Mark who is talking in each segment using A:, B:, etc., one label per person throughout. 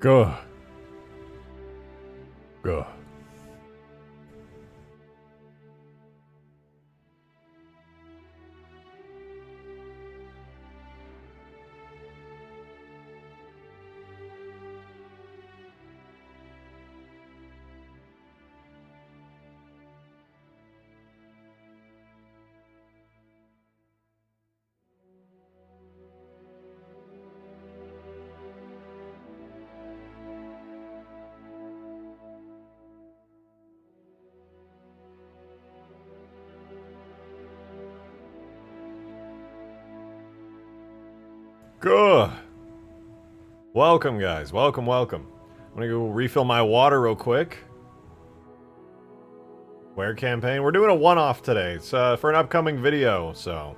A: Go. Go. Good. Welcome, guys. Welcome. I'm gonna go refill my water real quick. Where campaign? We're doing a one-off today. It's for an upcoming video, so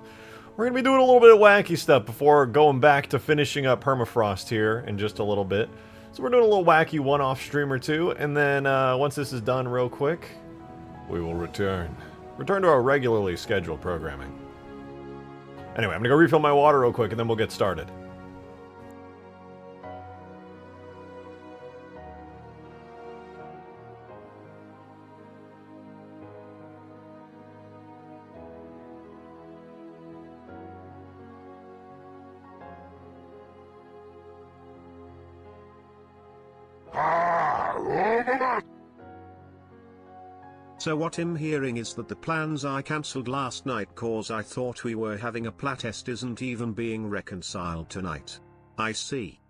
A: we're gonna be doing a little bit of wacky stuff before going back to finishing up Permafrost here in just a little bit. So we're doing a little wacky one-off stream or two, and then once this is done real quick, we will return to our regularly scheduled programming. Anyway, I'm gonna go refill my water real quick, and then we'll get started.
B: So what I'm hearing is that the plans I cancelled last night cause I thought we were having a playtest isn't even being reconciled tonight. I see.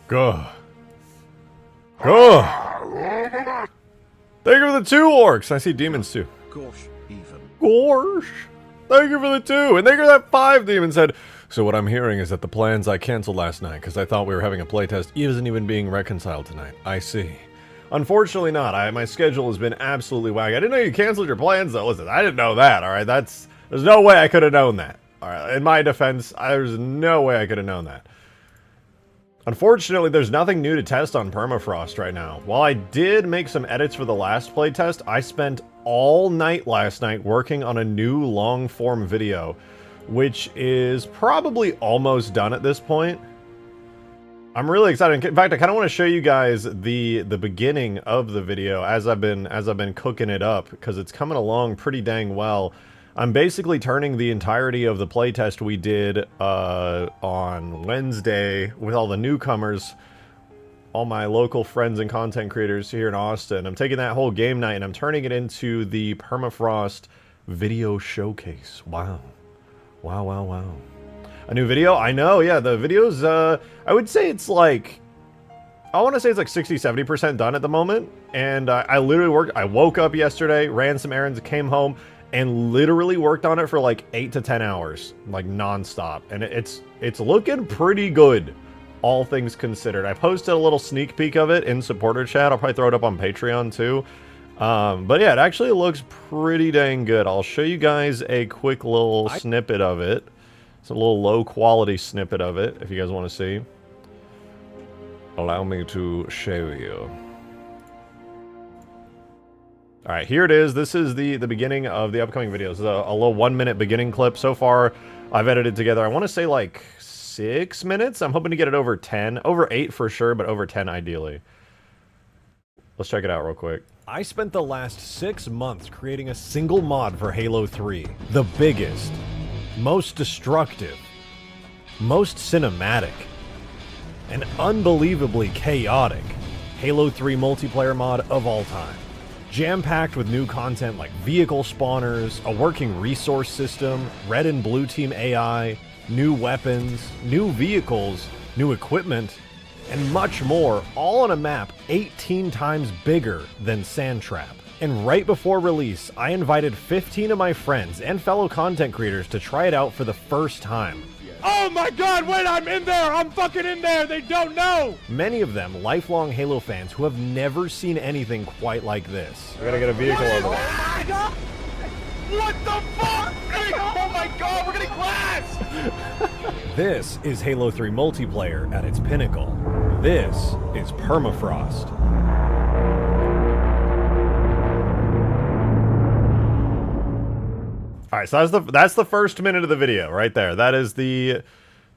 A: Go. Go. Thank you for the 2 orcs. I see demons too.
B: Gosh, even.
A: Gosh. Thank you for the 2. And thank you for that 5 demon said. So what I'm hearing is that the plans I canceled last night because I thought we were having a playtest isn't even being reconciled tonight. I see. Unfortunately not. My schedule has been absolutely wacky. I didn't know you canceled your plans though. Listen, I didn't know that, alright? There's no way I could have known that. Alright, in my defense, there's no way I could have known that. Unfortunately, there's nothing new to test on Permafrost right now. While I did make some edits for the last playtest, I spent all night last night working on a new long-form video, which is probably almost done at this point. I'm really excited. In fact, I kind of want to show you guys the beginning of the video as I've been cooking it up, because it's coming along pretty dang well. I'm basically turning the entirety of the playtest we did on Wednesday with all the newcomers, all my local friends and content creators here in Austin. I'm taking that whole game night and I'm turning it into the Permafrost video showcase. Wow. Wow. A new video? I know, yeah, the video's, I would say it's like, I want to say it's like 60-70% done at the moment. And I literally I woke up yesterday, ran some errands, came home, and literally worked on it for like 8 to 10 hours, like non-stop. And it's looking pretty good, all things considered. I posted a little sneak peek of it in supporter chat. I'll probably throw it up on Patreon too. But yeah, it actually looks pretty dang good. I'll show you guys a quick little snippet of it. It's a little low quality snippet of it, if you guys want to see. Allow me to show you. Alright, here it is. This is the beginning of the upcoming video. This is a little 1-minute beginning clip. So far, I've edited together, I want to say like 6 minutes. I'm hoping to get it over 10. Over 8 for sure, but over 10 ideally. Let's check it out real quick. I spent the last 6 months creating a single mod for Halo 3. The biggest, most destructive, most cinematic, and unbelievably chaotic Halo 3 multiplayer mod of all time. Jam-packed with new content like vehicle spawners, a working resource system, red and blue team AI, new weapons, new vehicles, new equipment, and much more, all on a map 18 times bigger than Sandtrap. And right before release, I invited 15 of my friends and fellow content creators to try it out for the first time.
C: Oh my god, wait, I'm in there! I'm fucking in there! They don't know!
A: Many of them lifelong Halo fans who have never seen anything quite like this. We gotta get a vehicle over there.
C: Oh my god! What the fuck? Oh my god, we're getting glass!
A: This is Halo 3 multiplayer at its pinnacle. This is Permafrost. All right, so that's the first minute of the video right there. That is the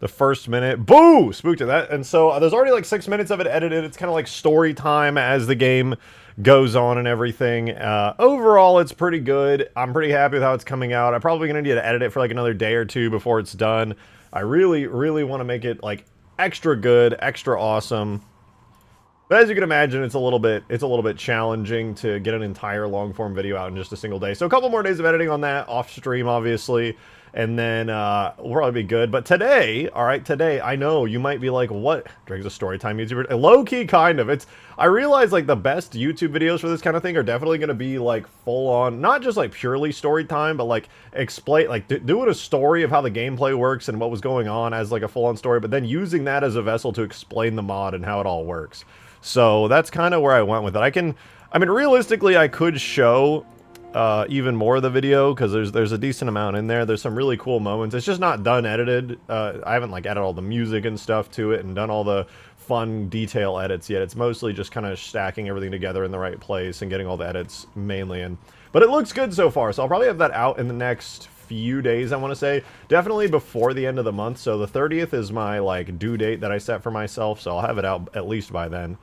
A: first minute. Boo! Spooked at that. And so there's already like 6 minutes of it edited. It's kind of like story time as the game goes on and everything. Overall, it's pretty good. I'm pretty happy with how it's coming out. I'm probably going to need to edit it for like another day or two before it's done. I really, really want to make it like extra good, extra awesome. But as you can imagine, it's a little bit challenging to get an entire long-form video out in just a single day. So a couple more days of editing on that, off stream, obviously, and then we'll probably be good. But today, all right, today, I know you might be like, what? Drake's a storytime YouTuber? Low-key, kind of. I realize, like, the best YouTube videos for this kind of thing are definitely going to be, like, full-on, not just, like, purely story time, but, like, explain, like, doing a story of how the gameplay works and what was going on as, like, a full-on story, but then using that as a vessel to explain the mod and how it all works. So that's kind of where I went with it. I mean, realistically, I could show even more of the video because there's a decent amount in there. There's some really cool moments. It's just not done edited. I haven't like added all the music and stuff to it and done all the fun detail edits yet. It's mostly just kind of stacking everything together in the right place and getting all the edits mainly in. But it looks good so far, so I'll probably have that out in the next few days, I want to say. Definitely before the end of the month, so the 30th is my like due date that I set for myself, so I'll have it out at least by then.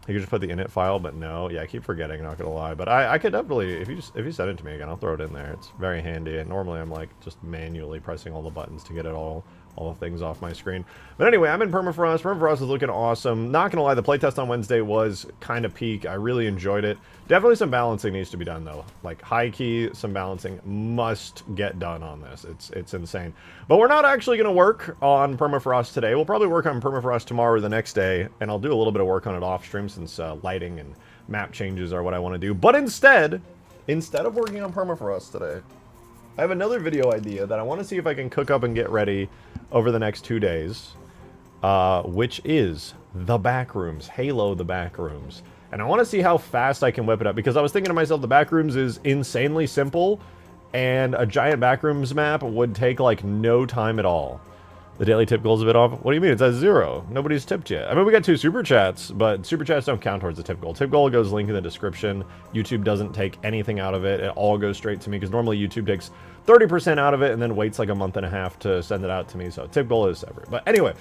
A: You could just put the init file, but no. Yeah, I keep forgetting, not gonna lie. But I could definitely, if you send it to me again, I'll throw it in there. It's very handy, and normally I'm like just manually pressing all the buttons to get it all the things off my screen. But anyway, I'm in Permafrost. Permafrost is looking awesome. Not gonna lie, the playtest on Wednesday was kind of peak. I really enjoyed it. Definitely some balancing needs to be done though. Like high key, some balancing must get done on this. It's insane. But we're not actually gonna work on Permafrost today. We'll probably work on Permafrost tomorrow or the next day, and I'll do a little bit of work on it off stream since lighting and map changes are what I want to do. But instead of working on Permafrost today, I have another video idea that I want to see if I can cook up and get ready over the next 2 days, which is the Backrooms, Halo the Backrooms. And I want to see how fast I can whip it up, because I was thinking to myself, the Backrooms is insanely simple, and a giant Backrooms map would take, like, no time at all. The daily tip goal is a bit off. What do you mean? It's at 0. Nobody's tipped yet. I mean, we got 2 super chats, but super chats don't count towards the tip goal. Tip goal goes link in the description. YouTube doesn't take anything out of it. It all goes straight to me, because normally YouTube takes 30% out of it and then waits like a month and a half to send it out to me. So tip goal is separate. But anyway,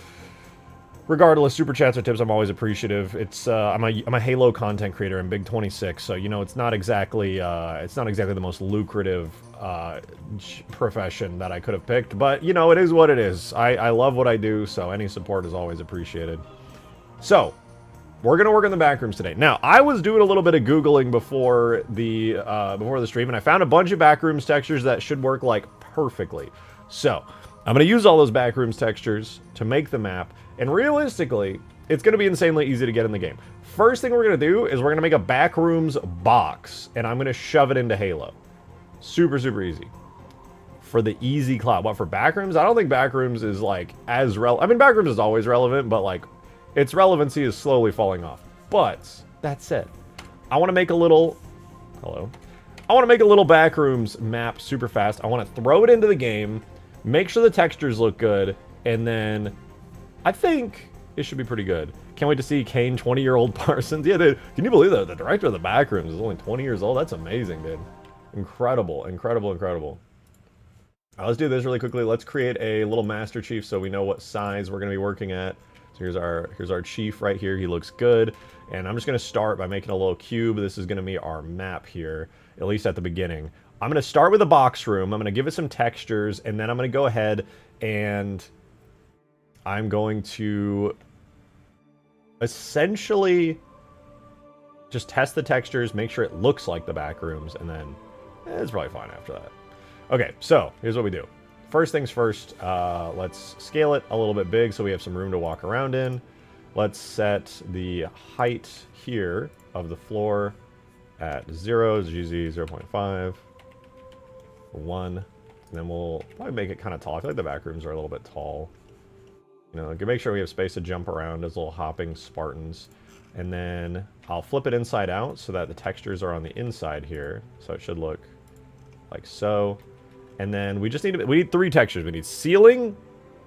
A: regardless, super chats or tips, I'm always appreciative. It's I'm a Halo content creator in Big 26, so you know it's not exactly the most lucrative profession that I could have picked, but you know, it is what it is. I love what I do, so any support is always appreciated. So we're gonna work on the Backrooms today. Now, I was doing a little bit of Googling before the stream, and I found a bunch of Backrooms textures that should work like perfectly. So I'm gonna use all those Backrooms textures to make the map, and realistically, it's gonna be insanely easy to get in the game. First thing we're gonna do is we're gonna make a Backrooms box, and I'm gonna shove it into Halo. Super, super easy. For the easy cloud. But for Backrooms, I don't think Backrooms is like as relevant. I mean, Backrooms is always relevant, but like its relevancy is slowly falling off. But that said, I want to make a little I want to make a little Backrooms map super fast. I want to throw it into the game, make sure the textures look good, and then I think it should be pretty good. Can't wait to see Kane, 20-year-old Parsons. Yeah, dude, can you believe that? The director of the Backrooms is only 20 years old. That's amazing, dude. Incredible, incredible, incredible. Let's do this really quickly. Let's create a little Master Chief so we know what size we're going to be working at. So here's our Chief right here. He looks good. And I'm just going to start by making a little cube. This is going to be our map here, at least at the beginning. I'm going to start with a box room. I'm going to give it some textures, and then I'm going to go ahead and I'm going to essentially just test the textures, make sure it looks like the back rooms, and then it's probably fine after that. Okay, so here's what we do. First things first, let's scale it a little bit big so we have some room to walk around in. Let's set the height here of the floor at 0, GZ 0.5, 1, and then we'll probably make it kind of tall. I feel like the back rooms are a little bit tall. You know, make sure we have space to jump around as little hopping Spartans. And then I'll flip it inside out so that the textures are on the inside here. So it should look like so. And then we just need 3 textures. We need ceiling,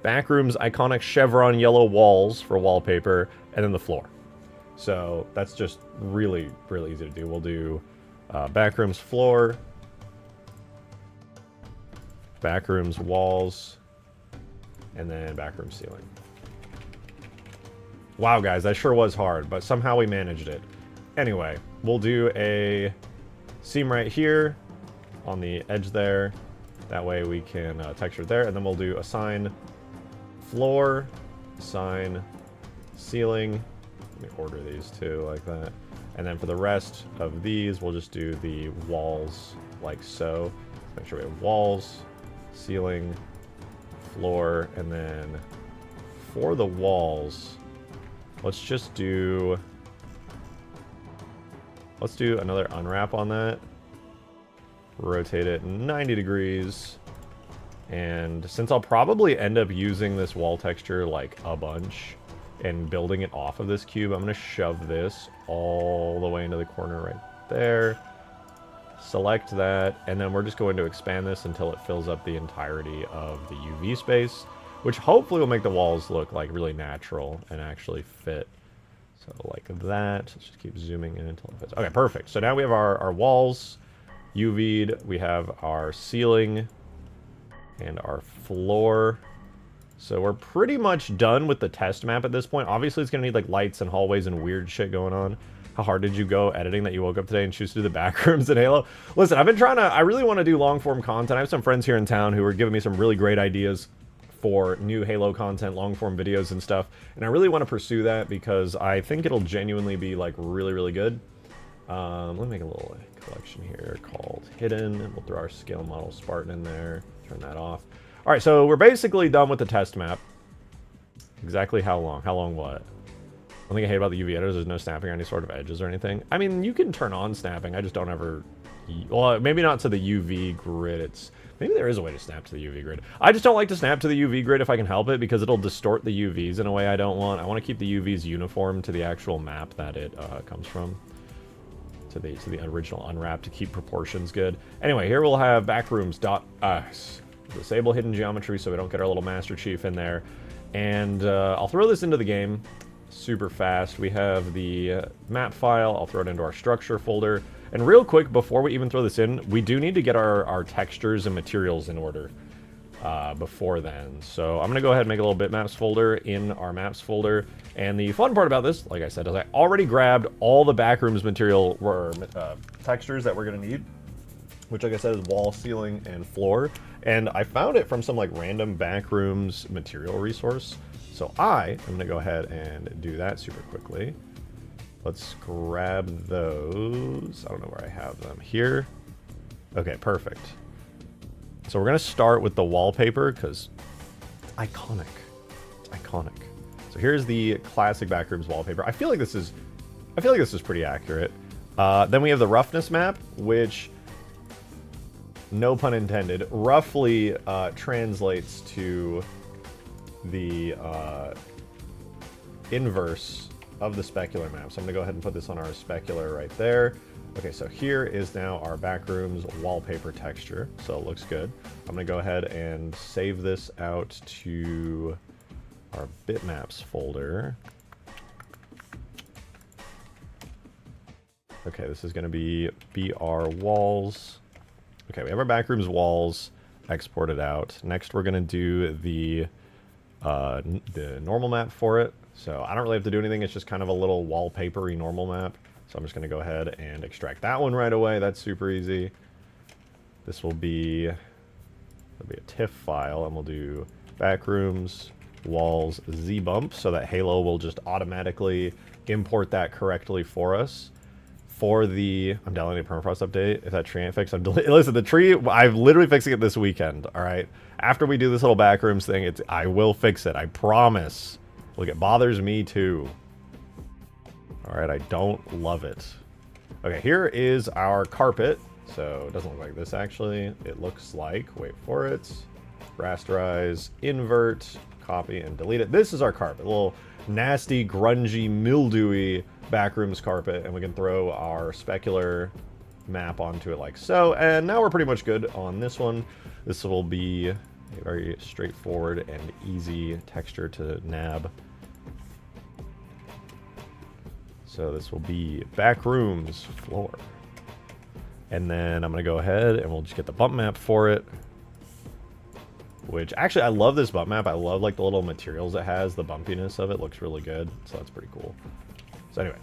A: backrooms, iconic chevron yellow walls for wallpaper, and then the floor. So that's just really, really easy to do. We'll do backrooms floor, backrooms walls, and then backroom ceiling. Wow, guys, that sure was hard, but somehow we managed it. Anyway, we'll do a seam right here on the edge there. That way we can texture there, and then we'll do assign floor, assign ceiling. Let me order these too, like that. And then for the rest of these, we'll just do the walls like so. Make sure we have walls, ceiling, floor, and then for the walls, let's do another unwrap on that. Rotate it 90 degrees. And since I'll probably end up using this wall texture like a bunch and building it off of this cube, I'm going to shove this all the way into the corner right there. Select that, and then we're just going to expand this until it fills up the entirety of the UV space, which hopefully will make the walls look like really natural and actually fit. So like that. Let's just keep zooming in until it fits. Okay, perfect. So now we have our walls UV'd. We have our ceiling and our floor. So we're pretty much done with the test map at this point. Obviously, it's going to need like lights and hallways and weird shit going on. How hard did you go editing that you woke up today and choose to do the back rooms in Halo? Listen, I've been trying to... I really want to do long-form content. I have some friends here in town who are giving me some really great ideas for new Halo content, long-form videos and stuff. And I really want to pursue that because I think it'll genuinely be like really, really good. Let me make a little collection here called Hidden. We'll throw our scale model Spartan in there. Turn that off. All right, so we're basically done with the test map. Exactly how long? How long what? One thing I hate about the UV editors, there's no snapping on any sort of edges or anything. I mean, you can turn on snapping. I just don't ever... Well, maybe not to the UV grid. Maybe there is a way to snap to the UV grid. I just don't like to snap to the UV grid if I can help it because it'll distort the UVs in a way I don't want. I want to keep the UVs uniform to the actual map that it comes from. To the original unwrap to keep proportions good. Anyway, here we'll have backrooms.us. Disable hidden geometry so we don't get our little Master Chief in there. And I'll throw this into the game super fast. We have the map file. I'll throw it into our structure folder. And real quick, before we even throw this in, we do need to get our textures and materials in order before then. So I'm going to go ahead and make a little bitmaps folder in our maps folder. And the fun part about this, like I said, is I already grabbed all the backrooms material or textures that we're going to need, which, like I said, is wall, ceiling, and floor. And I found it from some like random backrooms material resource. So I'm going to go ahead and do that super quickly. Let's grab those. I don't know where I have them. Here. Okay, perfect. So we're going to start with the wallpaper because it's iconic. It's iconic. So here's the classic backrooms wallpaper. I feel like this is pretty accurate. Then we have the roughness map, which, no pun intended, roughly translates to the inverse of the specular map. So I'm going to go ahead and put this on our specular right there. Okay, so here is now our backrooms wallpaper texture. So it looks good. I'm going to go ahead and save this out to our bitmaps folder. Okay, this is going to be BR walls. Okay, we have our backrooms walls. export it out. Next, we're gonna do the normal map for it. So I don't really have to do anything. It's just kind of a little wallpapery normal map. So I'm just gonna go ahead and extract that one right away. That's super easy. This will be a TIFF file, and we'll do Backrooms walls zbump, so that Halo will just automatically import that correctly for us. For the, I'm downloading a Permafrost update. If that tree ain't fixed, listen, the tree, I'm literally fixing it this weekend, all right? After we do this little Backrooms thing, I will fix it, I promise. Look, it bothers me too. All right, I don't love it. Okay, here is our carpet. So it doesn't look like this, actually. It looks like, wait for it, rasterize, invert, copy, and delete it. This is our carpet, a little nasty, grungy, mildewy Backrooms carpet, and we can throw our specular map onto it like so. And now we're pretty much good on this one. This will be a very straightforward and easy texture to nab. So this will be Backrooms floor. And then I'm going to go ahead and we'll just get the bump map for it. Which, actually, I love this bump map. I love, like, the little materials it has. The bumpiness of it looks really good. So that's pretty cool. So anyway,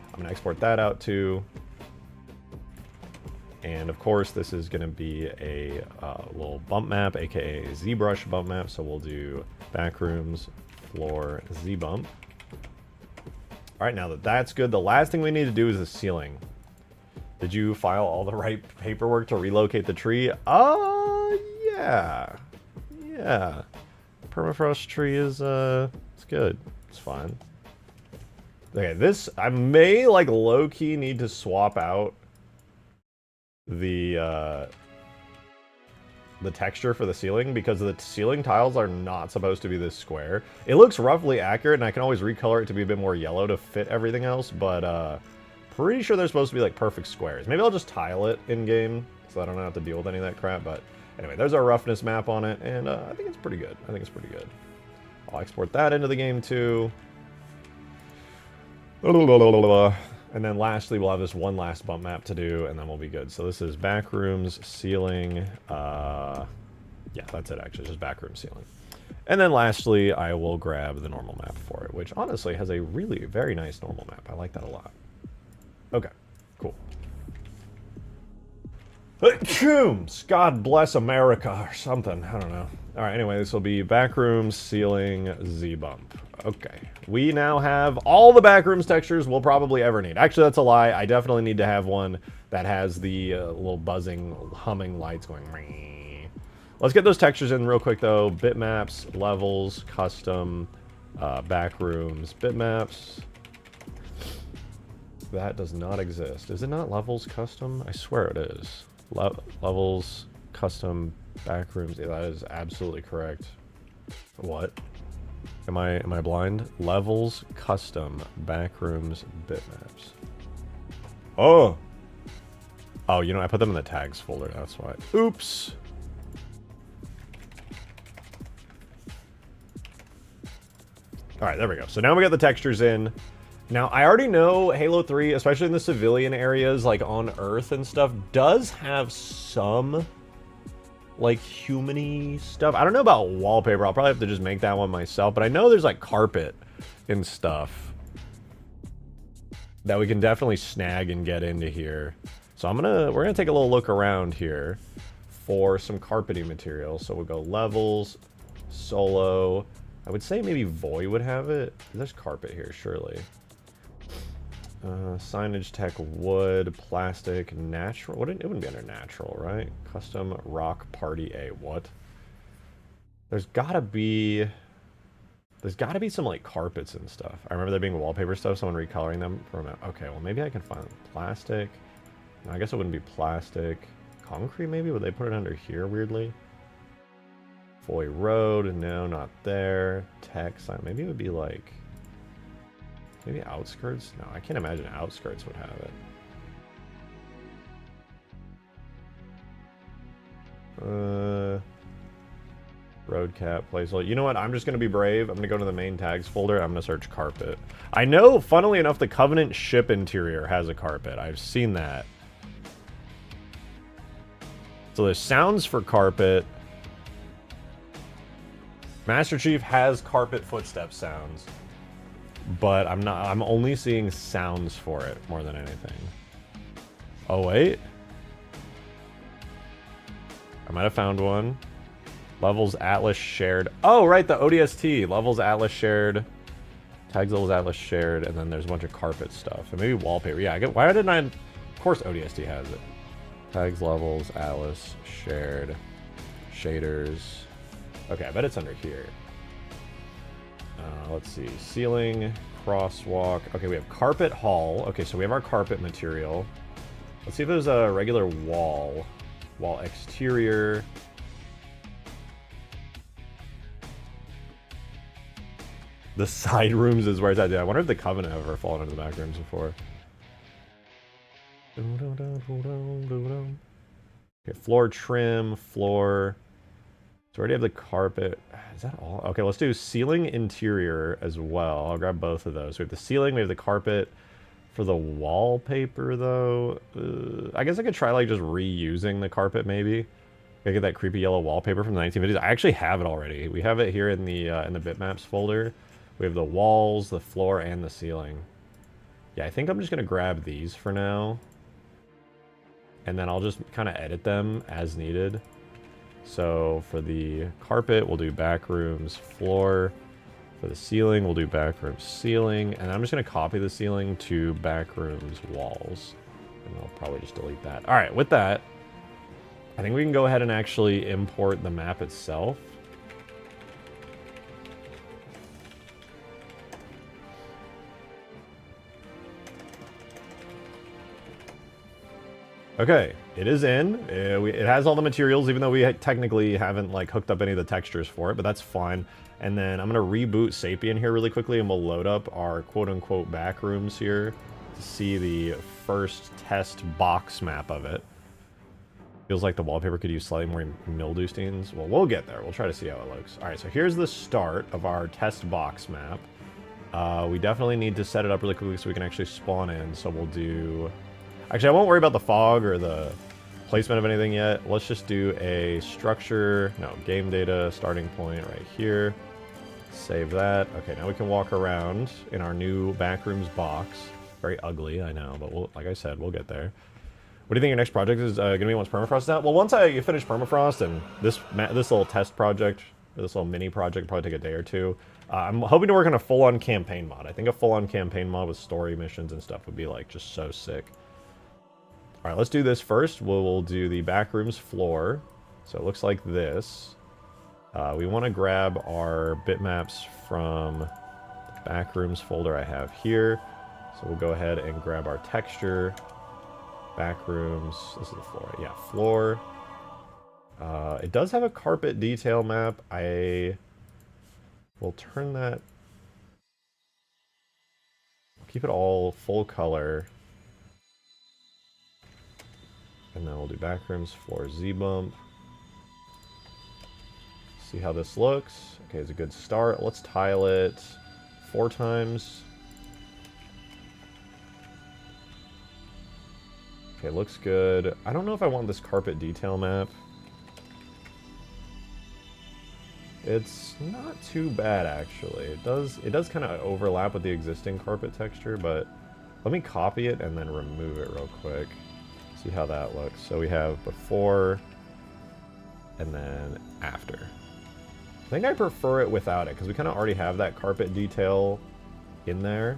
A: I'm going to export that out too. And, of course, this is going to be a little bump map, aka ZBrush bump map. So we'll do Backrooms floor ZBump. All right, now that that's good, the last thing we need to do is the ceiling. Did you file all the right paperwork to relocate the tree? Yeah. Yeah. Permafrost tree is, it's good. It's fine. Okay, this, I may, like, low-key need to swap out the texture for the ceiling, because the ceiling tiles are not supposed to be this square. It looks roughly accurate, and I can always recolor it to be a bit more yellow to fit everything else, but pretty sure they're supposed to be like perfect squares. Maybe I'll just tile it in-game, so I don't have to deal with any of that crap, but anyway, there's our roughness map on it, and I think it's pretty good. I think it's pretty good. I'll export that into the game too. And then lastly, we'll have this one last bump map to do, and then we'll be good. So this is Backrooms, ceiling. Yeah, that's it actually, just Backroom ceiling. And then lastly, I will grab the normal map for it, which honestly has a really very nice normal map. I like that a lot. Okay, cool. God bless America or something. I don't know. All right, anyway, this will be Backrooms, ceiling, Z-bump. Okay. We now have all the Backrooms textures we'll probably ever need. Actually, that's a lie. I definitely need to have one that has the little buzzing, humming lights going. Let's get those textures in real quick, though. Bitmaps, levels, custom, Backrooms, bitmaps. That does not exist. Is it not levels, custom? I swear it is. Levels, custom, Backrooms. Yeah, that is absolutely correct. What? Am I blind? Levels, custom, Backrooms, bitmaps. Oh! Oh, you know, I put them in the tags folder, that's why. Oops! Alright, there we go. So now we got the textures in. Now, I already know Halo 3, especially in the civilian areas, like on Earth and stuff, does have some, like, human-y stuff. I don't know about wallpaper. I'll probably have to just make that one myself. But I know there's, like, carpet and stuff that we can definitely snag and get into here. So we're gonna take a little look around here for some carpeting material. So we'll go levels, solo. I would say maybe Voy would have it. There's carpet here, surely. Signage tech, wood, plastic, natural. It wouldn't be under natural, right? Custom, rock, party A. What? There's gotta be some like carpets and stuff. I remember there being wallpaper stuff, someone recoloring them from it. Okay, well maybe I can find plastic. No, I guess it wouldn't be plastic. Concrete maybe? Would they put it under here weirdly? Foy Road, no, not there. Tech sign, maybe it would be like, maybe outskirts? No, I can't imagine outskirts would have it. Road cap, placeholder. You know what? I'm just going to be brave. I'm going to go to the main tags folder. I'm going to search carpet. I know, funnily enough, the Covenant ship interior has a carpet. I've seen that. So there's sounds for carpet. Master Chief has carpet footstep sounds, but I'm only seeing sounds for it more than anything. Oh, wait. I might have found one. Levels Atlas shared. Oh, right, the ODST. Levels Atlas shared. Tags levels Atlas shared, and then there's a bunch of carpet stuff. And maybe wallpaper. Yeah, why didn't I... Of course ODST has it. Tags levels Atlas shared. Shaders. Okay, I bet it's under here. Let's see. Ceiling, crosswalk. Okay, we have carpet hall. Okay, so we have our carpet material. Let's see if there's a regular wall. Wall exterior. The side rooms is where it's at. Yeah, I wonder if the Covenant have ever fallen into the back rooms before. Okay, floor trim, floor. So we already have the carpet. Is that all? Okay, let's do ceiling interior as well. I'll grab both of those. So we have the ceiling, we have the carpet. For the wallpaper, though, I guess I could try, like, just reusing the carpet, maybe. I get that creepy yellow wallpaper from the 1950s. I actually have it already. We have it here in the bitmaps folder. We have the walls, the floor, and the ceiling. Yeah, I think I'm just going to grab these for now. And then I'll just kind of edit them as needed. So for the carpet, we'll do backrooms, floor. For the ceiling, we'll do backrooms, ceiling. And I'm just going to copy the ceiling to backrooms, walls. And I'll probably just delete that. All right, with that, I think we can go ahead and actually import the map itself. Okay, it is in. It has all the materials, even though we technically haven't like hooked up any of the textures for it, but that's fine. And then I'm gonna reboot Sapien here really quickly, and we'll load up our quote-unquote backrooms here to see the first test box map of it. Feels like the wallpaper could use slightly more mildew stains. Well, we'll get there. We'll try to see how it looks. All right, so here's the start of our test box map. We definitely need to set it up really quickly so we can actually spawn in. So we'll do... Actually, I won't worry about the fog or the placement of anything yet. Let's just do a structure, no, game data, starting point right here. Save that. Okay, now we can walk around in our new backrooms box. Very ugly, I know, but we'll, like I said, we'll get there. What do you think your next project is going to be once Permafrost is out? Well, once I finish Permafrost and this little test project, or this little mini project, probably take a day or two. I'm hoping to work on a full-on campaign mod. I think a full-on campaign mod with story missions and stuff would be like just so sick. All right, let's do this first. We'll do the backrooms floor. So it looks like this. We want to grab our bitmaps from the backrooms folder I have here. So we'll go ahead and grab our texture. Backrooms. This is the floor. Yeah, floor. It does have a carpet detail map. I will turn that. Keep it all full color. And then we'll do backrooms, floor Z-bump. See how this looks. Okay, it's a good start. Let's tile it 4 times. Okay, looks good. I don't know if I want this carpet detail map. It's not too bad, actually. It does kind of overlap with the existing carpet texture, but let me copy it and then remove it real quick. See how that looks. So we have before and then after. I think I prefer it without it because we kind of already have that carpet detail in there.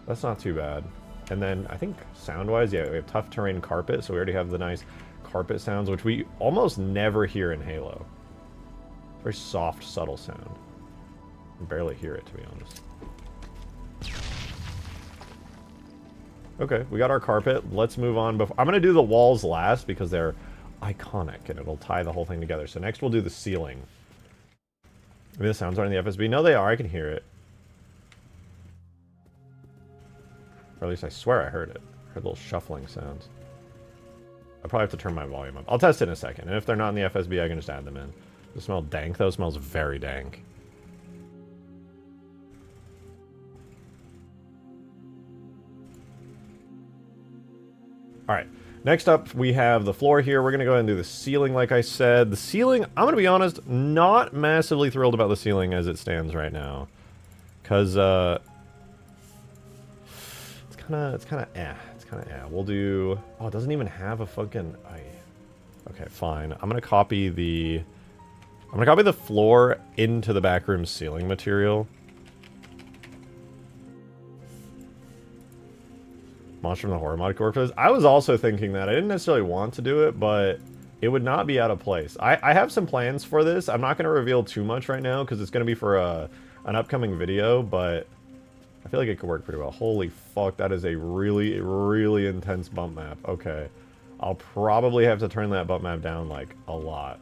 A: That's not too bad. And then I think sound-wise, yeah, we have tough terrain carpet, so we already have the nice carpet sounds, which we almost never hear in Halo. Very soft, subtle sound. I barely hear it, to be honest. Okay, we got our carpet. Let's move on. I'm going to do the walls last because they're iconic and it'll tie the whole thing together. So next we'll do the ceiling. Maybe the sounds aren't in the FSB. No, they are. I can hear it. Or at least I swear I heard it. I heard little shuffling sounds. I probably have to turn my volume up. I'll test it in a second. And if they're not in the FSB, I can just add them in. Does it smell dank, though? It smells very dank. Alright. Next up, we have the floor here. We're going to go ahead and do the ceiling, like I said. The ceiling, I'm going to be honest, not massively thrilled about the ceiling as it stands right now. Because, it's kind of eh. We'll do... Oh, it doesn't even have a fucking... Okay, fine. I'm going to copy the floor into the backroom ceiling material. Monster from the Horror mod could work. I was also thinking that. I didn't necessarily want to do it, but it would not be out of place. I have some plans for this. I'm not going to reveal too much right now because it's going to be for an upcoming video, but I feel like it could work pretty well. Holy fuck, that is a really, really intense bump map. Okay. I'll probably have to turn that bump map down, like, a lot.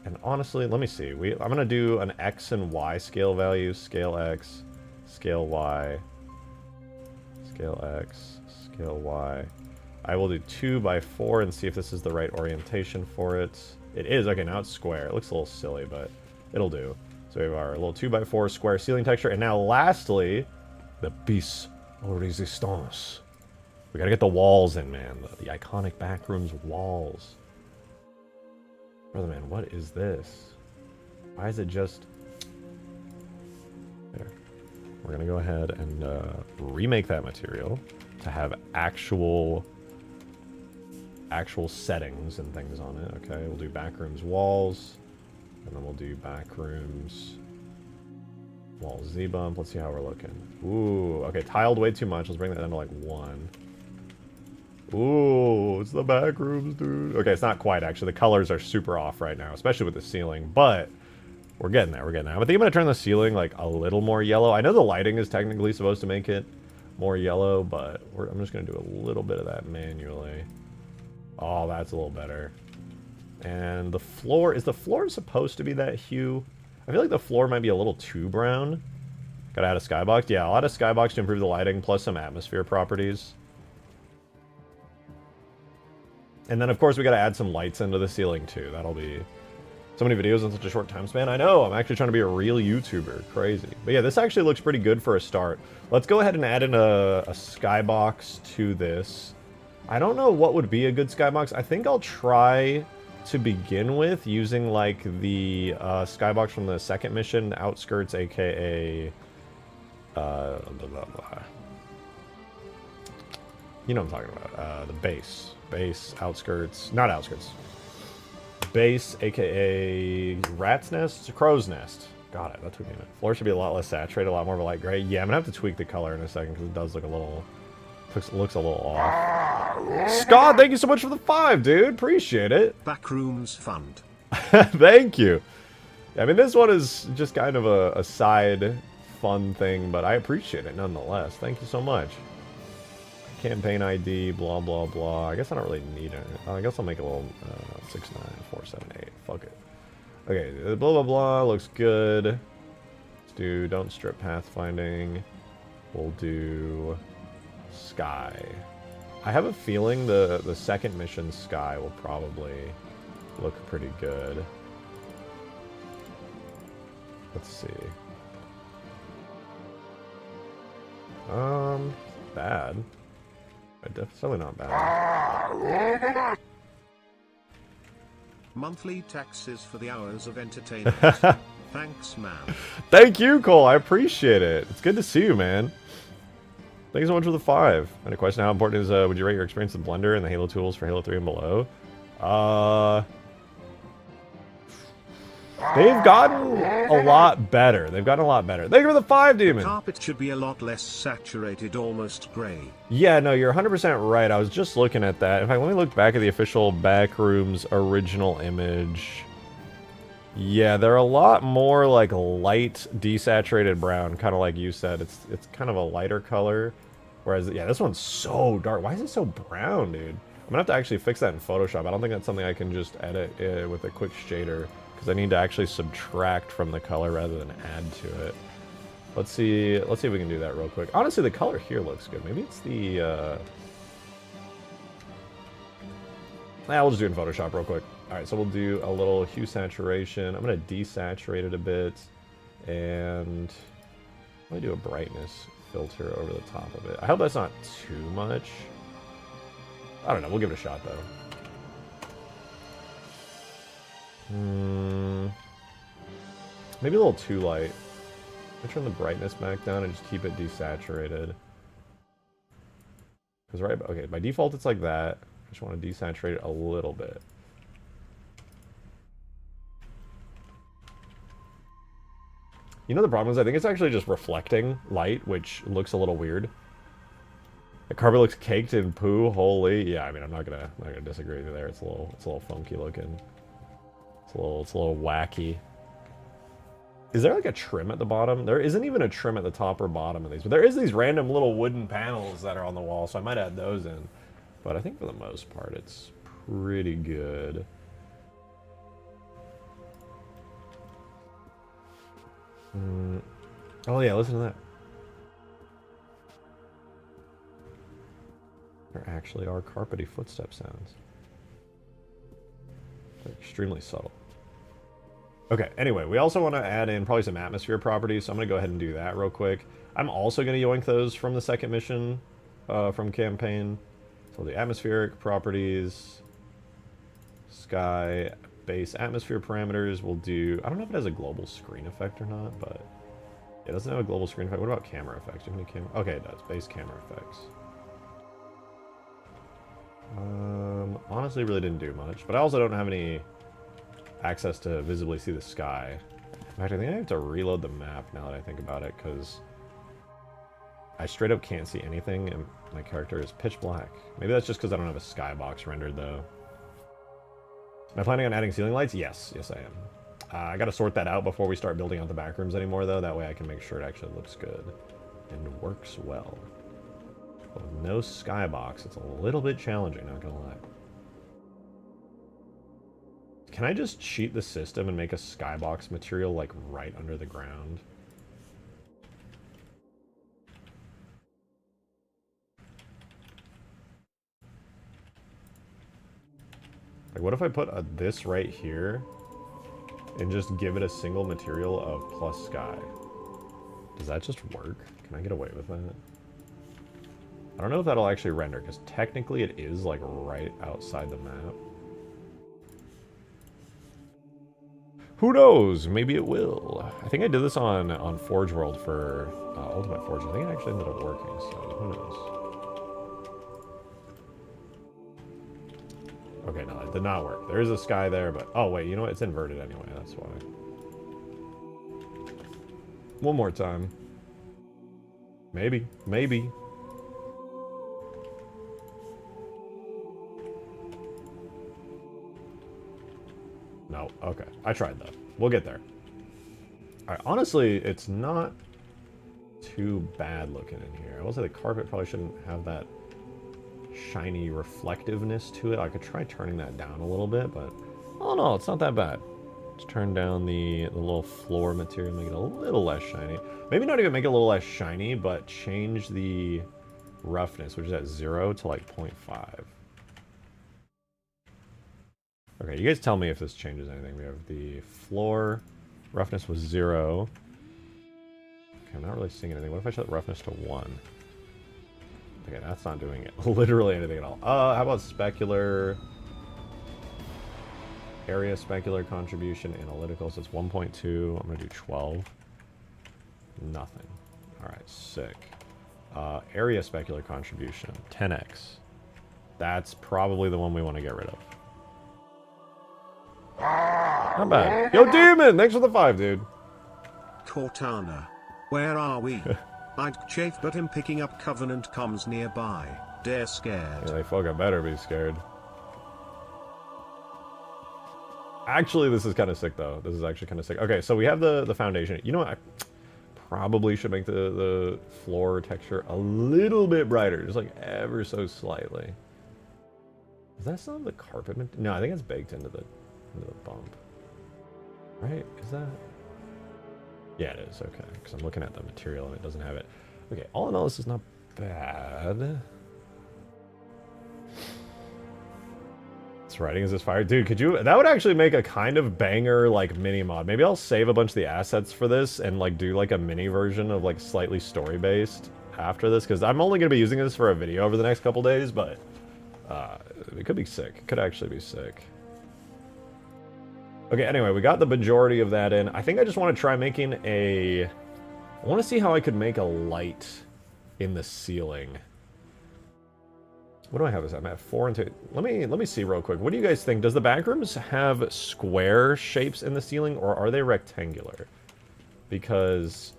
A: And honestly, let me see. I'm going to do an X and Y scale value. Scale X, scale Y. Scale X, scale Y. I will do 2 by 4 and see if this is the right orientation for it. It is. Okay, now it's square. It looks a little silly, but it'll do. So we have our little 2 by 4 square ceiling texture. And now lastly, the piece of resistance. We gotta get the walls in, man. The iconic Backrooms walls. Brother man, what is this? Why is it just... There. We're going to go ahead and remake that material to have actual settings and things on it. Okay, we'll do Backrooms walls, and then we'll do Backrooms wall Z-bump. Let's see how we're looking. Ooh, okay, tiled way too much. Let's bring that down to like 1. Ooh, it's the Backrooms, dude. Okay, it's not quite, actually. The colors are super off right now, especially with the ceiling, but... We're getting there, I think I'm going to turn the ceiling, like, a little more yellow. I know the lighting is technically supposed to make it more yellow, but I'm just going to do a little bit of that manually. Oh, that's a little better. And the floor, is the floor supposed to be that hue? I feel like the floor might be a little too brown. Gotta add a skybox. Yeah, I'll add a skybox to improve the lighting, plus some atmosphere properties. And then, of course, we gotta add some lights into the ceiling, too. That'll be... So many videos in such a short time span. I know, I'm actually trying to be a real YouTuber. Crazy. But yeah, this actually looks pretty good for a start. Let's go ahead and add in a skybox to this. I don't know what would be a good skybox. I think I'll try to begin with using, like, the skybox from the second mission, Outskirts, aka... blah, blah, blah. You know what I'm talking about. The base. Base, Outskirts... Not Outskirts. Base, aka Rat's Nest, Crow's Nest. Got it, that took me a minute. Floor should be a lot less saturated, a lot more of a light gray. Yeah, I'm gonna have to tweak the color in a second because it does look a little... Looks a little off. Scott, thank you so much for the 5, dude. Appreciate it.
B: Backrooms fund.
A: Thank you. I mean, this one is just kind of a side fun thing, but I appreciate it nonetheless. Thank you so much. Campaign ID, blah, blah, blah. I guess I don't really need it. I guess I'll make a little 69478. Fuck it. Okay, blah, blah, blah. Looks good. Let's do don't strip pathfinding. We'll do sky. I have a feeling the second mission sky will probably look pretty good. Let's see. Bad. Definitely not bad.
B: Monthly taxes for the hours of entertainment. Thanks, man.
A: Thank you, Cole. I appreciate it. It's good to see you, man. Thank you so much for the 5. And a question, how important is, would you rate your experience with Blender and the Halo tools for Halo 3 and below? They've gotten a lot better. Thank you for the 5, Demon.
B: The carpet should be a lot less saturated, almost gray.
A: Yeah, no, you're 100% right. I was just looking at that. In fact, let me look back at the official Backrooms original image. Yeah, they're a lot more like light desaturated brown, kind of like you said. It's kind of a lighter color. Whereas, yeah, this one's so dark. Why is it so brown, dude? I'm gonna have to actually fix that in Photoshop. I don't think that's something I can just edit with a quick shader. Because I need to actually subtract from the color rather than add to it. Let's see if we can do that real quick. Honestly, the color here looks good. Maybe it's the... we'll just do it in Photoshop real quick. Alright, so we'll do a little hue saturation. I'm going to desaturate it a bit. And... let me do a brightness filter over the top of it. I hope that's not too much. I don't know. We'll give it a shot, though. Maybe a little too light. I turn the brightness back down and just keep it desaturated. Because right, okay, by default it's like that. I just want to desaturate it a little bit. You know the problem is I think it's actually just reflecting light, which looks a little weird. The carpet looks caked in poo. Holy, yeah. I mean, I'm not gonna disagree with you there. It's a little funky looking. It's a little wacky. Is there like a trim at the bottom? There isn't even a trim at the top or bottom of these, but there is these random little wooden panels that are on the wall, so I might add those in. But I think for the most part, it's pretty good. Oh yeah, listen to that. There actually are carpety footstep sounds. They're extremely subtle. Okay, anyway, we also want to add in probably some atmosphere properties, so I'm going to go ahead and do that real quick. I'm also going to yoink those from the second mission from campaign. So the atmospheric properties, sky, base atmosphere parameters, we'll do... I don't know if it has a global screen effect or not, but it doesn't have a global screen effect. What about camera effects? Do you have any camera? Okay, it does. Base camera effects. Honestly, really didn't do much, but I also don't have any access to visibly see the sky. In fact, I think I have to reload the map now that I think about it, because I straight up can't see anything, and my character is pitch black. Maybe that's just because I don't have a skybox rendered, though. Am I planning on adding ceiling lights? Yes. Yes, I am. I gotta sort that out before we start building out the backrooms anymore, though. That way I can make sure it actually looks good and works well. But with no skybox, it's a little bit challenging, not gonna lie. Can I just cheat the system and make a skybox material, like, right under the ground? Like, what if I put this right here and just give it a single material of plus sky? Does that just work? Can I get away with that? I don't know if that'll actually render, because technically it is, like, right outside the map. Who knows? Maybe it will. I think I did this on Forge World for Ultimate Forge. I think it actually ended up working, so who knows? Okay, no, it did not work. There is a sky there, but... Oh, wait, you know what? It's inverted anyway, that's why. One more time. Maybe. Maybe. No, okay. I tried though. We'll get there. Alright, honestly, it's not too bad looking in here. I will say the carpet probably shouldn't have that shiny reflectiveness to it. I could try turning that down a little bit, but oh no, it's not that bad. Just turn down the little floor material, make it a little less shiny. Maybe not even make it a little less shiny, but change the roughness, which is at 0 to like 0.5. Okay, you guys tell me if this changes anything. We have the floor. Roughness was 0. Okay, I'm not really seeing anything. What if I set roughness to 1? Okay, that's not doing it. Literally anything at all. How about specular? Area specular contribution, analytical. So it's 1.2. I'm going to do 12. Nothing. Alright, sick. Area specular contribution, 10x. That's probably the one we want to get rid of. Not bad. Yo, Demon! Thanks for the 5, dude.
B: Cortana. Where are we? I'd chafe, but him picking up Covenant comes nearby. Dare scared.
A: Yeah, they fucking better be scared. Actually, this is kind of sick, though. This is actually kind of sick. Okay, so we have the foundation. You know what? I probably should make the floor texture a little bit brighter. Just like ever so slightly. Is that still the carpet? No, I think it's baked into the bump. Right? Is that... Yeah, it is. Okay. Because I'm looking at the material and it doesn't have it. Okay, all in all, this is not bad. This writing is this fire. Dude, could you... That would actually make a kind of banger, like, mini-mod. Maybe I'll save a bunch of the assets for this and, like, do, like, a mini version of, like, slightly story-based after this. Because I'm only going to be using this for a video over the next couple days, but... It could be sick. It could actually be sick. Okay, anyway, we got the majority of that in. I think I just want to try making a... I want to see how I could make a light in the ceiling. What do I have this? I'm at 4 and 2. Let me see real quick. What do you guys think? Does the backrooms have square shapes in the ceiling, or are they rectangular? Because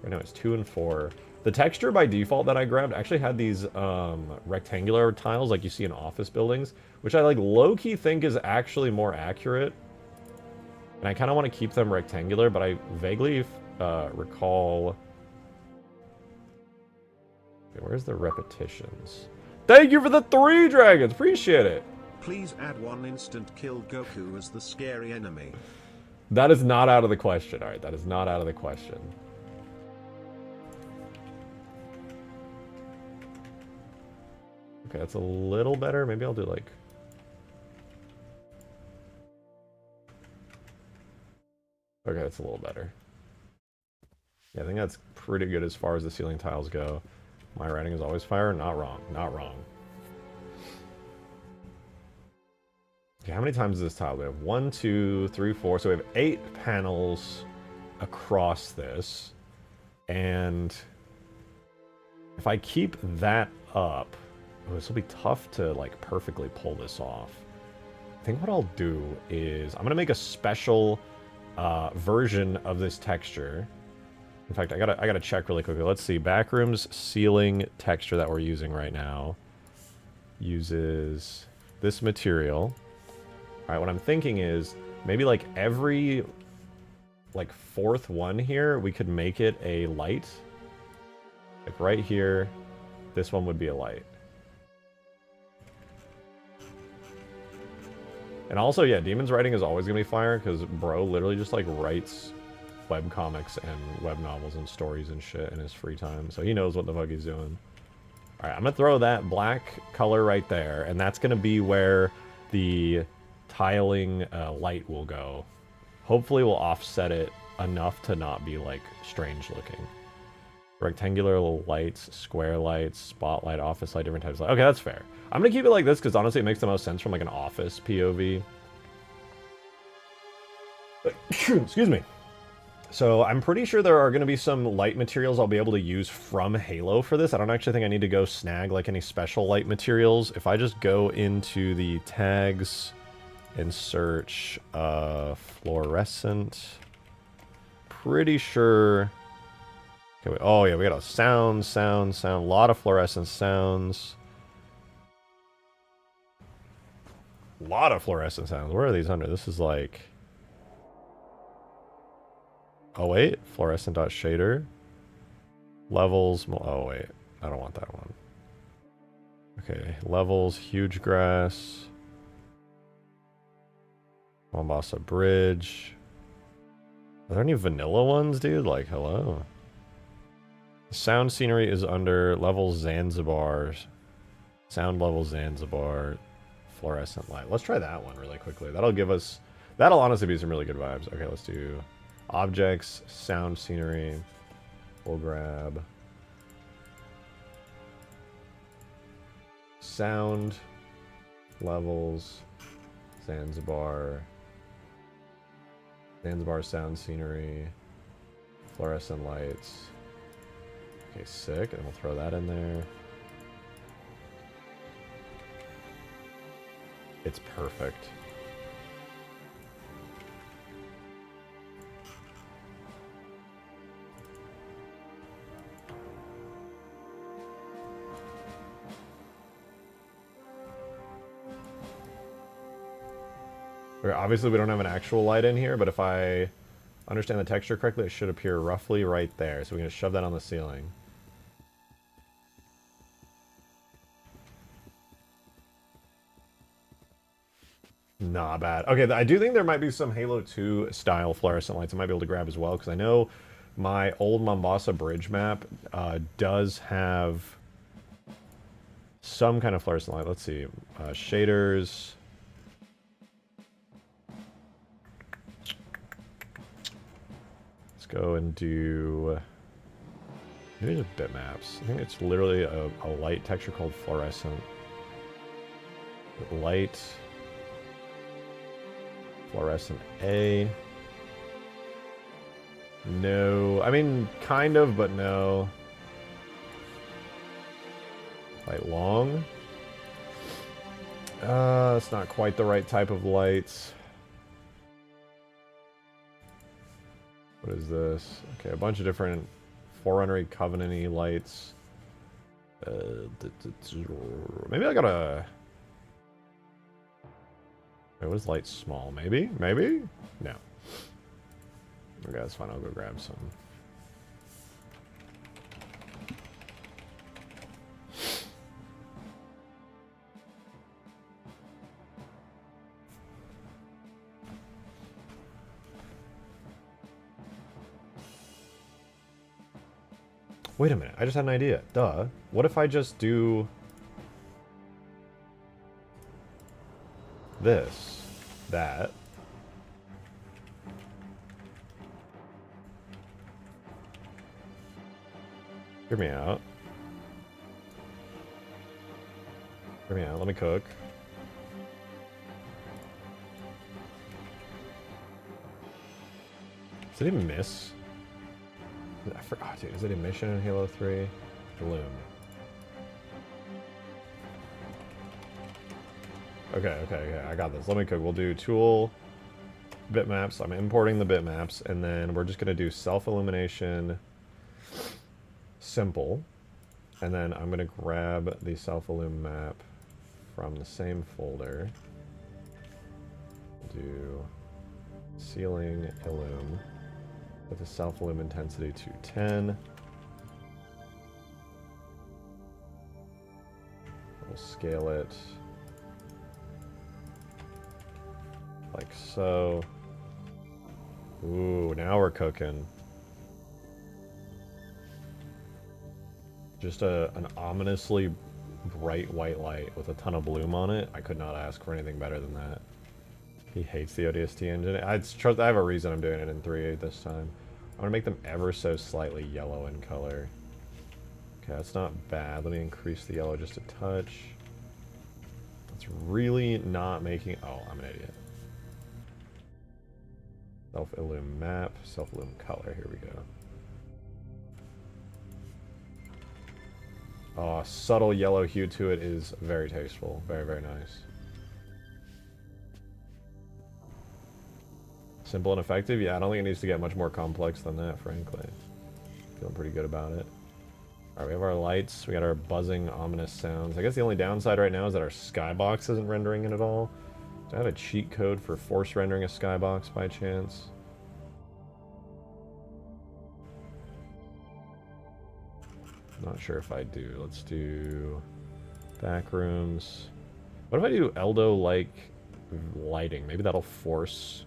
A: right now it's 2 and 4. The texture by default that I grabbed actually had these rectangular tiles like you see in office buildings, which I like low-key think is actually more accurate. And I kind of want to keep them rectangular, but I vaguely recall... Okay, where's the repetitions? Thank you for the 3 dragons! Appreciate it!
B: Please add 1 instant kill Goku as the scary enemy.
A: That is not out of the question. Alright, that is not out of the question. Okay, that's a little better. Maybe I'll do like... Okay, that's a little better. Yeah, I think that's pretty good as far as the ceiling tiles go. My writing is always fire. Not wrong. Not wrong. Okay, how many times is this tile? We have 1, 2, 3, 4. So we have 8 panels across this. And if I keep that up... Oh, this will be tough to, like, perfectly pull this off. I think what I'll do is... I'm going to make a special version of this texture. In fact, I gotta check really quickly. Let's see. Backrooms ceiling texture that we're using right now uses this material. Alright, what I'm thinking is maybe, like, every, like, 4th one here, we could make it a light. Like, right here, this one would be a light. And also, yeah, Demon's writing is always going to be fire, because bro literally just, like, writes webcomics and web novels and stories and shit in his free time. So he knows what the fuck he's doing. Alright, I'm going to throw that black color right there, and that's going to be where the tiling light will go. Hopefully we'll offset it enough to not be, like, strange looking. Rectangular little lights, square lights, spotlight, office light, different types of light. Okay, that's fair. I'm gonna keep it like this because honestly it makes the most sense from like an office POV. Excuse me. So I'm pretty sure there are gonna be some light materials I'll be able to use from Halo for this. I don't actually think I need to go snag like any special light materials. If I just go into the tags and search fluorescent, pretty sure... Okay, oh yeah, we got a sound, a lot of fluorescent sounds. A lot of fluorescent sounds. Where are these under? This is like... Oh wait, fluorescent.shader. Levels, oh wait, I don't want that one. Okay, levels, huge grass. Mombasa Bridge. Are there any vanilla ones, dude? Like, hello. Sound scenery is under level Zanzibar. Sound level Zanzibar. Fluorescent light. Let's try that one really quickly. That'll give us... That'll honestly be some really good vibes. Okay, let's do objects, sound scenery. We'll grab sound levels Zanzibar. Zanzibar sound scenery. Fluorescent lights. Okay, sick. And we'll throw that in there. It's perfect. Okay, obviously we don't have an actual light in here, but if I understand the texture correctly, it should appear roughly right there. So we're going to shove that on the ceiling. Not bad. Okay, I do think there might be some Halo 2 style fluorescent lights I might be able to grab as well, because I know my old Mombasa Bridge map does have some kind of fluorescent light. Let's see. Shaders. Let's go and do... Maybe just bitmaps. I think it's literally a light texture called fluorescent. Light. Fluorescent A. No. I mean, kind of, but no. Light long. It's not quite the right type of lights. What is this? Okay, a bunch of different Forerunner-y, Covenant-y lights. Maybe I gotta... Wait, what is light small? Maybe? Maybe? No. Okay, that's fine. I'll go grab some. Wait a minute, I just had an idea. Duh. What if I just do... this, that. Hear me out. Hear me out, let me cook. Did he miss? I forgot, dude. Is it emission in Halo 3? Bloom. Okay, I got this. Let me cook. We'll do tool, bitmaps. I'm importing the bitmaps, and then we're just going to do self-illumination, simple, and then I'm going to grab the self-illum map from the same folder. We'll do ceiling illum with the self-illum intensity to 10. We'll scale it like so. Ooh, now we're cooking. Just an ominously bright white light with a ton of bloom on it. I could not ask for anything better than that. He hates the ODST engine. I have a reason I'm doing it in 3.8 this time. I'm going to make them ever so slightly yellow in color. Okay, that's not bad. Let me increase the yellow just a touch. It's really not making... Oh, I'm an idiot. Self-illum map, self-illum color. Here we go. Oh, subtle yellow hue to it is very tasteful. Very, very nice. Simple and effective? Yeah, I don't think it needs to get much more complex than that, frankly. Feeling pretty good about it. Alright, we have our lights. We got our buzzing, ominous sounds. I guess the only downside right now is that our skybox isn't rendering it at all. Do I have a cheat code for force rendering a skybox by chance? Not sure if I do. Let's do Backrooms. What if I do Eldo-like lighting? Maybe that'll force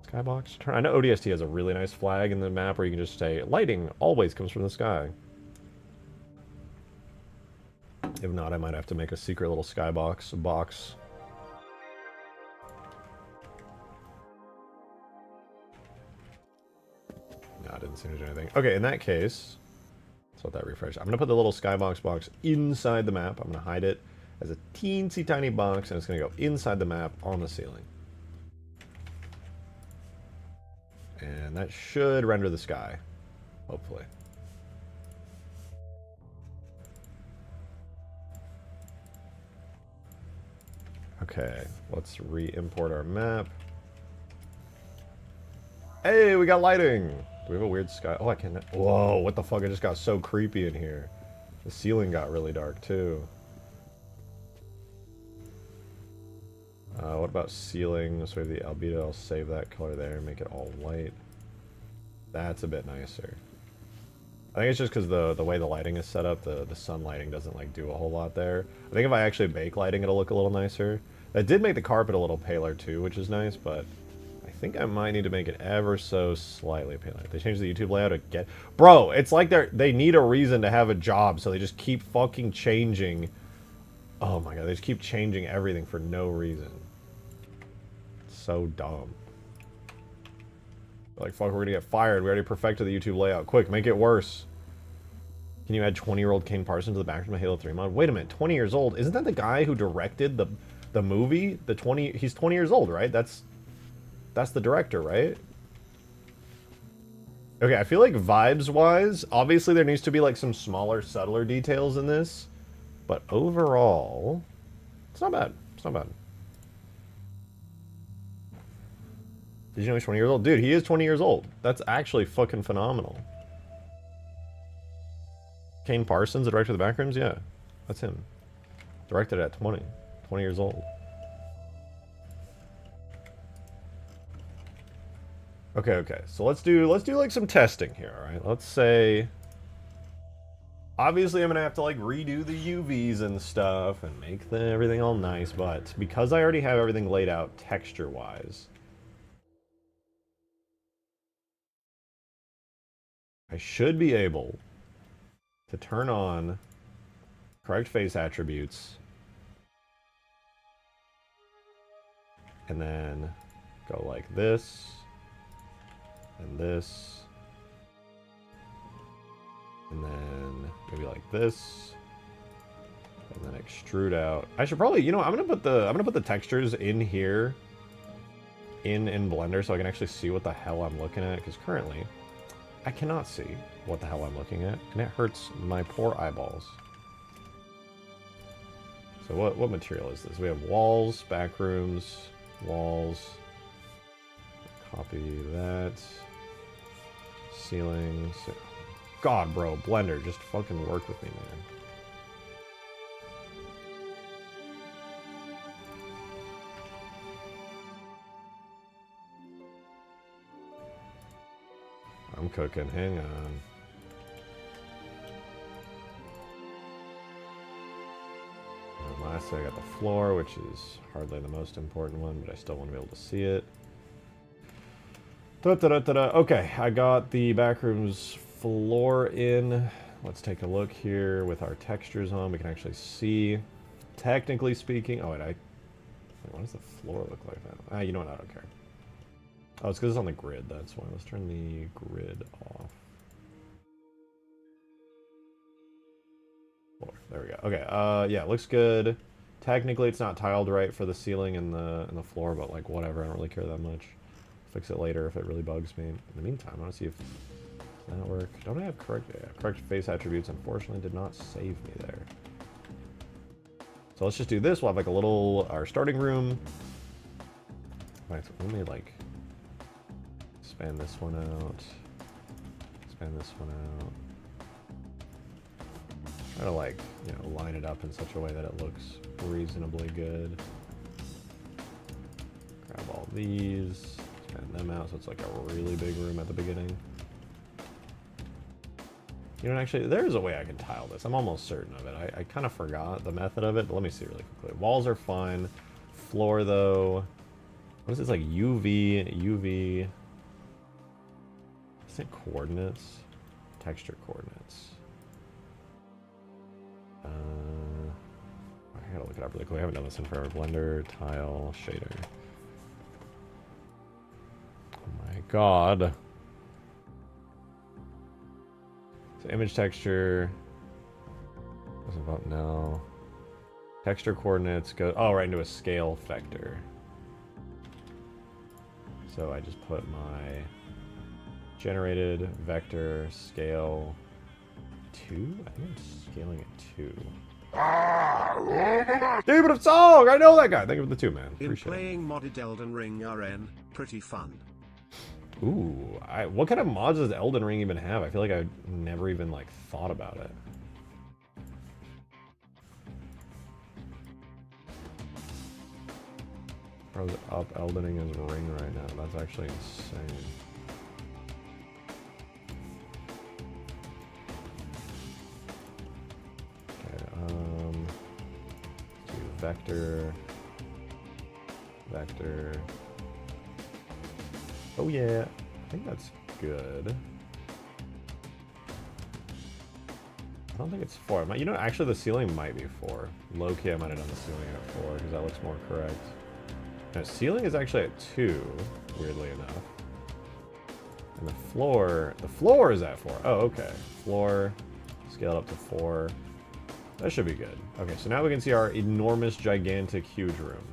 A: skybox turn. I know ODST has a really nice flag in the map where you can just say, lighting always comes from the sky. If not, I might have to make a secret little skybox box. No, I didn't seem to do anything. Okay, in that case, let's let that refresh. I'm going to put the little skybox box inside the map. I'm going to hide it as a teensy tiny box, and it's going to go inside the map on the ceiling. And that should render the sky, hopefully. Okay, let's re-import our map. Hey, we got lighting! Do we have a weird sky? Oh, I can... Whoa, what the fuck? It just got so creepy in here. The ceiling got really dark, too. What about ceiling? So we have the albedo. I'll save that color there and make it all white. That's a bit nicer. I think it's just because the way the lighting is set up, the sun lighting doesn't like do a whole lot there. I think if I actually bake lighting, it'll look a little nicer. That did make the carpet a little paler too, which is nice, but I think I might need to make it ever so slightly paler. They changed the YouTube layout again. Bro, it's like they need a reason to have a job, so they just keep fucking changing. Oh my god, they just keep changing everything for no reason. It's so dumb. Like, fuck, we're gonna get fired. We already perfected the YouTube layout. Quick, make it worse. Can you add 20-year-old Kane Parsons to the Backrooms of Halo 3 mod? Wait a minute, 20 years old? Isn't that the guy who directed the movie? He's 20 years old, right? That's the director, right? Okay, I feel like vibes-wise, obviously there needs to be like some smaller, subtler details in this. But overall, it's not bad. It's not bad. Did you know he's 20 years old? Dude, he is 20 years old. That's actually fucking phenomenal. Kane Parsons, the director of the Backrooms? Yeah, that's him. Directed at 20 years old. Okay, so let's do like some testing here, all right? Let's say, obviously I'm gonna have to like redo the UVs and stuff and make everything all nice, but because I already have everything laid out texture-wise, I should be able to turn on correct face attributes and then go like this and this and then maybe like this and then extrude out. I should probably, you know, I'm gonna put the textures in here in Blender so I can actually see what the hell I'm looking at, because currently I cannot see what the hell I'm looking at, and it hurts my poor eyeballs. So what material is this? We have walls, backrooms, walls. Copy that. Ceilings. God, bro, Blender, just fucking work with me, man. I'm cooking, hang on. And lastly, I got the floor, which is hardly the most important one, but I still want to be able to see it. Okay, I got the Backrooms floor in. Let's take a look here with our textures on. We can actually see, technically speaking. Oh, wait, what does the floor look like now? Ah, you know what? I don't care. Oh, it's because it's on the grid, that's why. Let's turn the grid off. Floor. There we go. Okay, yeah, looks good. Technically, it's not tiled right for the ceiling and the floor, but like whatever, I don't really care that much. Fix it later if it really bugs me. In the meantime, I want to see if that work. Don't I have correct face attributes? Unfortunately, did not save me there. So let's just do this. We'll have like a little our starting room. Right, so let me like expand this one out. Expand this one out. Try to like, you know, line it up in such a way that it looks reasonably good. Grab all these, expand them out so it's like a really big room at the beginning. You know, actually, there's a way I can tile this. I'm almost certain of it. I kind of forgot the method of it, but let me see really quickly. Walls are fine. Floor, though. What is this, like UV... Is it coordinates? Texture coordinates. I gotta look it up really quick. I haven't done this in forever. Blender, tile, shader. Oh my god. So image texture. What's about now? Texture coordinates go right into a scale vector. So I just put my generated vector scale 2. I think I'm scaling it 2. David of Song! I know that guy. Thank you for the 2, man. Appreciate
B: In playing modded Elden Ring RN, pretty fun.
A: Ooh, what kind of mods does Elden Ring even have? I feel like I've never even like thought about it. Bro's up Eldening his ring right now. That's actually insane. Okay, do vector. Vector. Oh yeah, I think that's good. I don't think it's 4. You know, actually the ceiling might be 4. Low-key, I might have done the ceiling at 4 because that looks more correct. No, ceiling is actually at 2, weirdly enough. And the floor is at 4. Oh, okay. Floor, Scale it up to 4. That should be good. Okay, so now we can see our enormous, gigantic, huge room.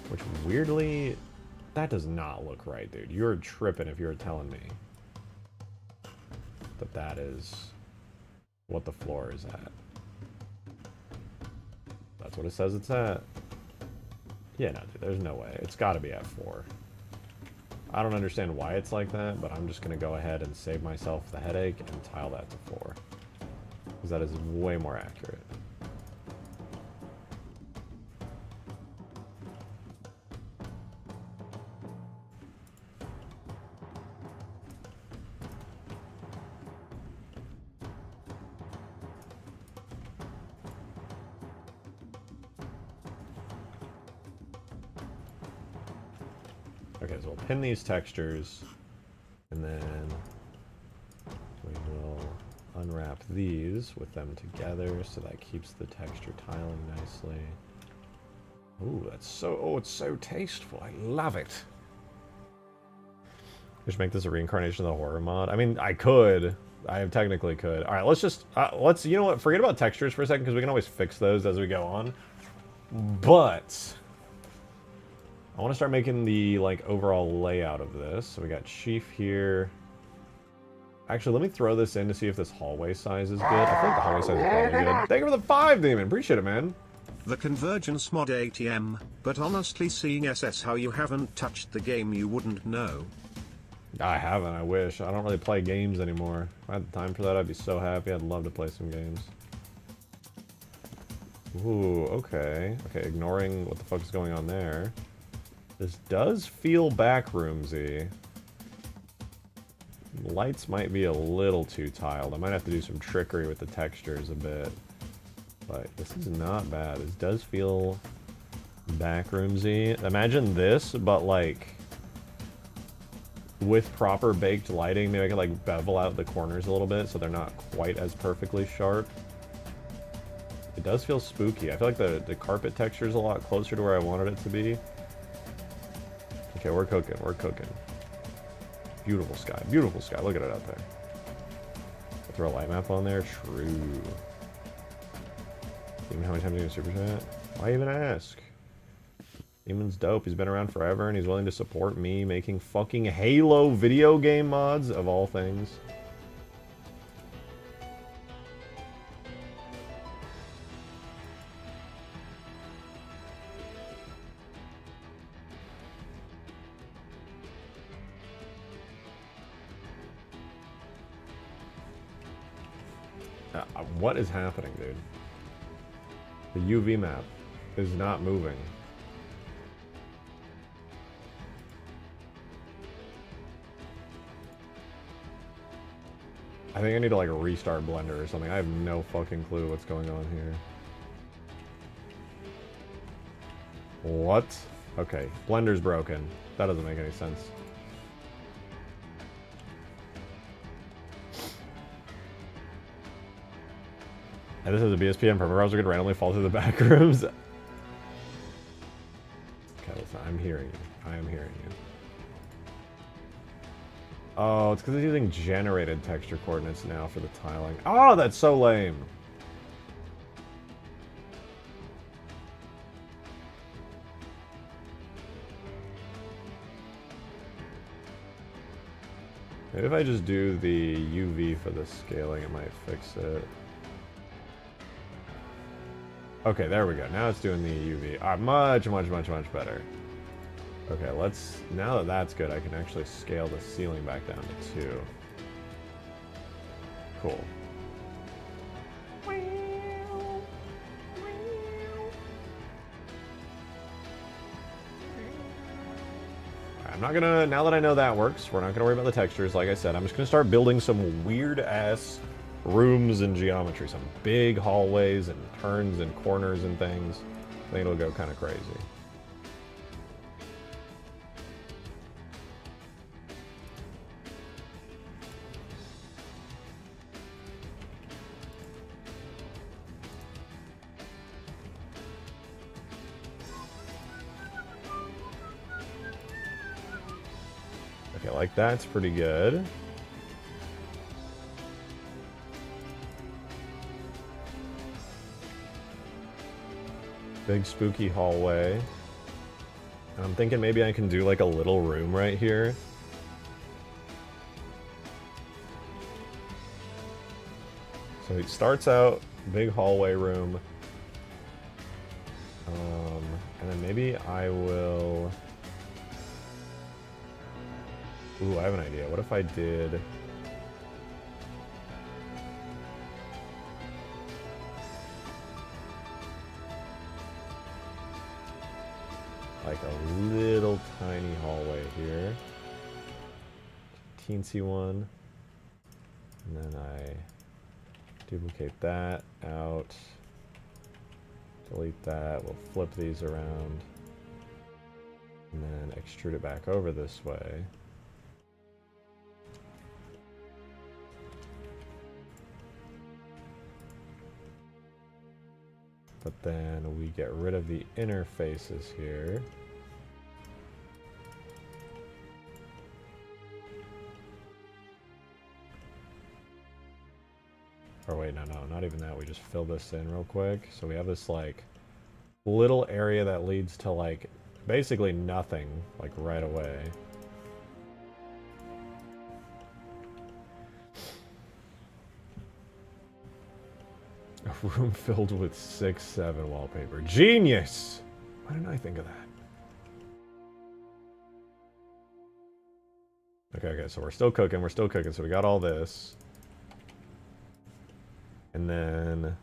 A: Which, weirdly, that does not look right, dude. You're tripping if you're telling me that that is what the floor is at. That's what it says it's at. Yeah, no, dude, there's no way. It's got to be at 4. I don't understand why it's like that, but I'm just going to go ahead and save myself the headache and tile that to 4. Because that is way more accurate. Okay, so we'll pin these textures, and then we will unwrap these with them together, so that keeps the texture tiling nicely. Ooh, that's so, oh, it's so tasteful. I love it. Just make this a reincarnation of the horror mod. I mean, I could. I technically could. All right, let's just, you know what, forget about textures for a second, because we can always fix those as we go on. But I want to start making the, like, overall layout of this. So we got Chief here. Actually, let me throw this in to see if this hallway size is good. I feel like the hallway size is probably good. Thank you for the 5, Demon. Appreciate it, man.
B: The Convergence mod ATM, but honestly seeing SS how you haven't touched the game you wouldn't know.
A: I haven't, I wish. I don't really play games anymore. If I had the time for that, I'd be so happy. I'd love to play some games. Ooh, okay. Okay, ignoring what the fuck is going on there. This does feel backroomsy. Lights might be a little too tiled. I might have to do some trickery with the textures a bit. But this is not bad. This does feel backroomsy. Imagine this, but like with proper baked lighting. Maybe I could like bevel out the corners a little bit so they're not quite as perfectly sharp. It does feel spooky. I feel like the carpet texture is a lot closer to where I wanted it to be. Okay, we're cooking. We're cooking. Beautiful sky. Beautiful sky. Look at it out there. Throw a light map on there. True. Even how many times do you super chat? Why even ask? Demon's dope. He's been around forever and he's willing to support me making fucking Halo video game mods of all things. What is happening, dude? The UV map is not moving. I think I need to like restart Blender or something. I have no fucking clue what's going on here. What? Okay, Blender's broken. That doesn't make any sense. And this is a BSP and Permafrost could randomly fall through the back rooms. Okay, listen, I'm hearing you. I am hearing you. Oh, it's because it's using generated texture coordinates now for the tiling. Oh, that's so lame. Maybe if I just do the UV for the scaling, it might fix it. Okay, there we go. Now it's doing the UV. Much, much, much, much better. Okay, let's... Now that that's good, I can actually scale the ceiling back down to 2. Cool. I'm not gonna... Now that I know that works, we're not gonna worry about the textures. Like I said, I'm just gonna start building some weird-ass rooms and geometry. Some big hallways and turns and corners and things. I think it'll go kind of crazy. Okay, like that's pretty good. Big spooky hallway. And I'm thinking maybe I can do like a little room right here. So it starts out, big hallway room. And then maybe I will... Ooh, I have an idea. What if I did... like a little tiny hallway here. Teensy one. And then I duplicate that out. Delete that. We'll flip these around. And then extrude it back over this way. But then we get rid of the interfaces here. Or wait, no, not even that. We just fill this in real quick. So we have this like little area that leads to like basically nothing, like right away. A room filled with 6-7 wallpaper. Genius! Why didn't I think of that? Okay, so we're still cooking, so we got all this. And then...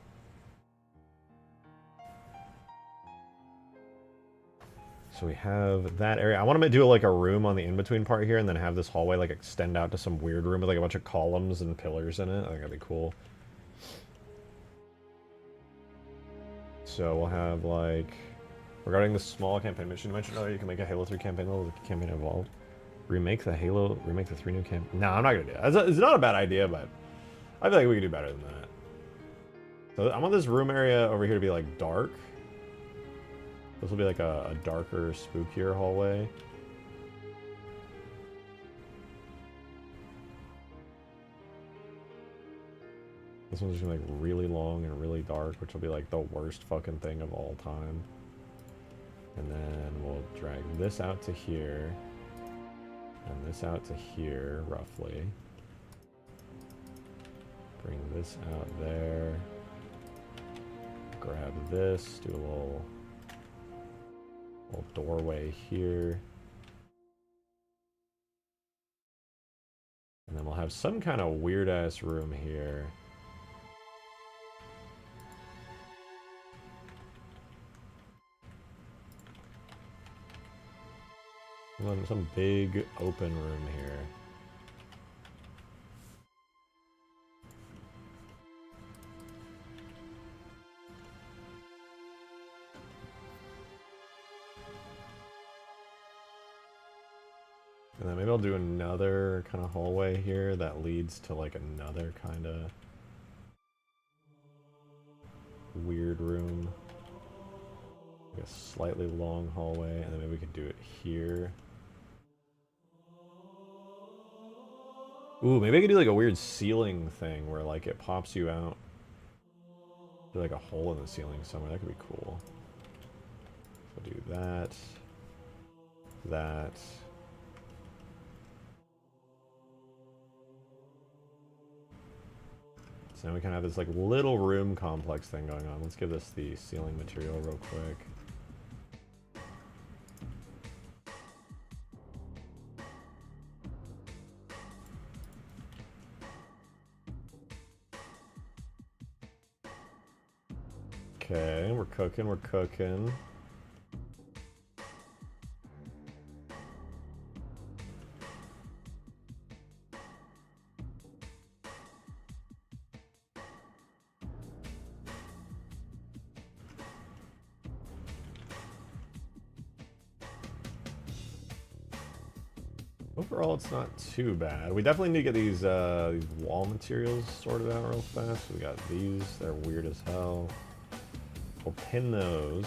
A: so we have that area. I want to do like a room on the in-between part here and then have this hallway like extend out to some weird room with like a bunch of columns and pillars in it. I think that'd be cool. So we'll have like... regarding the small campaign mission you mentioned earlier, you can make a Halo 3 campaign level with the campaign involved. Remake the 3 new campaign. No, I'm not gonna do that. It's not a bad idea, but I feel like we could do better than that. So I want this room area over here to be like dark. This will be like a darker, spookier hallway. This one's just gonna be like really long and really dark, which will be like the worst fucking thing of all time. And then we'll drag this out to here. And this out to here, roughly. Bring this out there. Grab this, do a little doorway here. And then we'll have some kind of weird ass room here. Some big open room here. And then maybe I'll do another kind of hallway here that leads to like another kind of weird room. Like a slightly long hallway, and then maybe we could do it here. Ooh, maybe I could do like a weird ceiling thing where like it pops you out. Do like a hole in the ceiling somewhere. That could be cool. So do that. That. So now we kind of have this like little room complex thing going on. Let's give this the ceiling material real quick. Okay, we're cooking. Overall, it's not too bad. We definitely need to get these wall materials sorted out real fast. We got these, they're weird as hell. We'll pin those.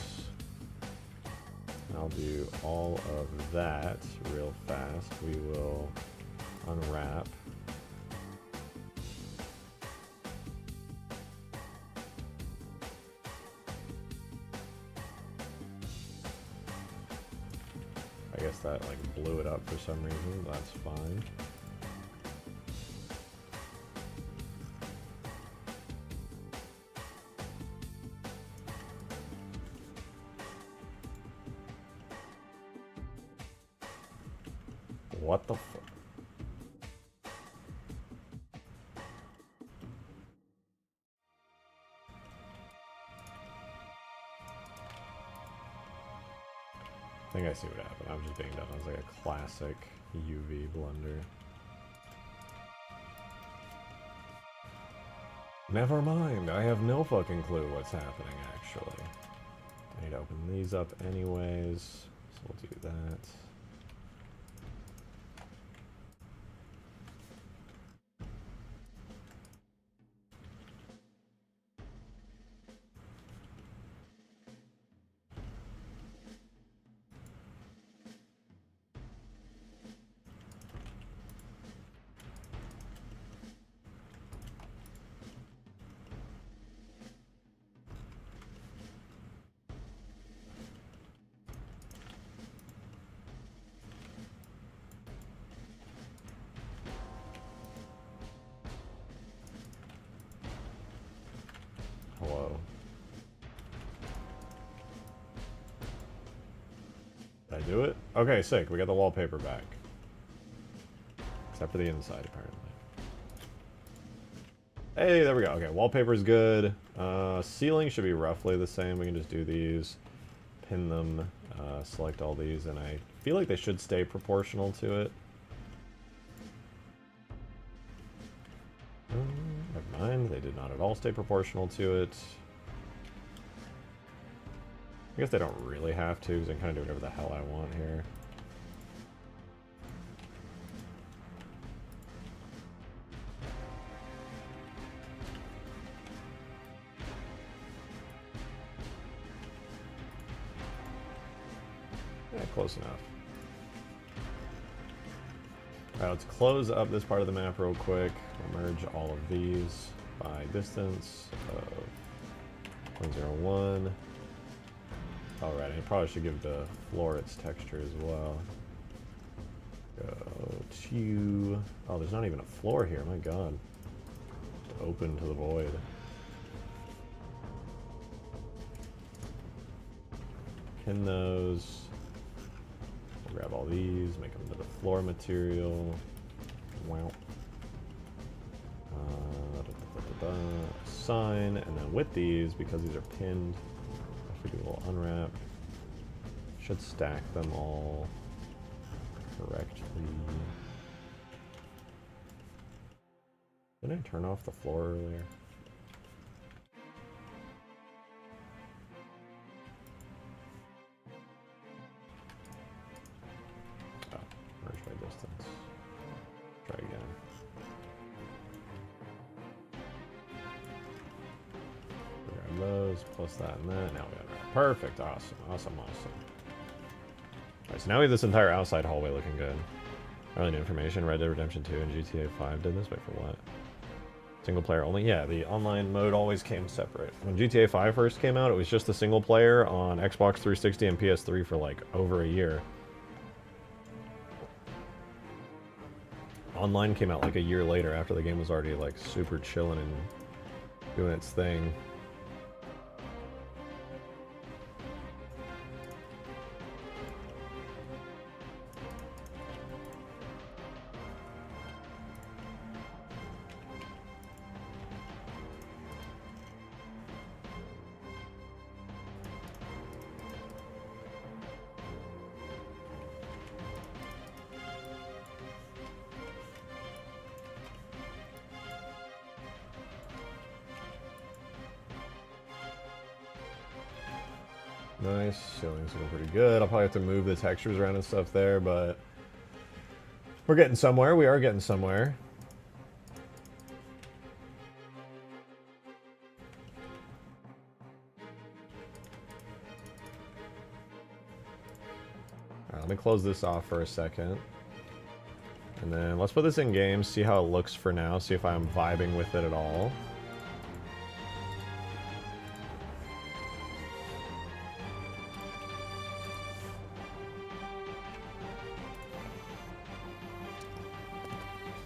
A: I'll do all of that real fast. We will unwrap. guess that like blew it up for some reason. That's fine. What the fuck? I think I see what happened. I'm just being done. That was like a classic UV blunder. Never mind. I have no fucking clue what's happening, actually. I need to open these up anyways, so we'll do that. Hello. Did I do it? Okay, sick. We got the wallpaper back. Except for the inside, apparently. Hey, there we go. Okay, wallpaper's good. Ceiling should be roughly the same. We can just do these, pin them, select all these, and I feel like they should stay proportional to it. Never mind, they did not at all stay proportional to it. I guess they don't really have to, because I can kind of do whatever the hell I want here. Yeah, close enough. Alright, let's close up this part of the map real quick. We'll merge all of these by distance of 0.01. Alright, I probably should give the floor its texture as well. Go to... Oh, there's not even a floor here, my god. Just open to the void. Pin those. We'll grab all these, make them into the floor material. Wow. Sign, and then with these, because these are pinned, if we do a little unwrap, should stack them all correctly. Didn't I turn off the floor earlier? Oh, merge by distance. Try again. Grab those, plus that and that. Now we got it. Perfect. Awesome. Awesome. Awesome. Alright, so now we have this entire outside hallway looking good. Early new information. Red Dead Redemption 2 and GTA 5 did this. Wait, for what? Single player only? Yeah, the online mode always came separate. When GTA 5 first came out, it was just the single player on Xbox 360 and PS3 for like over a year. Online came out like a year later after the game was already like super chilling and doing its thing. Nice, ceiling's looking pretty good. I'll probably have to move the textures around and stuff there, but we're getting somewhere. We are getting somewhere. Alright, let me close this off for a second. And then let's put this in game, see how it looks for now, see if I'm vibing with it at all.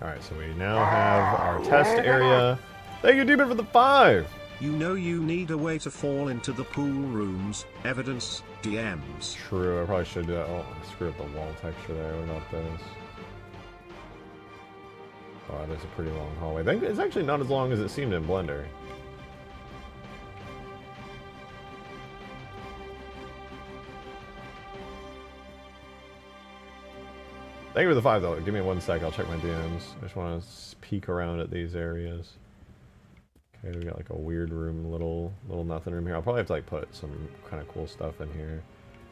A: Alright, so we now have our test area. Thank you, Demon, for the 5!
B: You know you need a way to fall into the pool rooms. Evidence, DMs.
A: True, I probably should do that. Oh, screw up the wall texture there. What about this? Oh, that is a pretty long hallway. I think it's actually not as long as it seemed in Blender. Thank you for the 5, though. Give me 1 sec. I'll check my DMs. I just want to peek around at these areas. Okay, we got like a weird room, little nothing room here. I'll probably have to like put some kind of cool stuff in here.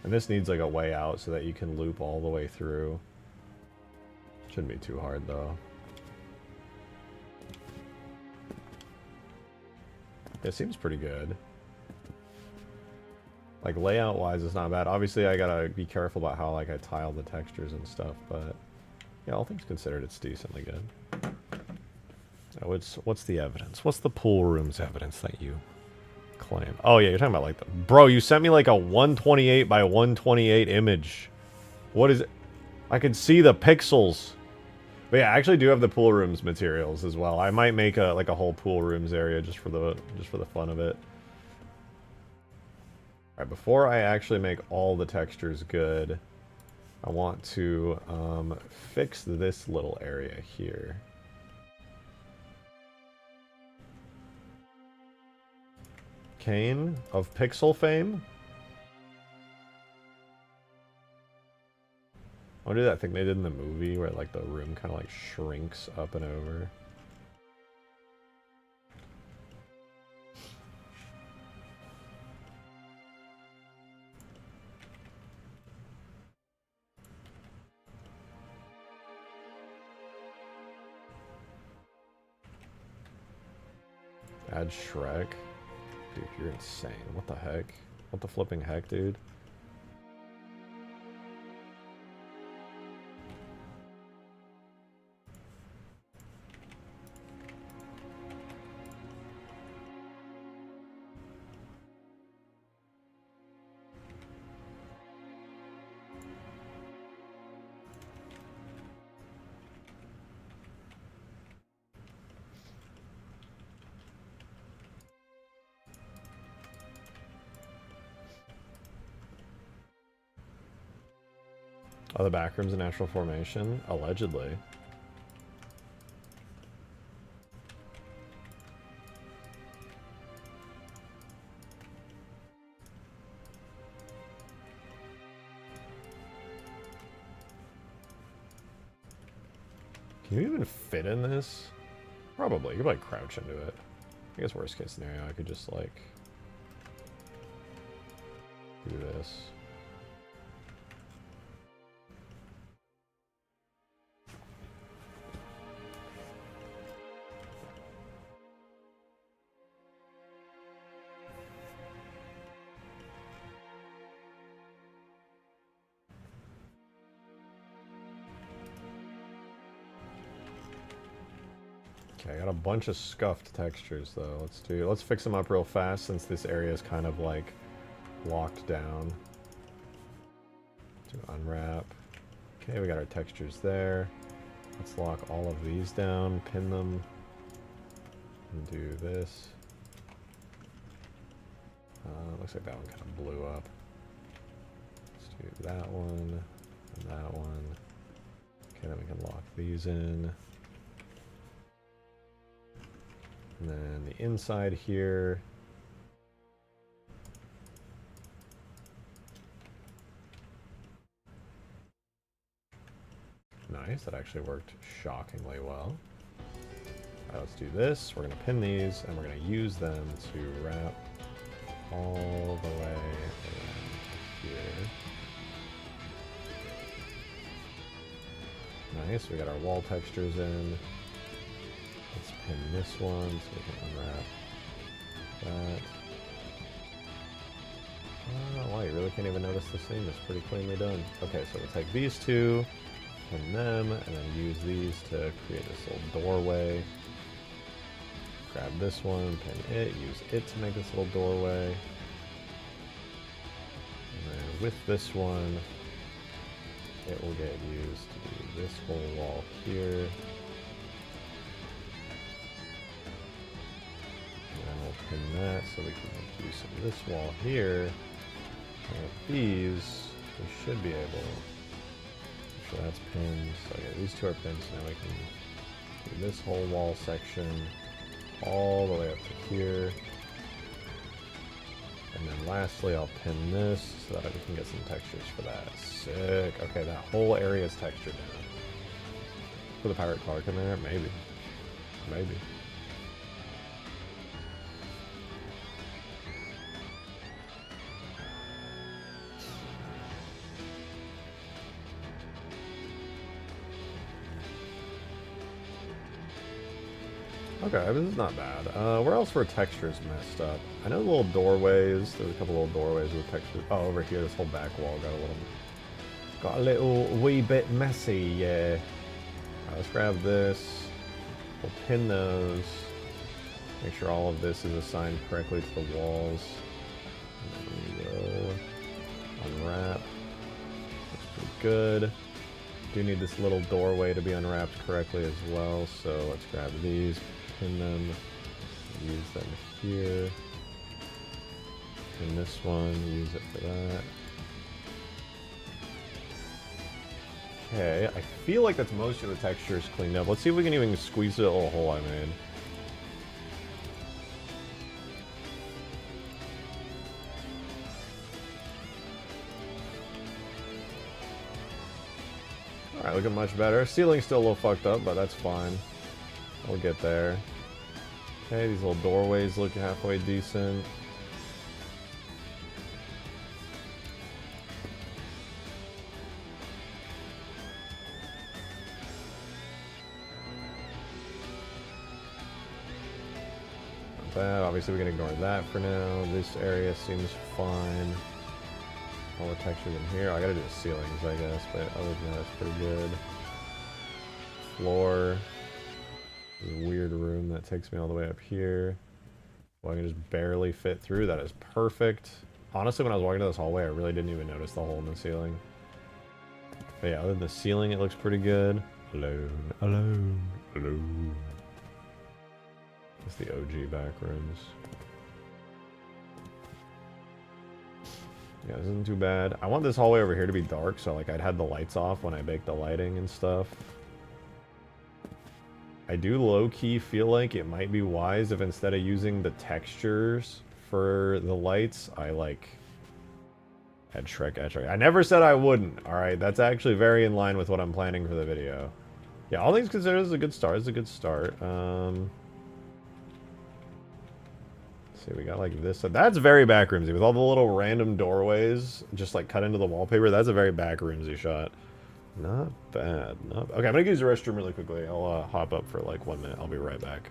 A: And this needs like a way out so that you can loop all the way through. Shouldn't be too hard though. It seems pretty good. Like layout wise it's not bad. Obviously I gotta be careful about how like I tile the textures and stuff, but yeah, all things considered it's decently good. Oh, what's the evidence? What's the pool room's evidence that you claim? Oh yeah, you're talking about like the... Bro, you sent me like a 128 by 128 image. What is it? I can see the pixels. But yeah, I actually do have the pool rooms materials as well. I might make a like a whole pool rooms area just for the fun of it. Alright, before I actually make all the textures good, I want to fix this little area here. Kane of Pixel fame? I wonder that thing they did in the movie where like the room kind of like shrinks up and over. Add Shrek. Dude, you're insane. What the heck? What the flipping heck, dude? Oh, the Backrooms in natural formation? Allegedly. Can you even fit in this? Probably. You could like crouch into it. I guess worst case scenario, I could just like do this. Okay, I got a bunch of scuffed textures though. Let's fix them up real fast since this area is kind of like locked down. Do unwrap. Okay, we got our textures there. Let's lock all of these down, pin them, and do this. Looks like that one kind of blew up. Let's do that one, and that one. Okay, then we can lock these in. And then the inside here. Nice, that actually worked shockingly well. Alright, let's do this. We're going to pin these, and we're going to use them to wrap all the way around here. Nice, we got our wall textures in. Let's pin this one so we can unwrap that. Oh, wow, you really can't even notice the seam. It's pretty cleanly done. Okay, so we'll take these two, pin them, and then use these to create this little doorway. Grab this one, pin it, use it to make this little doorway. And then with this one, it will get used to do this whole wall here. So this wall here, with these, we should be able. So that's pins. So yeah, these two are pins. So now we can do this whole wall section all the way up to here. And then lastly, I'll pin this so that we can get some textures for that. Sick. Okay, that whole area is textured now. Put the Pirate Clark in there? Maybe. Maybe. Okay, this is not bad. Where else were textures messed up? I know the little doorways. There's a couple little doorways with textures. Oh, over here, this whole back wall got a little wee bit messy. Yeah. Alright, let's grab this. We'll pin those. Make sure all of this is assigned correctly to the walls. And then we will unwrap. Looks pretty good. Do need this little doorway to be unwrapped correctly as well, so let's grab these, pin them, use them here, pin this one, use it for that. Okay, I feel like that's most of the textures cleaned up. Let's see if we can even squeeze the little hole I made. Alright, looking much better. Ceiling's still a little fucked up, but that's fine. We'll get there. Okay, these little doorways look halfway decent. Not bad. Obviously we can ignore that for now. This area seems fine. All the textures in here. I gotta do the ceilings, I guess, but other than that, it's pretty good. Floor. There's a weird room that takes me all the way up here. Well, I can just barely fit through. That is perfect. Honestly, when I was walking down this hallway, I really didn't even notice the hole in the ceiling. But yeah, other than the ceiling, it looks pretty good. Alone, alone, alone. It's the OG Backrooms. Yeah, this isn't too bad. I want this hallway over here to be dark, so like I'd had the lights off when I baked the lighting and stuff. I do low-key feel like it might be wise if instead of using the textures for the lights, I like had Shrek etch. I never said I wouldn't, alright? That's actually very in line with what I'm planning for the video. Yeah, all things considered, this is a good start. It's a good start. See, we got like this. So that's very backroomsy with all the little random doorways just like cut into the wallpaper. That's a very backroomsy shot. Not bad. Not okay, I'm gonna use the restroom really quickly. I'll hop up for like 1 minute. I'll be right back.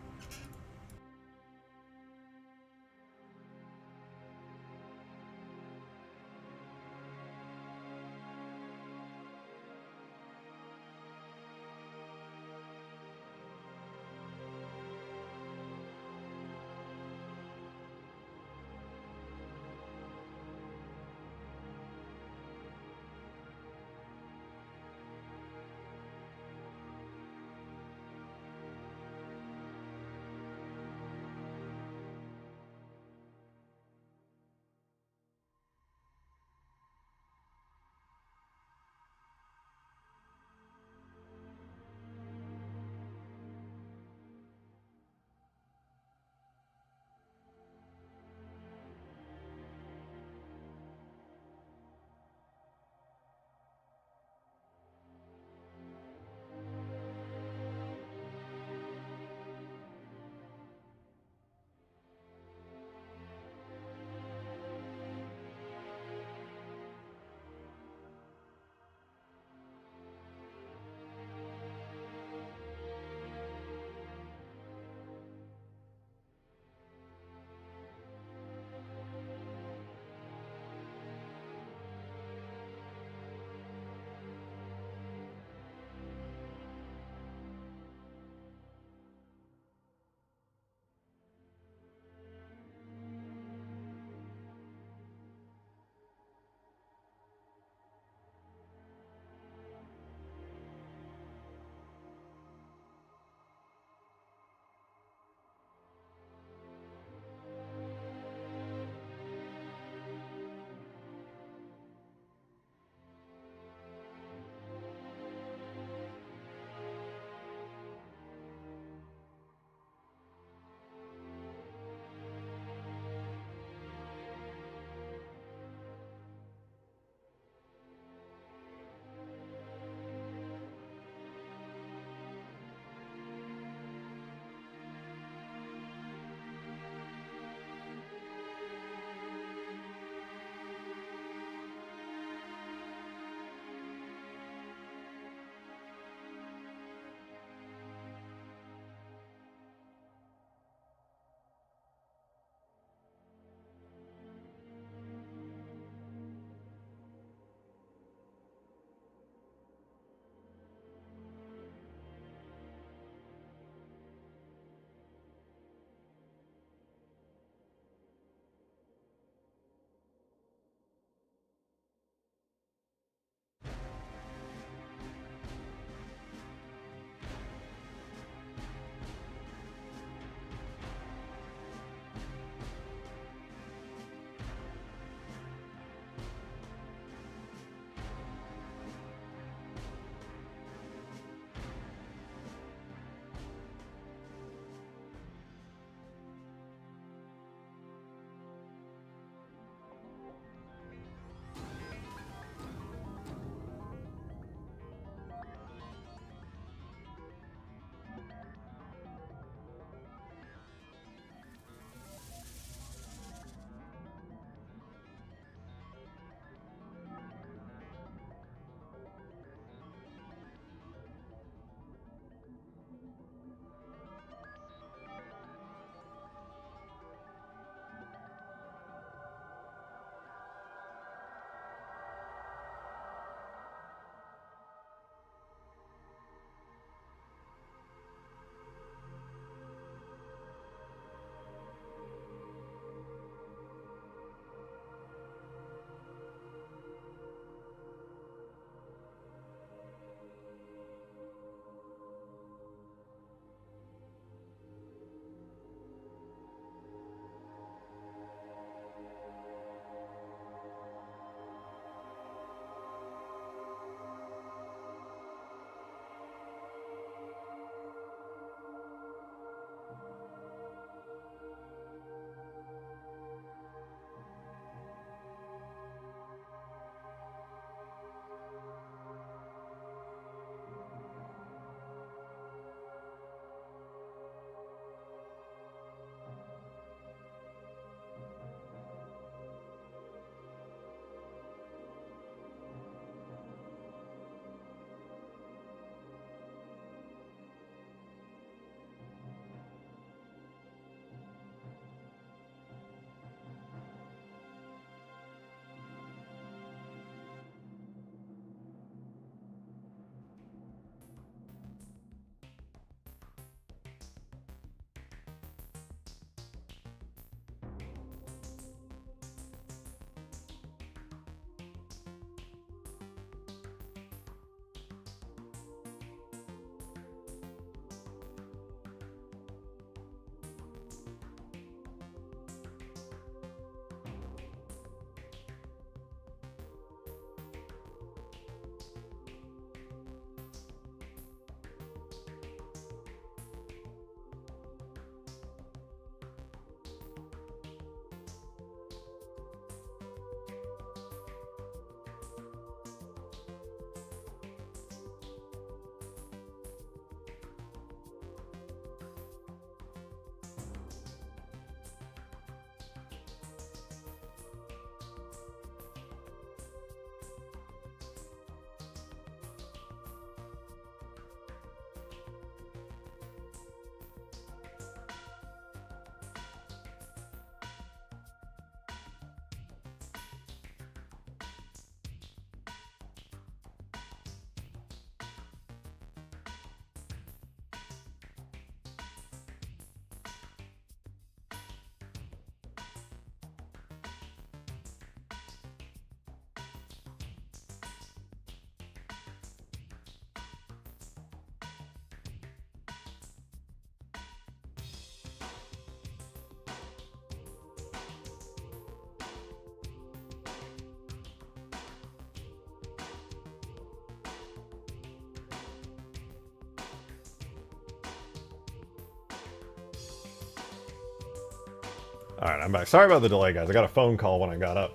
A: Alright, I'm back. Sorry about the delay, guys. I got a phone call when I got up.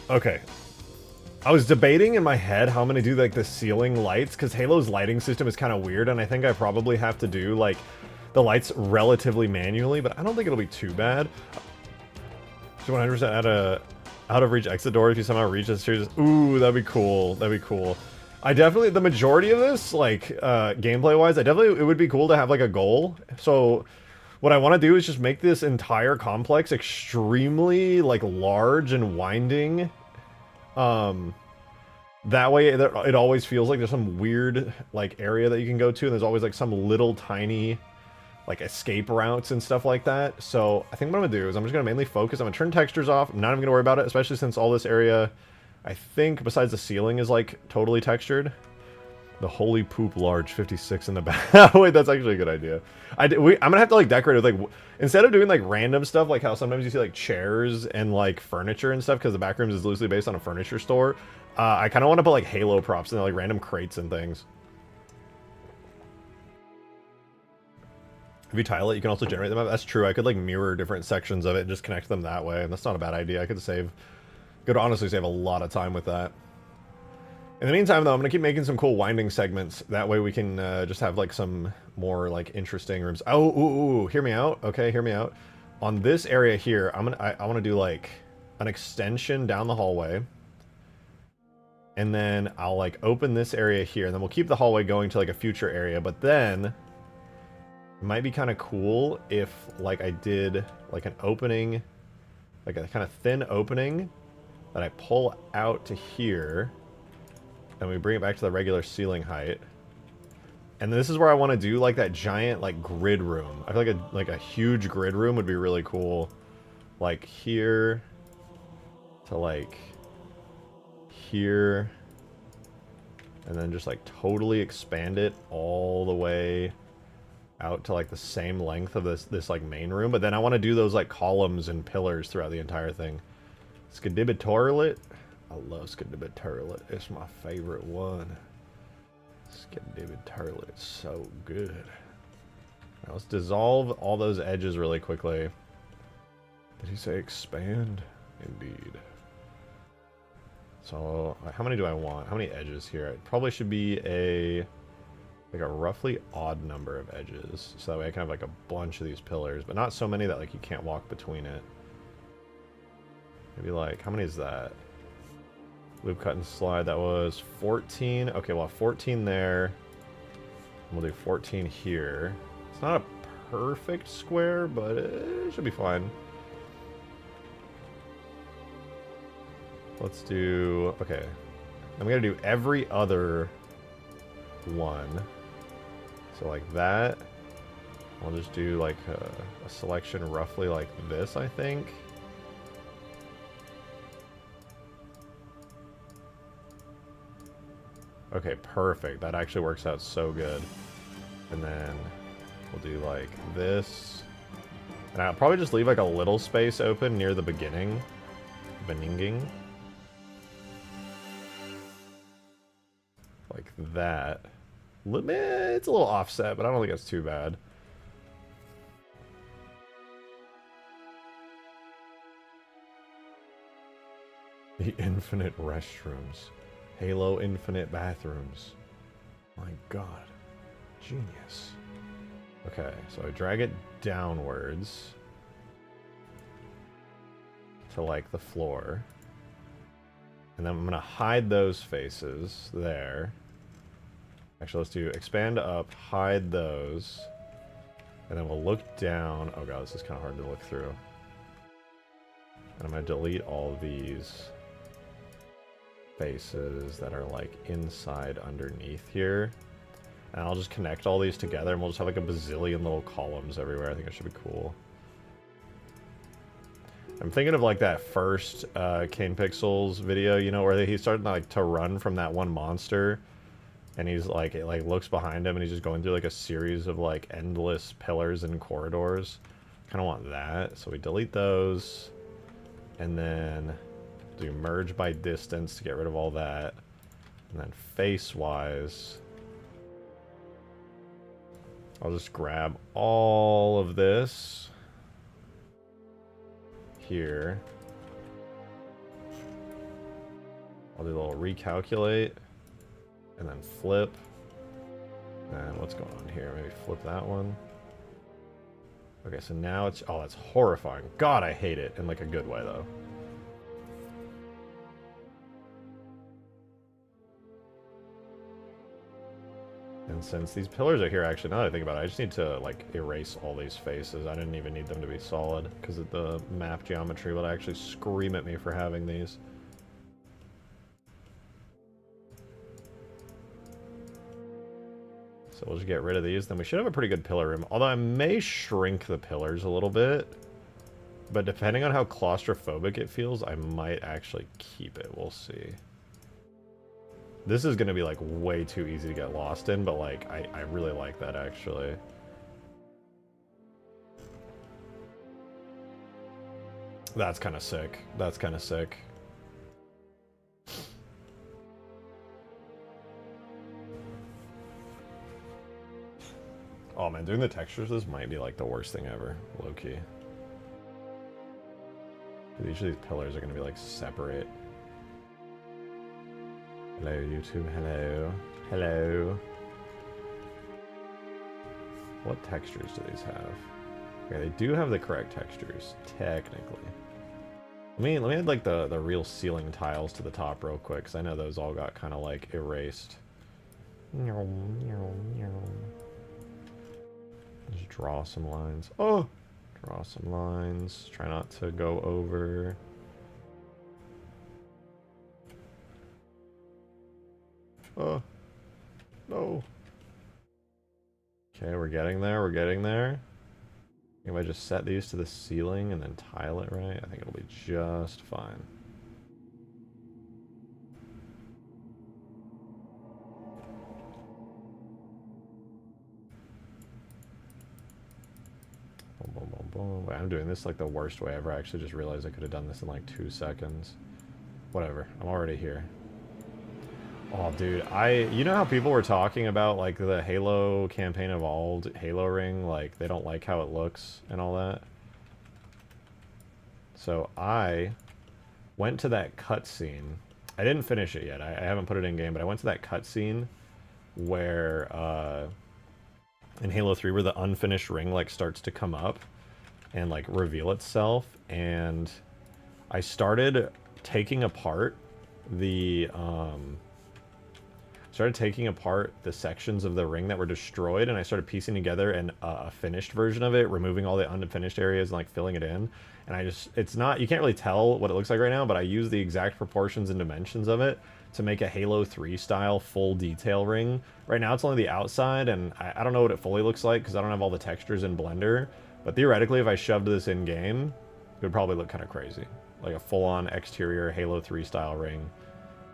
A: Okay. I was debating in my head how I'm gonna do, like, the ceiling lights, because Halo's lighting system is kind of weird, and I think I probably have to do, like, the lights relatively manually, but I don't think it'll be too bad. So 100% add a out-of-reach exit door if you somehow reach this series. Ooh, that'd be cool. That'd be cool. I definitely, the majority of this, like, gameplay-wise, it would be cool to have, like, a goal. So what I want to do is just make this entire complex extremely, like, large and winding. That way it always feels like there's some weird, like, area that you can go to, and there's always, like, some little tiny, like, escape routes and stuff like that. So I think what I'm gonna do is I'm just gonna mainly focus. I'm gonna turn textures off. I'm not even gonna worry about it, especially since all this area, I think, besides the ceiling, is, like, totally textured. The holy poop large 56 in the back. Wait, that's actually a good idea. I'm gonna have to, like, decorate it with, like, instead of doing, like, random stuff, like how sometimes you see, like, chairs and, like, furniture and stuff, because the Backrooms is loosely based on a furniture store. I kind of want to put, like, Halo props in there, like, random crates and things. If you tile it, you can also generate them. That's true. I could, like, mirror different sections of it and just connect them that way. And that's not a bad idea. I could honestly save a lot of time with that. In the meantime, though, I'm going to keep making some cool winding segments. That way we can just have, like, some more, like, interesting rooms. Oh, ooh, hear me out. Okay, hear me out. On this area here, I want to do, like, an extension down the hallway. And then I'll, like, open this area here. And then we'll keep the hallway going to, like, a future area. But then it might be kind of cool if, like, I did, like, an opening, like a kind of thin opening that I pull out to here. And we bring it back to the regular ceiling height. And this is where I want to do, like, that giant, like, grid room. I feel like a huge grid room would be really cool. Like, here to, like, here. And then just, like, totally expand it all the way out to, like, the same length of this like, main room. But then I want to do those, like, columns and pillars throughout the entire thing. Skidibit Toilet. I love Skidibit Turlet. It's my favorite one. Skidibit Turlet is so good. Now let's dissolve all those edges really quickly. Did he say expand? Indeed. So, how many do I want? How many edges here? It probably should be like a roughly odd number of edges. So that way I can have, like, a bunch of these pillars, but not so many that, like, you can't walk between it. Maybe, like, how many is that? Loop, cut, and slide, that was 14. Okay, well, 14 there. We'll do 14 here. It's not a perfect square, but it should be fine. Let's do... Okay. I'm going to do every other one. So like that. I'll just do like a selection roughly like this, I think. Okay, perfect. That actually works out so good. And then we'll do like this. And I'll probably just leave like a little space open near the beginning. Beninging. Like that. It's a little offset, but I don't think it's too bad. The infinite restrooms. Halo infinite bathrooms. My god. Genius. Okay, so I drag it downwards to like the floor. And then I'm gonna hide those faces there. Actually, let's do expand up, hide those. And then we'll look down. Oh god, this is kind of hard to look through. And I'm gonna delete all these faces that are like inside underneath here. And I'll just connect all these together and we'll just have like a bazillion little columns everywhere. I think it should be cool. I'm thinking of like that first Kane Pixels video, you know, where he's starting like to run from that one monster. And he's like, it like looks behind him and he's just going through like a series of like endless pillars and corridors. Kind of want that. So we delete those. And then do merge by distance to get rid of all that. And then face-wise, I'll just grab all of this here. I'll do a little recalculate and then flip. And what's going on here? Maybe flip that one. Okay, so now it's... Oh, that's horrifying. God, I hate it. In like a good way, though. And since these pillars are here, actually, now that I think about it, I just need to, like, erase all these faces. I didn't even need them to be solid, because the map geometry would actually scream at me for having these. So we'll just get rid of these, then we should have a pretty good pillar room. Although I may shrink the pillars a little bit, but depending on how claustrophobic it feels, I might actually keep it. We'll see. This is going to be, like, way too easy to get lost in, but, like, I really like that, actually. That's kind of sick. That's kind of sick. Oh, man, doing the textures, this might be, like, the worst thing ever. Low-key. Each of these pillars are going to be, like, separate. Hello, YouTube. Hello. Hello. What textures do these have? Okay, they do have the correct textures, technically. Let me add, like, the real ceiling tiles to the top real quick, because I know those all got kind of, like, erased. Just draw some lines. Oh! Draw some lines. Try not to go over. Oh. No. Okay, we're getting there. We're getting there. If I just set these to the ceiling and then tile it right, I think it'll be just fine. Boom, boom, boom, boom. Wait, I'm doing this like the worst way ever. I actually just realized I could have done this in like 2 seconds. Whatever. I'm already here. Oh, dude, you know how people were talking about, like, the Halo Campaign Evolved Halo ring? Like, they don't like how it looks and all that? So, I went to that cutscene. I didn't finish it yet. I haven't put it in game, but I went to that cutscene where, in Halo 3, where the unfinished ring, like, starts to come up and, like, reveal itself. And I started taking apart the, sections of the ring that were destroyed, and I started piecing together a finished version of it, removing all the unfinished areas and like filling it in. And it's not, you can't really tell what it looks like right now, but I use the exact proportions and dimensions of it to make a Halo 3 style full detail ring. Right now it's only the outside, and I don't know what it fully looks like because I don't have all the textures in Blender, but theoretically if I shoved this in game, it would probably look kind of crazy. Like a full-on exterior Halo 3 style ring.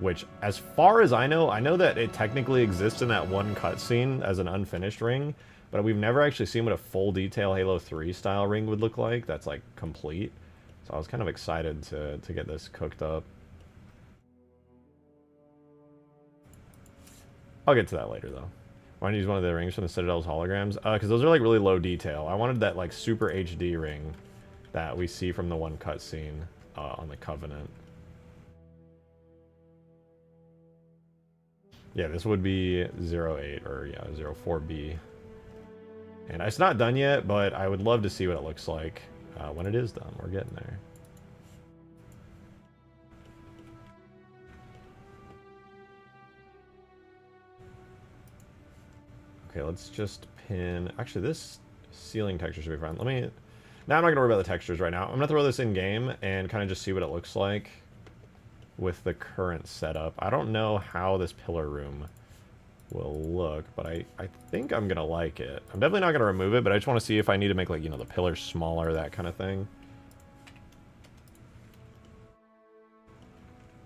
A: Which, as far as I know that it technically exists in that one cutscene as an unfinished ring, but we've never actually seen what a full detail Halo 3 style ring would look like. That's like complete. So I was kind of excited to get this cooked up. I'll get to that later though. Why don't you use one of the rings from the Citadel's holograms? Because those are like really low detail. I wanted that like super HD ring that we see from the one cutscene on the Covenant. Yeah, this would be 08 or yeah, 04B. And it's not done yet, but I would love to see what it looks like when it is done. We're getting there. Okay, let's just pin... Actually, this ceiling texture should be fine. Now I'm not going to worry about the textures right now. I'm going to throw this in game and kind of just see what it looks like with the current setup. I don't know how this pillar room will look, but I think I'm gonna like it. I'm definitely not gonna remove it, but I just want to see if I need to make, like, you know, the pillars smaller, that kind of thing.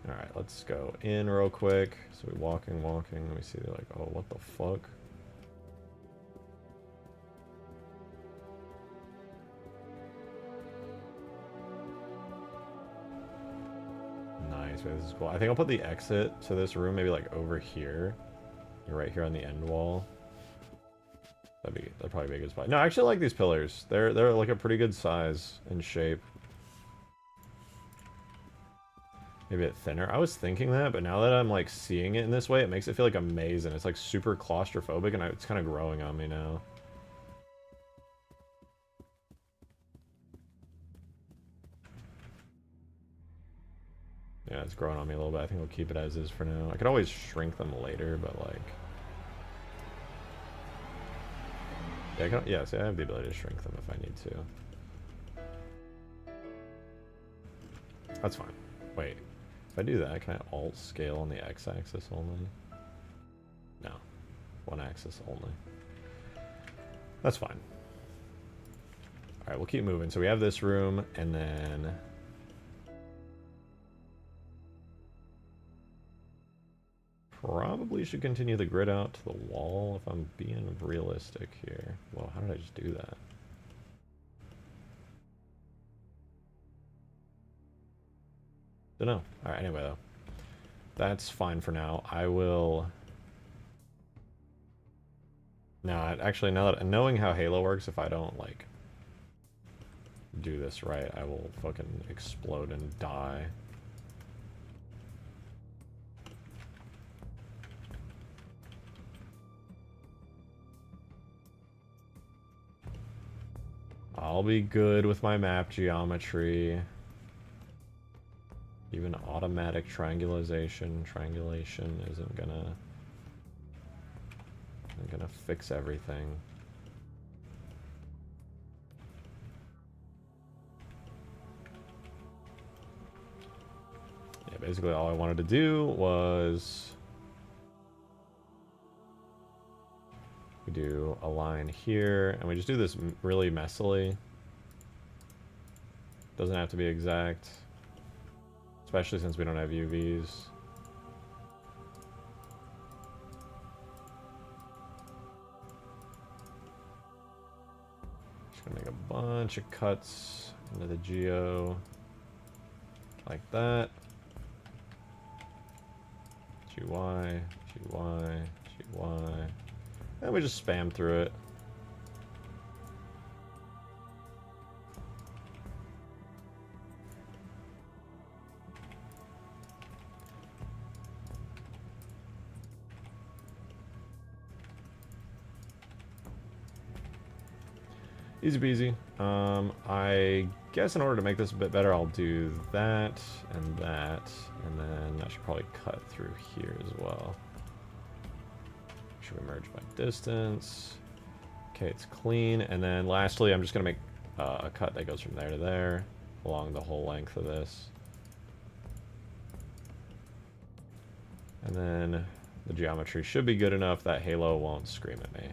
A: Alright, let's go in real quick. So we're walking. Let me see, like, oh, what the fuck? Nice, this is cool. I think I'll put the exit to this room maybe like over here. Right here on the end wall. That'd probably be a good spot. No, I actually like these pillars. They're like a pretty good size and shape. Maybe a bit thinner. I was thinking that, but now that I'm like seeing it in this way, it makes it feel like a maze, and it's like super claustrophobic, and it's kind of growing on me now. Yeah, it's growing on me a little bit. I think we'll keep it as is for now. I could always shrink them later, but like... Yeah, see, I have the ability to shrink them if I need to. That's fine. Wait. If I do that, can I alt scale on the x-axis only? No. One axis only. That's fine. Alright, we'll keep moving. So we have this room, and then... Probably should continue the grid out to the wall if I'm being realistic here. Well, how did I just do that? Don't know. Alright, anyway though. That's fine for now. I will... Now, actually, now that knowing how Halo works, if I don't, like, do this right, I will fucking explode and die. I'll be good with my map geometry. Even automatic triangulation isn't gonna fix everything. Yeah, basically all I wanted to do was we do a line here, and we just do this really messily. Doesn't have to be exact, especially since we don't have UVs. Just gonna make a bunch of cuts into the geo like that. GY, GY, GY. And we just spam through it. Easy peasy. I guess in order to make this a bit better, I'll do that, and then I should probably cut through here as well. Should we merge by distance? Okay, it's clean. And then lastly, I'm just going to make a cut that goes from there to there along the whole length of this. And then the geometry should be good enough that Halo won't scream at me.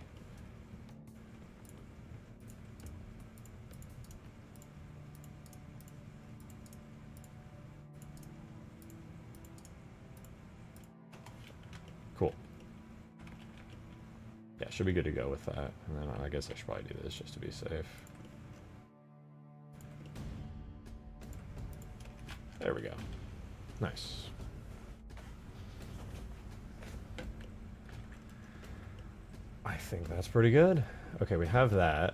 A: Cool. Yeah, should be good to go with that. And then I guess I should probably do this just to be safe. There we go. Nice. I think that's pretty good. Okay, we have that.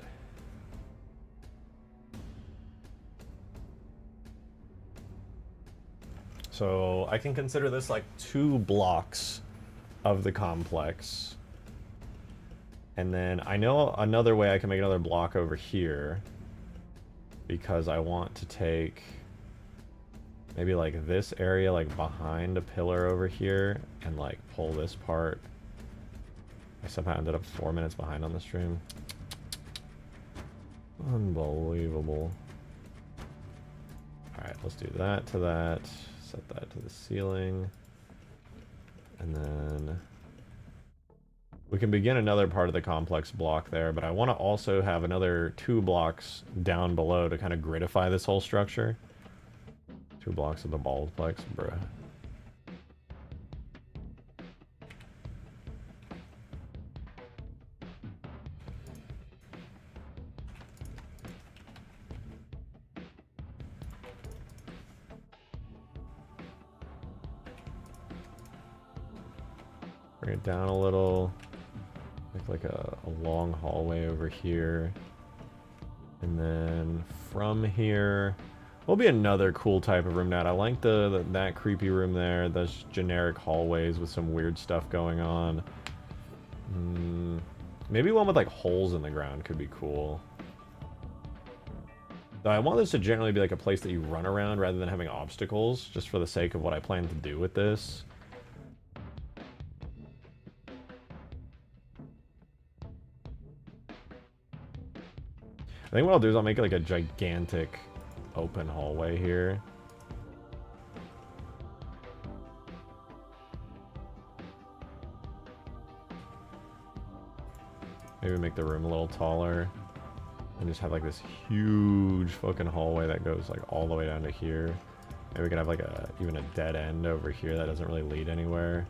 A: So I can consider this like 2 blocks of the complex. And then I know another way I can make another block over here, because I want to take maybe like this area like behind a pillar over here and like pull this part. I somehow ended up 4 minutes behind on the stream. Unbelievable. Alright, let's do that to that. Set that to the ceiling. And then we can begin another part of the complex block there, but I want to also have another 2 blocks down below to kind of gridify this whole structure. 2 blocks of the baldplex, bruh. Bring it down a little. like a long hallway over here. And then from here will be another cool type of room now. I like that creepy room there. Those generic hallways with some weird stuff going on. Maybe one with like holes in the ground could be cool. Though I want this to generally be like a place that you run around rather than having obstacles, just for the sake of what I plan to do with this. I think what I'll do is I'll make like a gigantic open hallway here. Maybe make the room a little taller. And just have like this huge fucking hallway that goes like all the way down to here. Maybe we could have like even a dead end over here that doesn't really lead anywhere.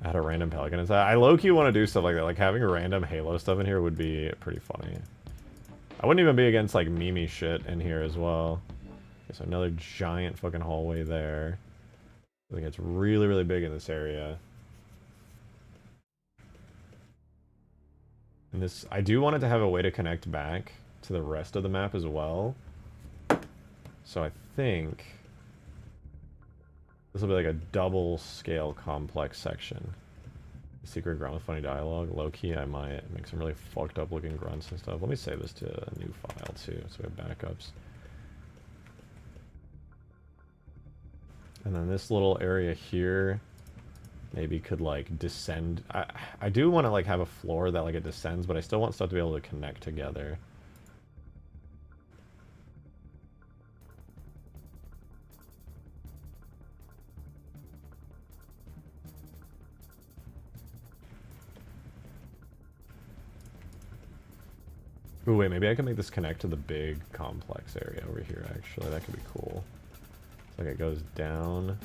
A: Add a random pelican inside. I low-key want to do stuff like that. Like having a random Halo stuff in here would be pretty funny. I wouldn't even be against like Mimi shit in here as well. Okay, so another giant fucking hallway there. I think it's really, really big in this area. And this, I do want it to have a way to connect back to the rest of the map as well. So I think this will be like a double scale complex section. Secret grunt with funny dialogue. Low key, I might make some really fucked up looking grunts and stuff. Let me save this to a new file too, so we have backups. And then this little area here maybe could like descend. I do want to like have a floor that like it descends, but I still want stuff to be able to connect together. Ooh, wait, maybe I can make this connect to the big complex area over here, actually. That could be cool. It's like it goes down.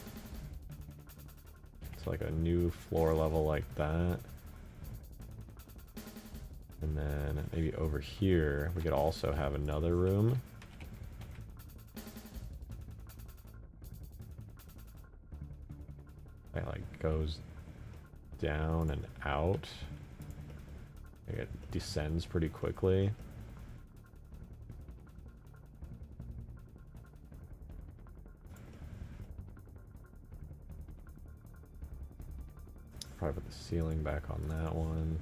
A: It's like a new floor level like that. And then maybe over here, we could also have another room. It like goes down and out. Like it descends pretty quickly. Probably put the ceiling back on that one.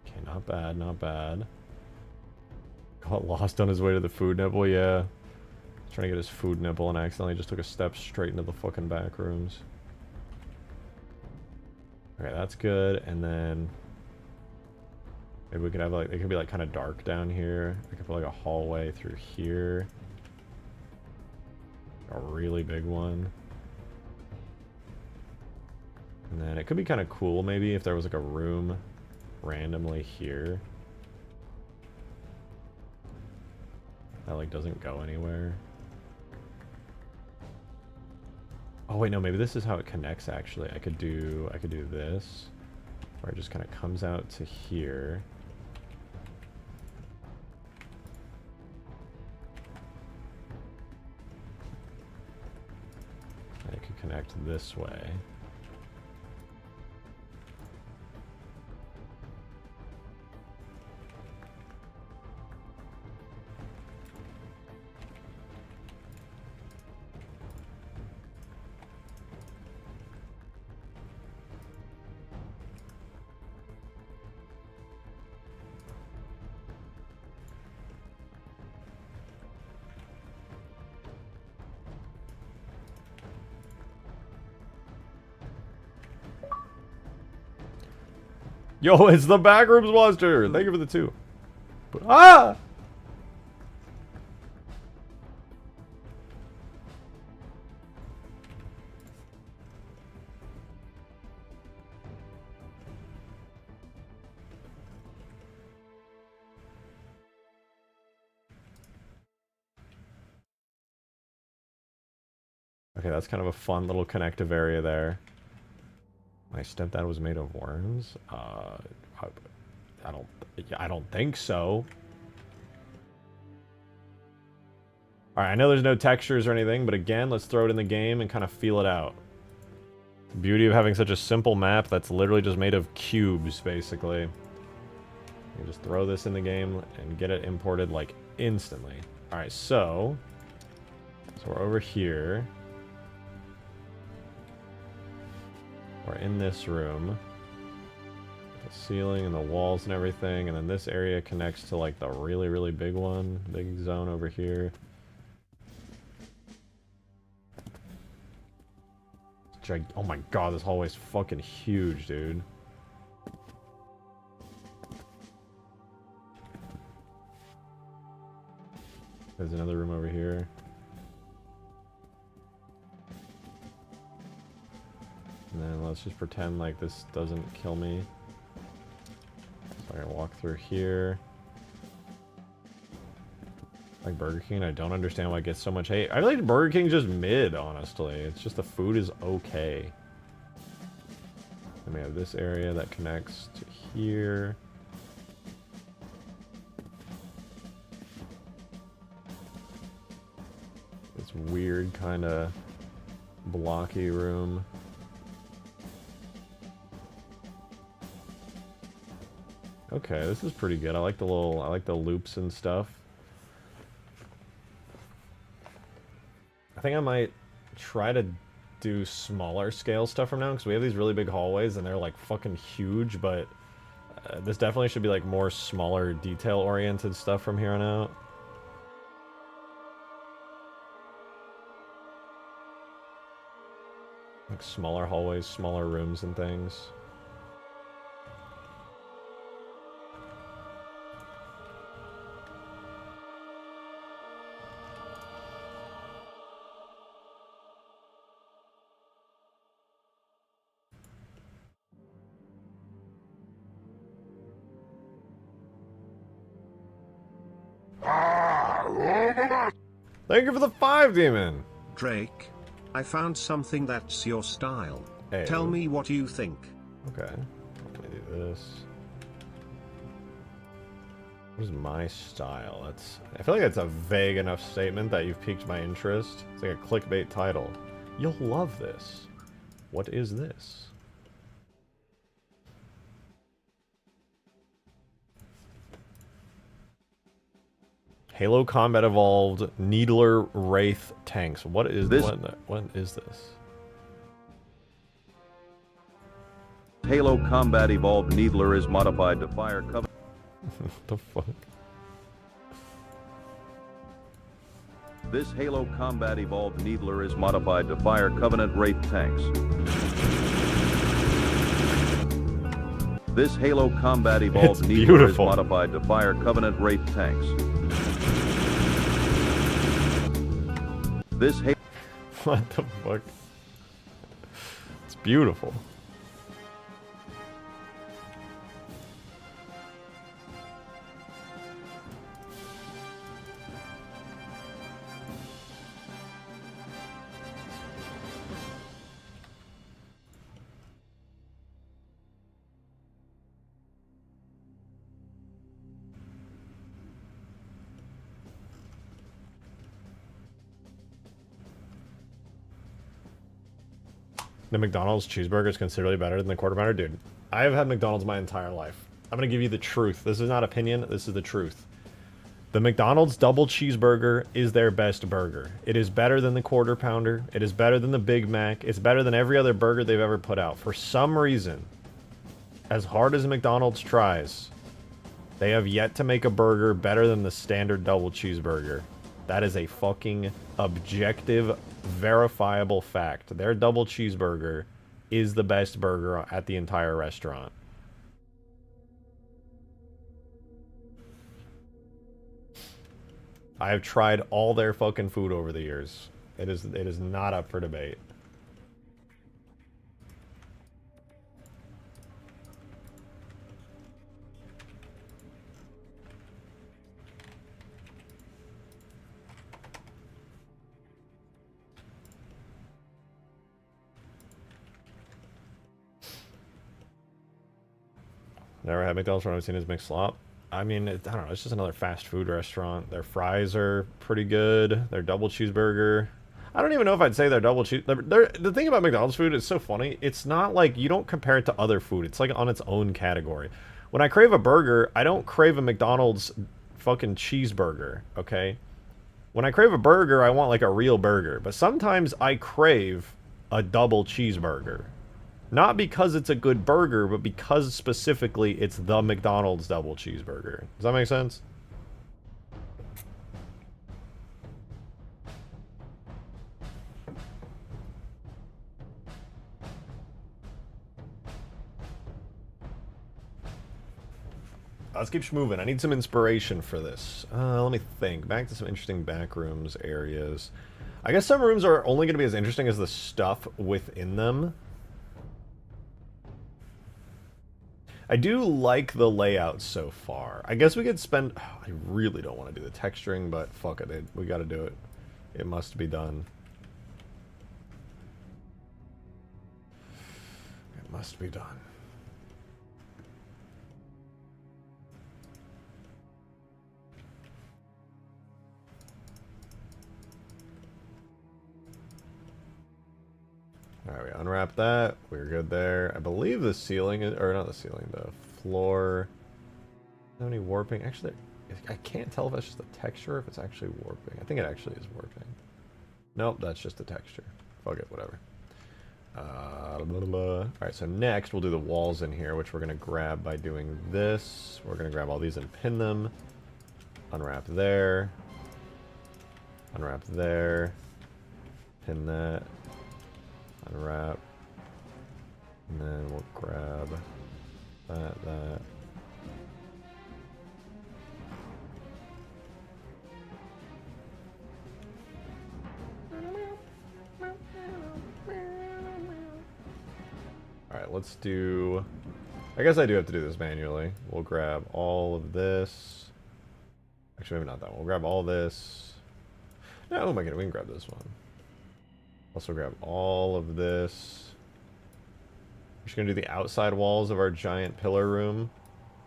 A: Okay, not bad, not bad. Got lost on his way to the food nibble, yeah. Trying to get his food nibble and accidentally just took a step straight into the fucking back rooms. Okay, that's good. And then maybe we could have like, it could be like kind of dark down here. I could put like a hallway through here. A really big one. And then it could be kind of cool maybe if there was like a room randomly here. That like doesn't go anywhere. Oh wait, no, maybe this is how it connects actually. I could do this, where it just kind of comes out to here. And it could connect this way. Yo, it's the Backrooms monster! Thank you for the 2. Ah! Okay, that's kind of a fun little connective area there. My stepdad was made of worms? I don't think so. Alright, I know there's no textures or anything, but again, let's throw it in the game and kind of feel it out. Beauty of having such a simple map that's literally just made of cubes, basically. You just throw this in the game and get it imported, like, instantly. Alright, so we're over here. We're in this room. The ceiling and the walls and everything, and then this area connects to, like, the really, really big one. Big zone over here. Oh my god, this hallway's fucking huge, dude. There's another room over here. And then let's just pretend like this doesn't kill me. So I can walk through here. Like Burger King, I don't understand why it gets so much hate. I feel like Burger King just mid, honestly. It's just the food is okay. Then we have this area that connects to here. This weird kind of blocky room. Okay, this is pretty good. I like the loops and stuff. I think I might try to do smaller scale stuff from now, because we have these really big hallways and they're like fucking huge, but this definitely should be like more smaller detail oriented stuff from here on out. Like smaller hallways, smaller rooms and things. Thank you for the 5, Demon!
B: Drake, I found something that's your style.
A: Hey.
B: Tell me what you think.
A: Okay. I'm gonna do this. What is my style? I feel like that's a vague enough statement that you've piqued my interest. It's like a clickbait title. You'll love this. What is this? Halo Combat Evolved Needler Wraith tanks. What is this? What is this?
D: Halo Combat Evolved Needler is modified to fire cover.
A: What the fuck?
D: This Halo Combat Evolved Needler is modified to fire Covenant Wraith tanks. This Halo Combat Evolved Needler is modified to fire Covenant Wraith tanks. This
A: What the fuck? It's beautiful. The McDonald's cheeseburger is considerably better than the Quarter Pounder? Dude, I have had McDonald's my entire life. I'm gonna give you the truth. This is not opinion, this is the truth. The McDonald's double cheeseburger is their best burger. It is better than the Quarter Pounder. It is better than the Big Mac. It's better than every other burger they've ever put out. For some reason, as hard as McDonald's tries, they have yet to make a burger better than the standard double cheeseburger. That is a fucking objective, verifiable fact. Their double cheeseburger is the best burger at the entire restaurant. I have tried all their fucking food over the years. It is not up for debate. Never had McDonald's when I've seen is mixed slop. I mean, I don't know. It's just another fast food restaurant. Their fries are pretty good. Their double cheeseburger. I don't even know if I'd say their double cheese. The thing about McDonald's food is so funny. It's not like you don't compare it to other food. It's like on its own category. When I crave a burger, I don't crave a McDonald's fucking cheeseburger, okay? When I crave a burger, I want like a real burger. But sometimes I crave a double cheeseburger. Not because it's a good burger, but because specifically it's the McDonald's double cheeseburger. Does that make sense? Let's keep moving. I need some inspiration for this. Let me think. Back to some interesting backrooms areas. I guess some rooms are only going to be as interesting as the stuff within them. I do like the layout so far. I guess we could spend... Oh, I really don't want to do the texturing, but fuck it. We got to do it. It must be done. It must be done. Alright, we unwrap that. We're good there. I believe the ceiling is... Or not the ceiling, the floor. No any warping. Actually, I can't tell if that's just the texture or if it's actually warping. I think it actually is warping. Nope, that's just the texture. Fuck it, whatever. Alright, so next we'll do the walls in here, which we're going to grab by doing this. We're going to grab all these and pin them. Unwrap there. Unwrap there. Pin that. Unwrap, and then we'll grab that. Alright, let's do... I guess I do have to do this manually. We'll grab all of this. Actually, maybe not that one. We'll grab all this. No, oh my god, we can grab this one. Also grab all of this. We're just going to do the outside walls of our giant pillar room.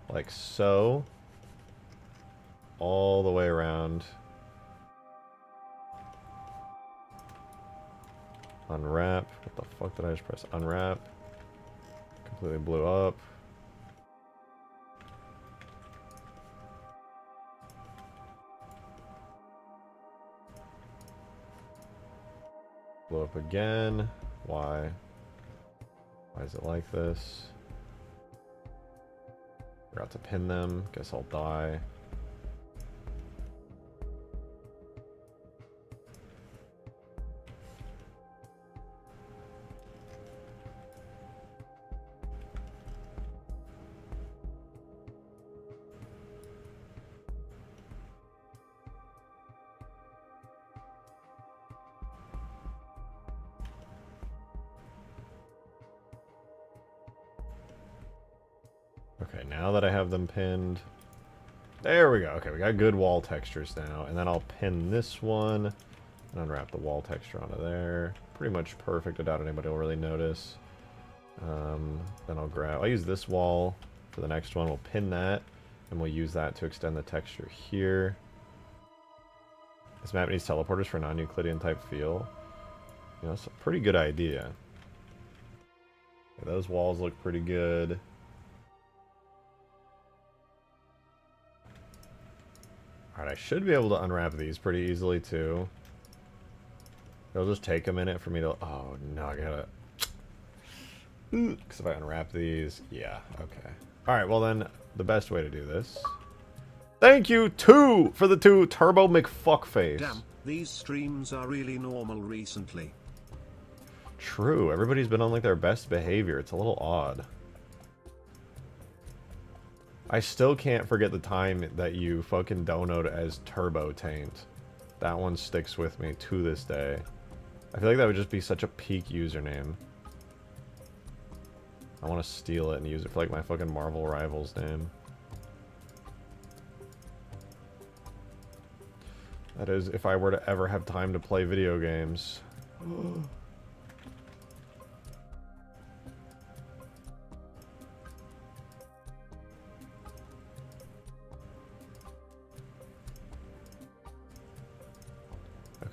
A: Like so. All the way around. Unwrap. What the fuck did I just press? Unwrap. Completely blew up. Blow up again. Why? Why is it like this? Forgot to pin them. Guess I'll die. Okay, now that I have them pinned... There we go. Okay, we got good wall textures now. And then I'll pin this one and unwrap the wall texture onto there. Pretty much perfect. I doubt anybody will really notice. Then I'll use this wall for the next one. We'll pin that, and we'll use that to extend the texture here. This map needs teleporters for non-Euclidean type feel. You know, it's a pretty good idea. Okay, those walls look pretty good. Alright, I should be able to unwrap these pretty easily too. It'll just take a minute for me to... Oh, no, I gotta... Because if I unwrap these... Yeah, okay. Alright, well then, the best way to do this... Thank you, for the 2 Turbo McFuckface.
B: Damn, these streams are really normal recently.
A: True, everybody's been on like their best behavior. It's a little odd. I still can't forget the time that you fucking donoed as Turbo Taint. That one sticks with me to this day. I feel like that would just be such a peak username. I want to steal it and use it for like my fucking Marvel Rivals name. That is, if I were to ever have time to play video games.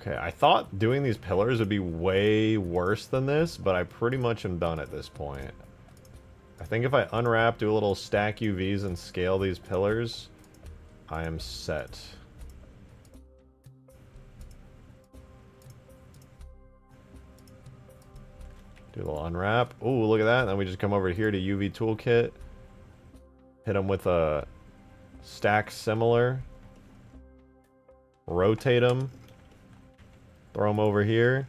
A: Okay, I thought doing these pillars would be way worse than this, but I pretty much am done at this point. I think if I unwrap, do a little stack UVs, and scale these pillars, I am set. Do a little unwrap. Ooh, look at that. And then we just come over here to UV toolkit. Hit them with a stack similar. Rotate them. Throw them over here.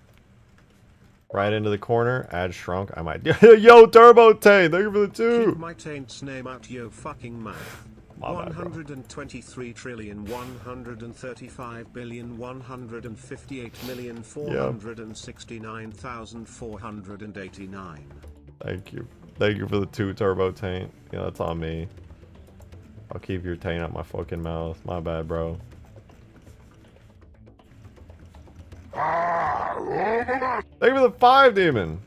A: Right into the corner. Add shrunk. I might. Yo, Turbo Tay! Thank you for the 2!
B: Keep my taint's name out yo fucking mouth.
A: My bad, bro.
B: 123,135,158,469,489.
A: Thank you. Thank you for the 2 turbo taint. Yeah, that's on me. I'll keep your taint out my fucking mouth. My bad, bro. Thank you for the 5, demon.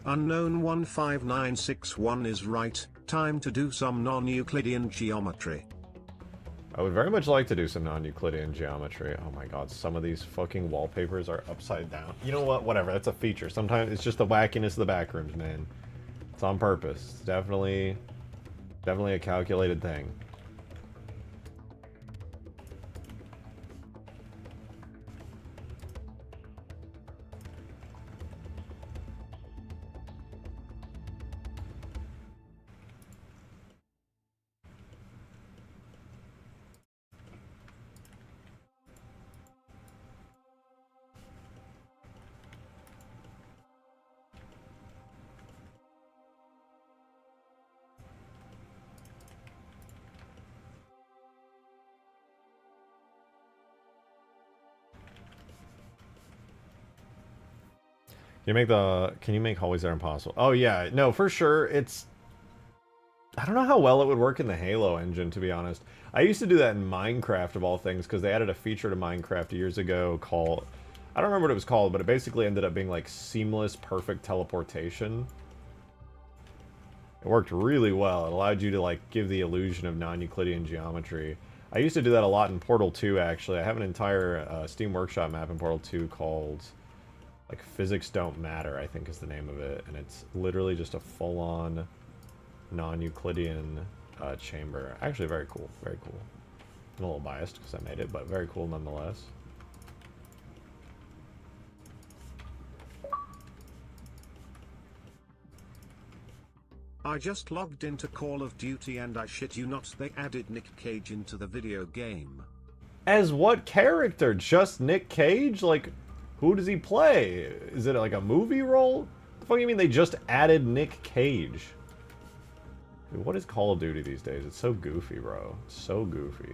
B: Unknown 15961 is right. Time to do some non-Euclidean geometry.
A: I would very much like to do some non-Euclidean geometry. Oh my god, some of these fucking wallpapers are upside down. You know what? Whatever, that's a feature. Sometimes it's just the wackiness of the backrooms, man. It's on purpose. It's definitely a calculated thing. Can you make hallways that are impossible? Oh yeah, no, for sure. I don't know how well it would work in the Halo engine, to be honest. I used to do that in Minecraft, of all things, because they added a feature to Minecraft years ago called, I don't remember what it was called, but it basically ended up being like seamless, perfect teleportation. It worked really well. It allowed you to like give the illusion of non-Euclidean geometry. I used to do that a lot in Portal 2, actually. I have an entire Steam Workshop map in Portal 2 called like Physics Don't Matter, I think is the name of it, and it's literally just a full-on non-Euclidean chamber. Actually, very cool, very cool. I'm a little biased because I made it, but very cool nonetheless.
B: I just logged into Call of Duty and I shit you not, they added Nick Cage into the video game.
A: As what character? Just Nick Cage? Like, who does he play? Is it like a movie role? The fuck do you mean they just added Nick Cage? Dude, what is Call of Duty these days? It's so goofy, bro. It's so goofy.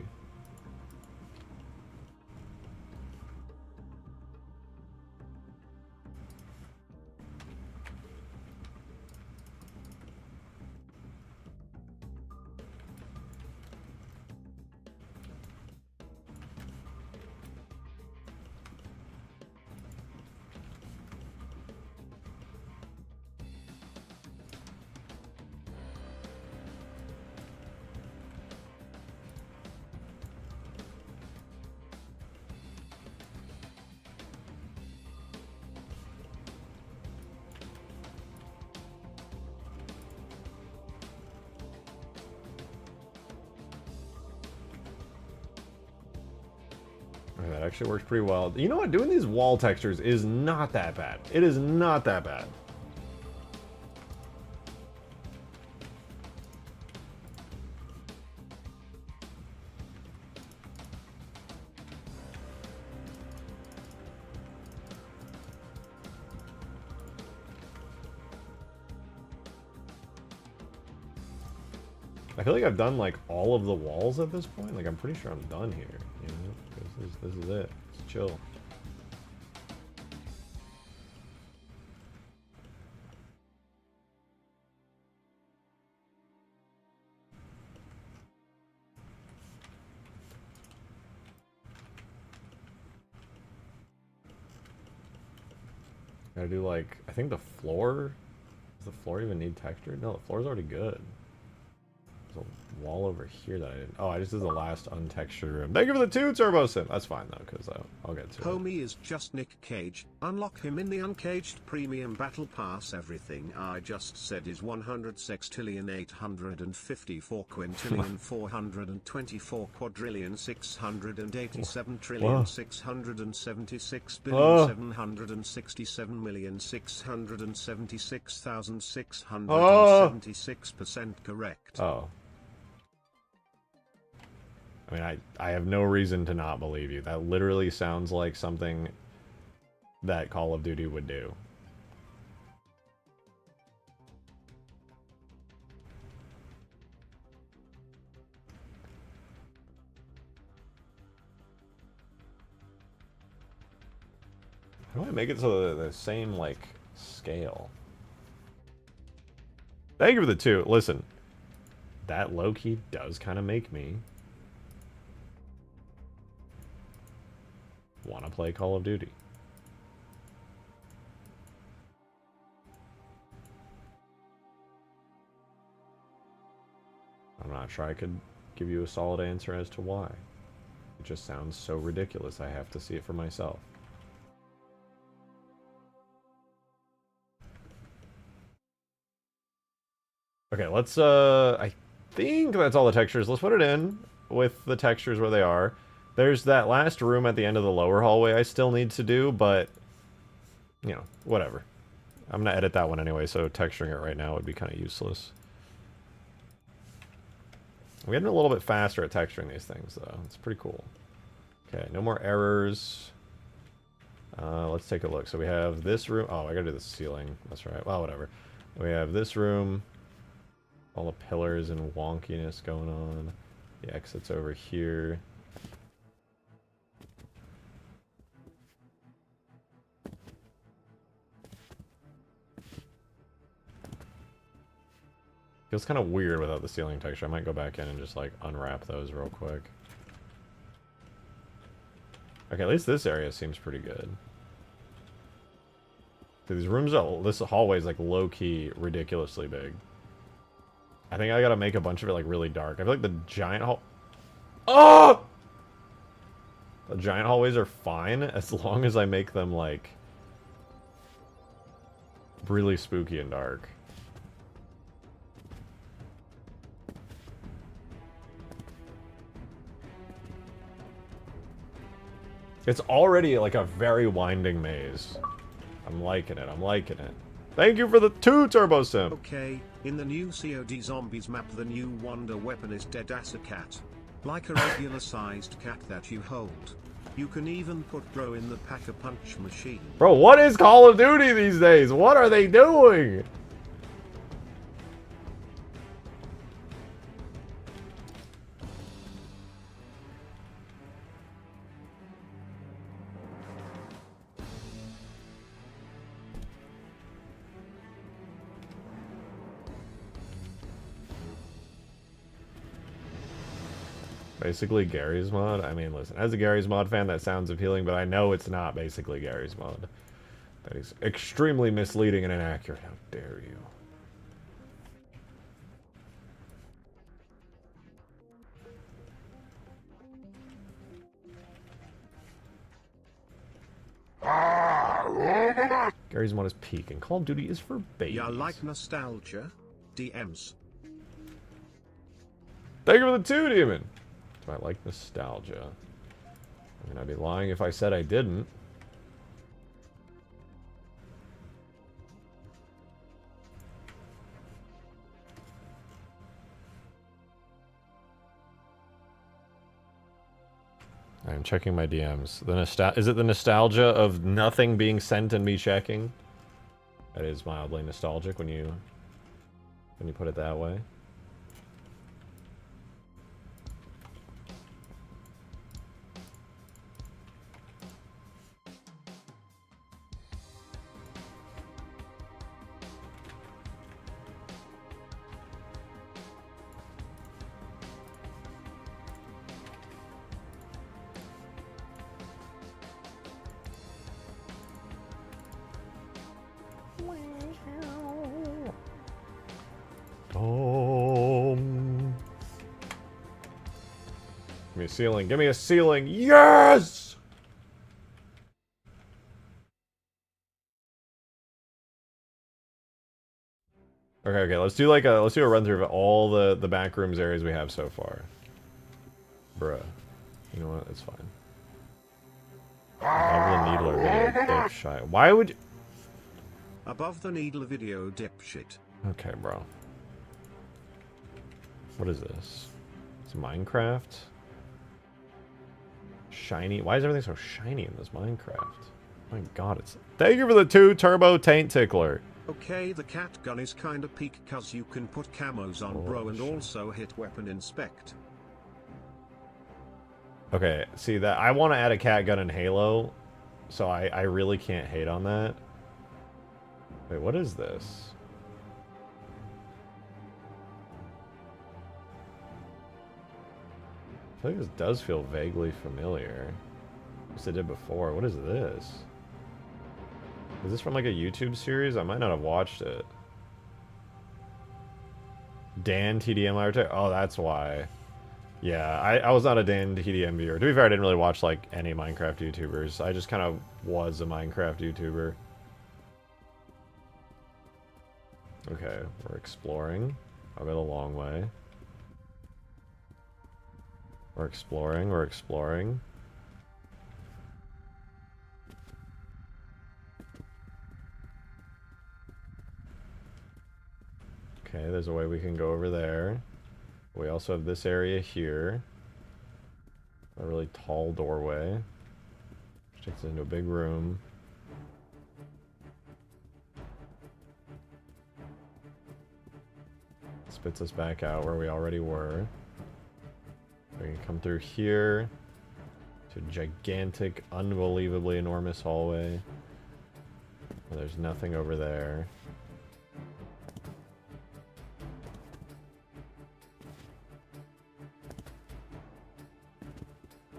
A: That actually works pretty well. You know what? Doing these wall textures is not that bad. It is not that bad. I feel like I've done like all of the walls at this point. Like I'm pretty sure I'm done here. You know, this is it. It's chill. Gotta do like, I think the floor. Does the floor even need texture? No, the floor's already good. There's a wall over here that I didn't... Oh, I just did the last untextured room. Thank you for the 2 turbo sim. That's fine, though, because I'll get to it.
B: Homie is just Nick Cage. Unlock him in the Uncaged Premium Battle Pass. Everything I just said is 100 sextillion 854 quintillion 424 quadrillion 687 trillion 676 billion 767 million 676,676% correct.
A: Oh. I mean, I have no reason to not believe you. That literally sounds like something that Call of Duty would do. How do I make it so the same, like, scale? Thank you for the 2. Listen, that low-key does kind of make me want to play Call of Duty. I'm not sure I could give you a solid answer as to why. It just sounds so ridiculous. I have to see it for myself. Okay, let's, I think that's all the textures. Let's put it in with the textures where they are. There's that last room at the end of the lower hallway I still need to do, but, you know, whatever. I'm going to edit that one anyway, so texturing it right now would be kind of useless. I'm getting a little bit faster at texturing these things, though. It's pretty cool. Okay, no more errors. Let's take a look. So we have this room. Oh, I gotta do the ceiling. That's right. Well, whatever. We have this room. All the pillars and wonkiness going on. The exit's over here. Feels kind of weird without the ceiling texture. I might go back in and just, like, unwrap those real quick. Okay, at least this area seems pretty good. These rooms, this hallway is, like, low-key ridiculously big. I think I gotta make a bunch of it, like, really dark. I feel like the giant hall... Oh! The giant hallways are fine as long as I make them, like, really spooky and dark. It's already, like, a very winding maze. I'm liking it. I'm liking it. Thank you for the 2 turbo sim.
B: Okay, in the new COD Zombies map, the new wonder weapon is dead as a cat. Like a regular-sized cat that you hold. You can even put bro in the pack-a-punch machine.
A: Bro, what is Call of Duty these days? What are they doing? Basically Gary's mod? I mean, listen, as a Gary's mod fan, that sounds appealing, but I know it's not basically Gary's mod. That is extremely misleading and inaccurate. How dare you? Gary's mod is peak, and Call of Duty is for babies.
B: Ya like nostalgia? DMs.
A: Thank you for the 2, Demon! Do I like nostalgia? I mean, I'd be lying if I said I didn't. I'm checking my DMs. Is it the nostalgia of nothing being sent and me checking? That is mildly nostalgic when you put it that way. Oh. Give me a ceiling. Give me a ceiling. Yes! Okay, let's do like let's do a run through of all the backrooms areas we have so far. Bruh. You know what? It's fine. Above the needler video dipshit. Why would you...
B: Above the needle video dipshit.
A: Okay, bro. What is this? It's Minecraft? Shiny. Why is everything so shiny in this Minecraft? Oh my god, it's... Thank you for the 2 turbo taint tickler.
B: Okay, the cat gun is kinda peak cause you can put camos on bro and also hit weapon inspect.
A: Okay, see that I want to add a cat gun in Halo, so I really can't hate on that. Wait, what is this? I feel like this does feel vaguely familiar. As it did before. What is this? Is this from like a YouTube series? I might not have watched it. Dan TDM Live. Oh, that's why. Yeah, I was not a Dan TDM viewer. To be fair, I didn't really watch like any Minecraft YouTubers. I just kind of was a Minecraft YouTuber. Okay, we're exploring. I'll go the long way. We're exploring, we're exploring. Okay, there's a way we can go over there. We also have this area here. A really tall doorway. Which takes us into a big room. Spits us back out where we already were. We can come through here to a gigantic, unbelievably enormous hallway. There's nothing over there.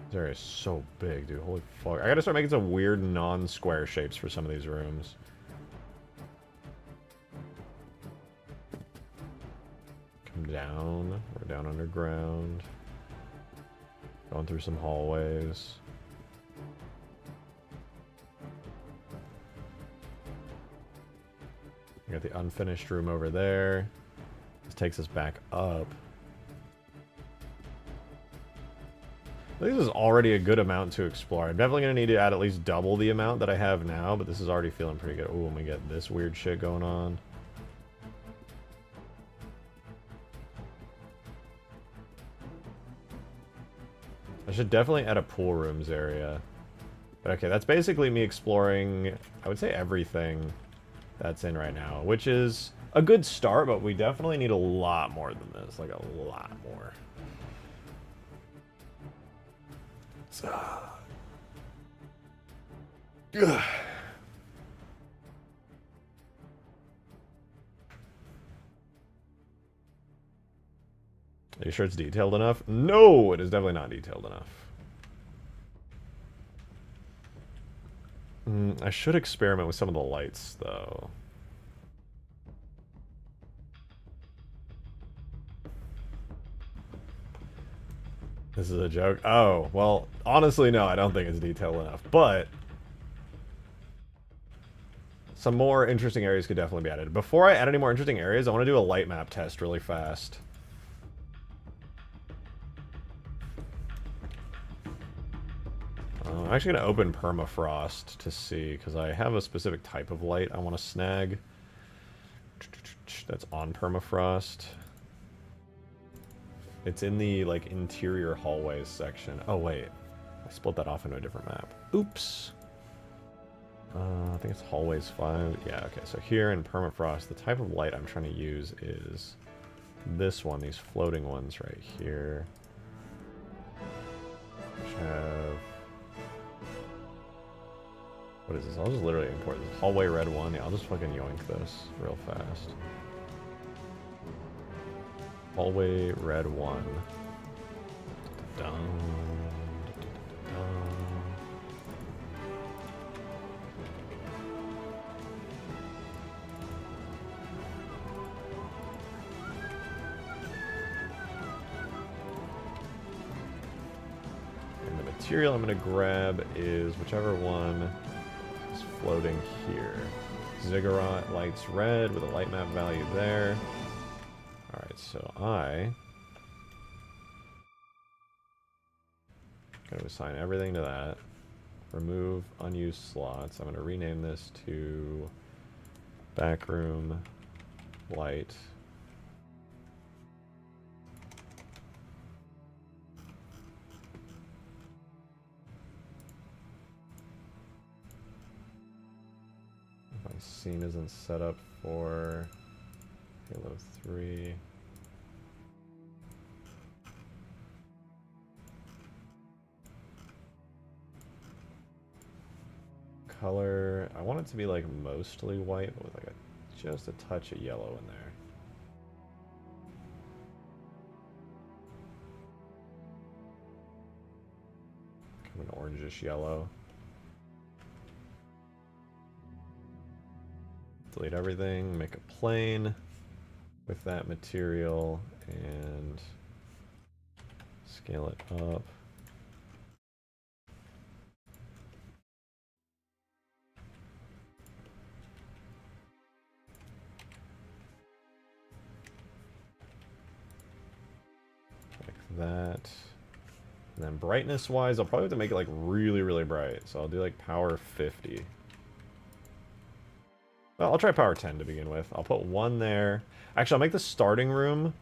A: This area is so big, dude. Holy fuck. I gotta start making some weird non-square shapes for some of these rooms. Come down. We're down underground. Going through some hallways. We got the unfinished room over there. This takes us back up. I think this is already a good amount to explore. I'm definitely going to need to add at least double the amount that I have now, but this is already feeling pretty good. Ooh, and we get this weird shit going on. I should definitely add a pool rooms area. But okay, that's basically me exploring, I would say, everything that's in right now, which is a good start, but we definitely need a lot more than this, like a lot more. So, ugh. Are you sure it's detailed enough? No, it is definitely not detailed enough. I should experiment with some of the lights, though. This is a joke? Oh, well, honestly, no, I don't think it's detailed enough, but some more interesting areas could definitely be added. Before I add any more interesting areas, I want to do a light map test really fast. I'm actually going to open Permafrost to see, because I have a specific type of light I want to snag. That's on Permafrost. It's in the, like, interior hallways section. Oh, wait. I split that off into a different map. Oops. I think it's hallways 5. Yeah, okay. So here in Permafrost, the type of light I'm trying to use is this one, these floating ones right here. Which have... What is this? I'll just literally import this. Hallway red 1. Yeah, I'll just fucking yoink this real fast. Hallway red 1. Dun, dun, dun. material I'm going to grab is whichever one is floating here. Ziggurat lights red with a light map value there. Alright, so I going to assign everything to that. Remove unused slots. I'm going to rename this to Backroom Light. My scene isn't set up for Halo 3. Color, I want it to be like mostly white, but with like just a touch of yellow in there. Kind of an orangish yellow. Delete everything, make a plane with that material and scale it up. That. And then brightness wise, I'll probably have to make it like really, really bright. So I'll do like power 50. Well, I'll try power 10 to begin with. I'll put one there. Actually, I'll make the starting room.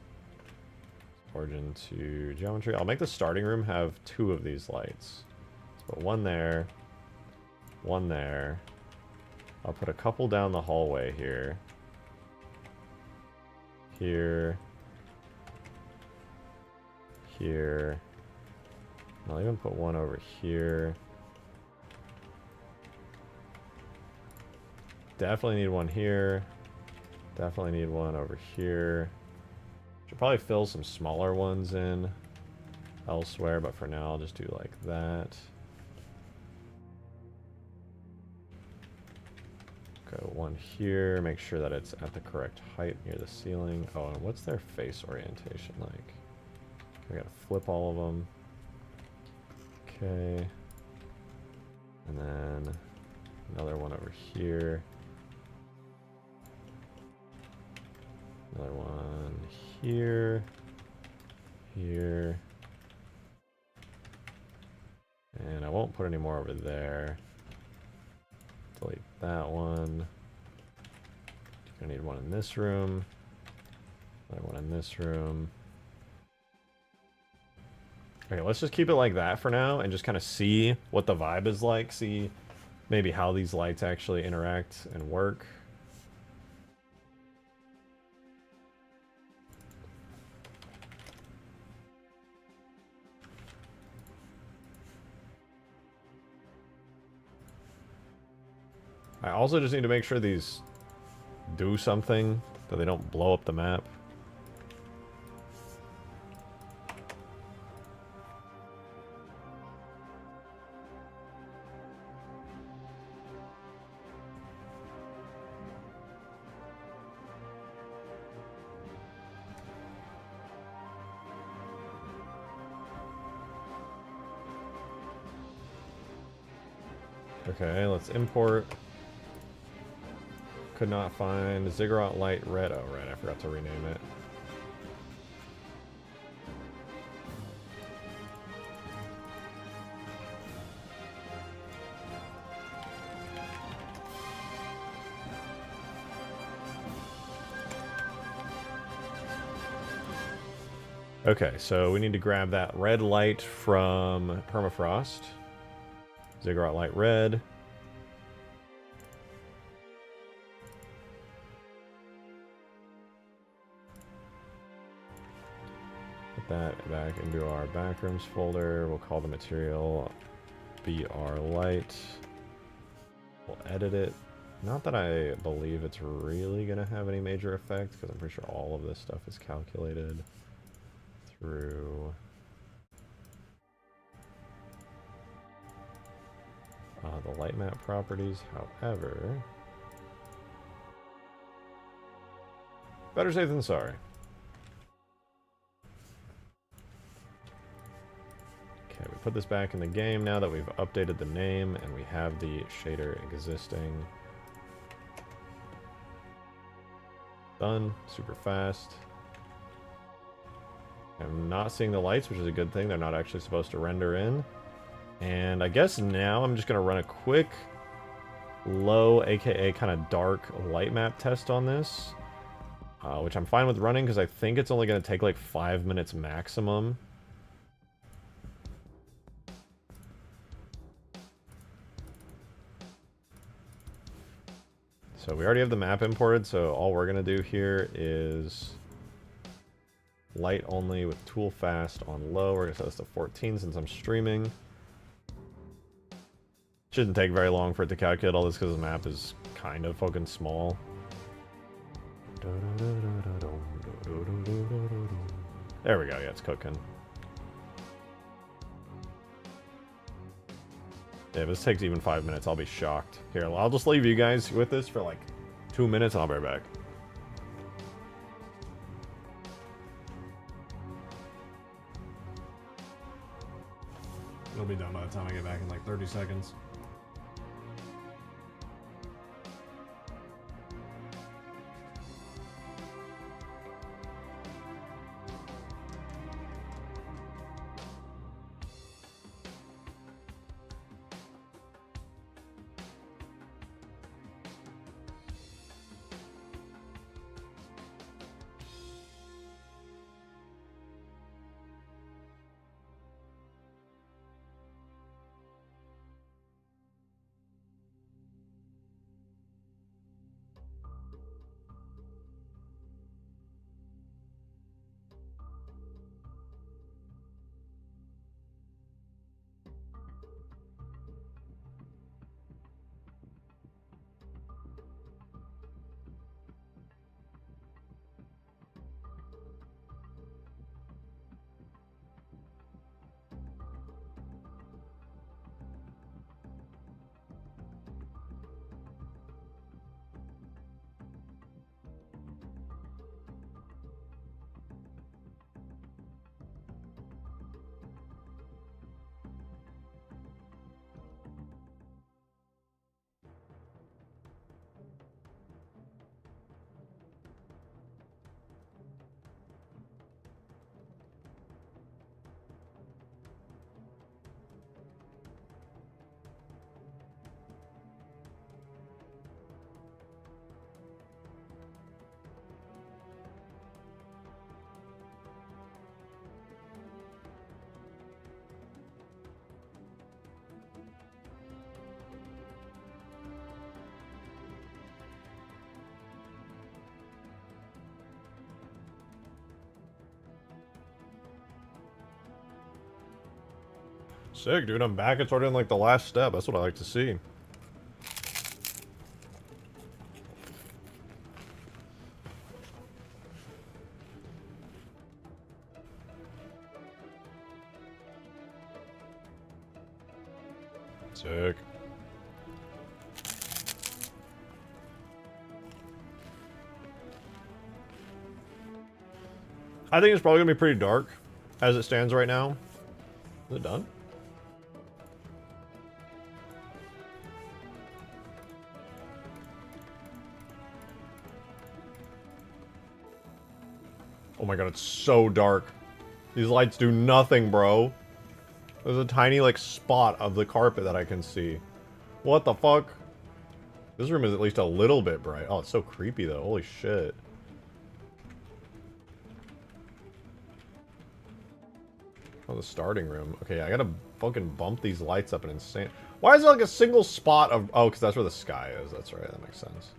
A: Origin to geometry. I'll make the starting room have 2 of these lights. Let's put one there. One there. I'll put a couple down the hallway here. Here. Here. I'll even put one over here. Definitely need one here. Definitely need one over here. Should probably fill some smaller ones in elsewhere, but for now I'll just do like that. Go one here, make sure that it's at the correct height near the ceiling. Oh, and what's their face orientation like? I gotta flip all of them. Okay. And then another one over here. Another one here. Here. And I won't put any more over there. Delete that one. Gonna need one in this room. Another one in this room. Okay, let's just keep it like that for now and just kind of see what the vibe is like. See maybe how these lights actually interact and work. I also just need to make sure these do something, that they don't blow up the map. Okay, let's import. Could not find Ziggurat Light Red. Oh, right, I forgot to rename it. Okay, so we need to grab that red light from Permafrost. Ziggurat Light Red. Put that back into our Backrooms folder. We'll call the material BR Light. We'll edit it. Not that I believe it's really going to have any major effect, because I'm pretty sure all of this stuff is calculated through the light map properties. However, better safe than sorry. Okay, we put this back in the game now that we've updated the name and we have the shader existing. Done. Super fast. I'm not seeing the lights, which is a good thing. They're not actually supposed to render in. And I guess now I'm just going to run a quick low, aka kind of dark light map test on this. Which I'm fine with running because I think it's only going to take like 5 minutes maximum. So we already have the map imported, so all we're going to do here is light only with tool fast on low. We're going to set this to 14 since I'm streaming. Shouldn't take very long for it to calculate all this because the map is kind of fucking small. There we go, yeah, it's cooking. Yeah, if this takes even 5 minutes, I'll be shocked. Here, I'll just leave you guys with this for like 2 minutes and I'll be right back. It'll be done by the time I get back in like 30 seconds. Sick, dude. I'm back. It's already in like the last step. That's what I like to see. Sick. I think it's probably gonna be pretty dark as it stands right now. Is it done? Oh my god, it's so dark. These lights do nothing, bro. There's a tiny, like, spot of the carpet that I can see. What the fuck? This room is at least a little bit bright. Oh, it's so creepy, though. Holy shit. Oh, the starting room. Okay, I gotta fucking bump these lights up an insane... Why is there, like, a single spot of... Oh, because that's where the sky is. That's right. That makes sense.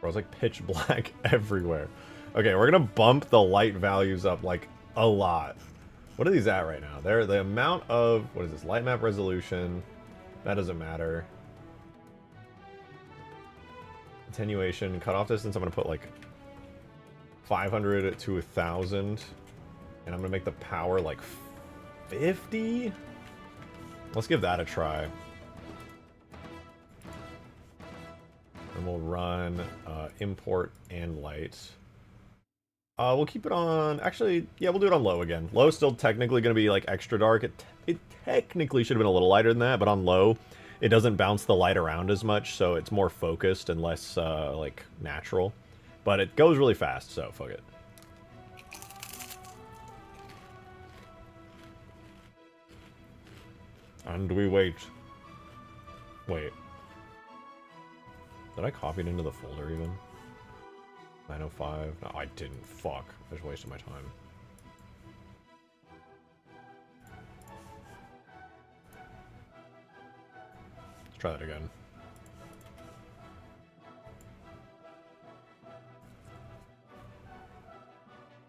A: Bro, it's like pitch black everywhere. Okay, we're gonna bump the light values up like a lot. What are these at right now? They're the amount of, what is this, light map resolution. That doesn't matter. Attenuation, cutoff distance, I'm gonna put like 500 to 1000. And I'm gonna make the power like 50? Let's give that a try. And we'll run import and light. We'll keep it on... Actually, yeah, we'll do it on low again. Low is still technically going to be, like, extra dark. It technically should have been a little lighter than that, but on low, it doesn't bounce the light around as much, so it's more focused and less, like, natural. But it goes really fast, so fuck it. And we wait. Wait. Did I copy it into the folder even? 905? No, I didn't. Fuck. I just wasted my time. Let's try that again.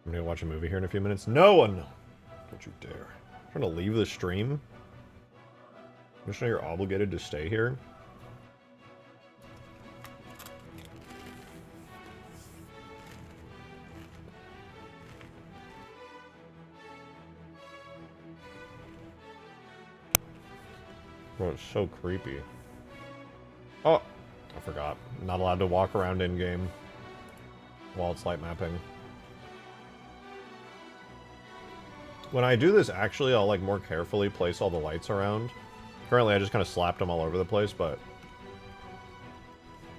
A: I'm gonna watch a movie here in a few minutes. No one! Don't you dare. I'm trying to leave the stream? I'm just know you're obligated to stay here. Bro, it's so creepy. Oh! I forgot. I'm not allowed to walk around in-game while it's light mapping. When I do this, actually, I'll, like, more carefully place all the lights around. Currently, I just kind of slapped them all over the place, but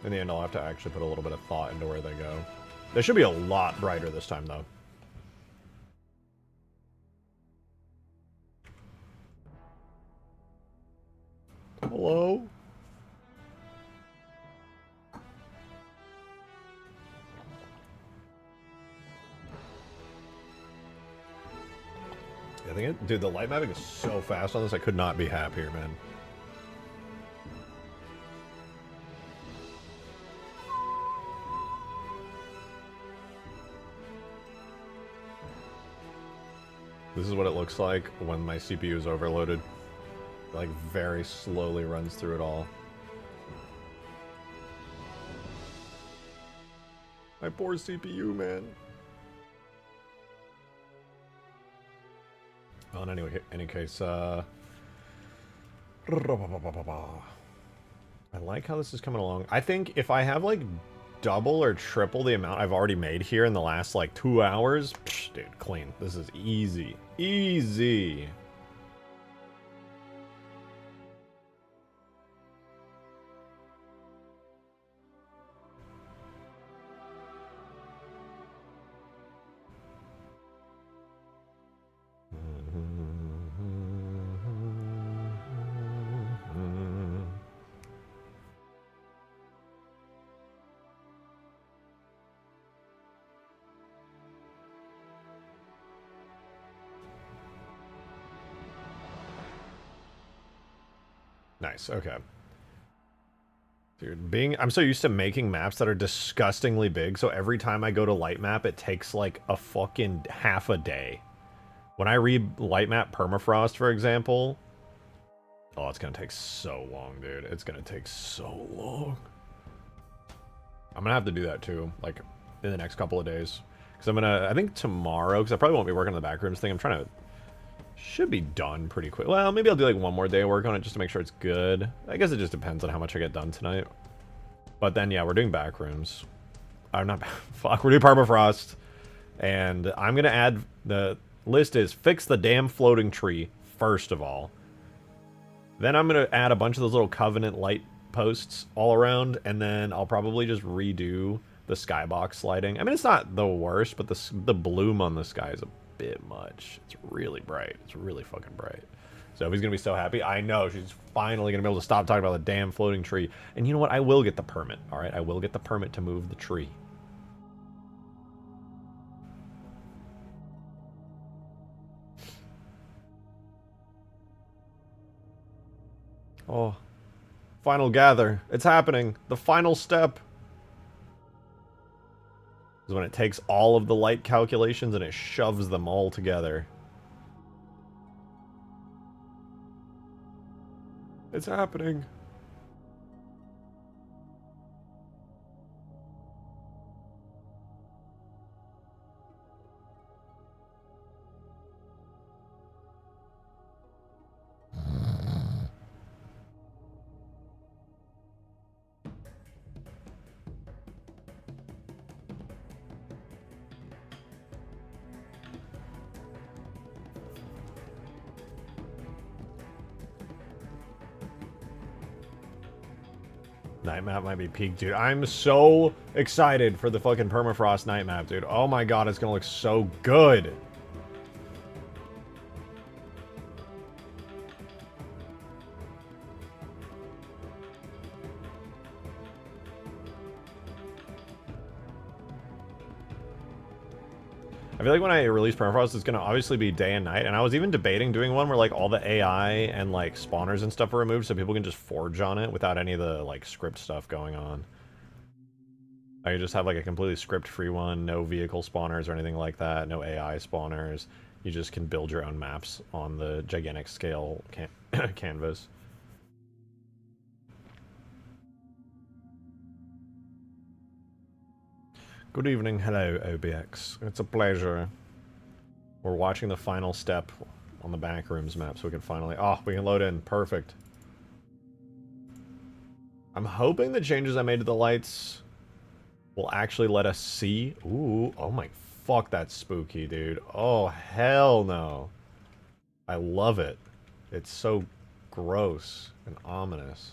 A: in the end, I'll have to actually put a little bit of thought into where they go. They should be a lot brighter this time, though. Hello? I think it, dude, the light mapping is so fast on this, I could not be happier, man. This is what it looks like when my CPU is overloaded. It, like, very slowly runs through it all. My poor CPU, man. Well, in any case, I like how this is coming along. I think if I have, like, double or triple the amount I've already made here in the last, like, 2 hours, psh, dude, clean. This is easy. Easy. Nice, okay. Dude, I'm so used to making maps that are disgustingly big, so every time I go to light map, it takes like a fucking half a day. When I read light map Permafrost, for example, oh, it's gonna take so long, dude. It's gonna take so long. I'm gonna have to do that too, like, in the next couple of days. Because I think tomorrow, because I probably won't be working on the Backrooms thing, I'm trying to... Should be done pretty quick. Well, maybe I'll do like one more day of work on it just to make sure it's good. I guess it just depends on how much I get done tonight. But then, yeah, we're doing Backrooms. I'm not... Fuck, we're doing Permafrost. And I'm going to add... The list is fix the damn floating tree, first of all. Then I'm going to add a bunch of those little Covenant light posts all around. And then I'll probably just redo the skybox lighting. I mean, it's not the worst, but the bloom on the sky is a bit much. It's really bright. It's really fucking bright. So he's gonna be so happy. I know she's finally gonna be able to stop talking about the damn floating tree. And you know what? I will get the permit. All right, I will get the permit to move the tree. Oh, final gather. It's happening. The final step is when it takes all of the light calculations and it shoves them all together. It's happening. Night map might be peak, dude. I'm so excited for the fucking Permafrost night map, dude. Oh my god, it's gonna look so good. I feel like when I release Permafrost, it's going to obviously be day and night, and I was even debating doing one where, like, all the AI and, like, spawners and stuff are removed so people can just forge on it without any of the, like, script stuff going on. I could just have, like, a completely script-free one, no vehicle spawners or anything like that, no AI spawners. You just can build your own maps on the gigantic scale canvas. Good evening, hello OBX. It's a pleasure. We're watching the final step on the Backrooms map so we can finally... Oh, we can load in. Perfect. I'm hoping the changes I made to the lights will actually let us see... Ooh, oh my... Fuck, that's spooky, dude. Oh, hell no. I love it. It's so gross and ominous.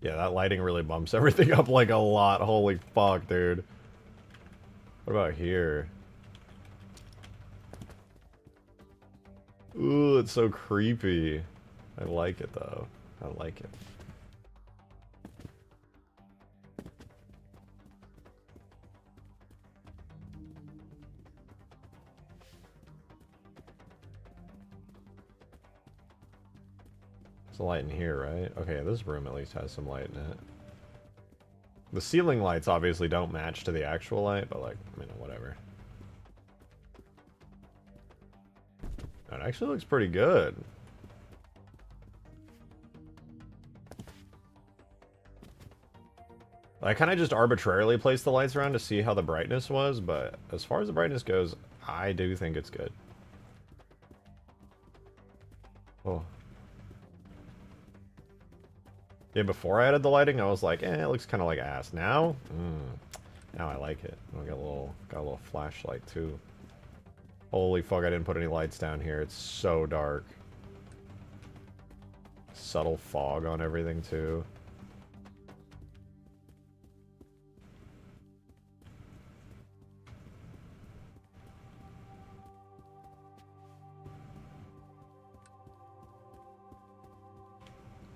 A: Yeah, that lighting really bumps everything up like a lot. Holy fuck, dude. What about here? Ooh, it's so creepy. I like it, though. I like it. There's a light in here, right? Okay, this room at least has some light in it. The ceiling lights obviously don't match to the actual light, but like, I mean, whatever. It actually looks pretty good. I kind of just arbitrarily placed the lights around to see how the brightness was, but as far as the brightness goes, I do think it's good. Oh. Yeah, before I added the lighting, I was like, eh, it looks kind of like ass. Now? Now I like it. I got a little flashlight, too. Holy fuck, I didn't put any lights down here. It's so dark. Subtle fog on everything, too.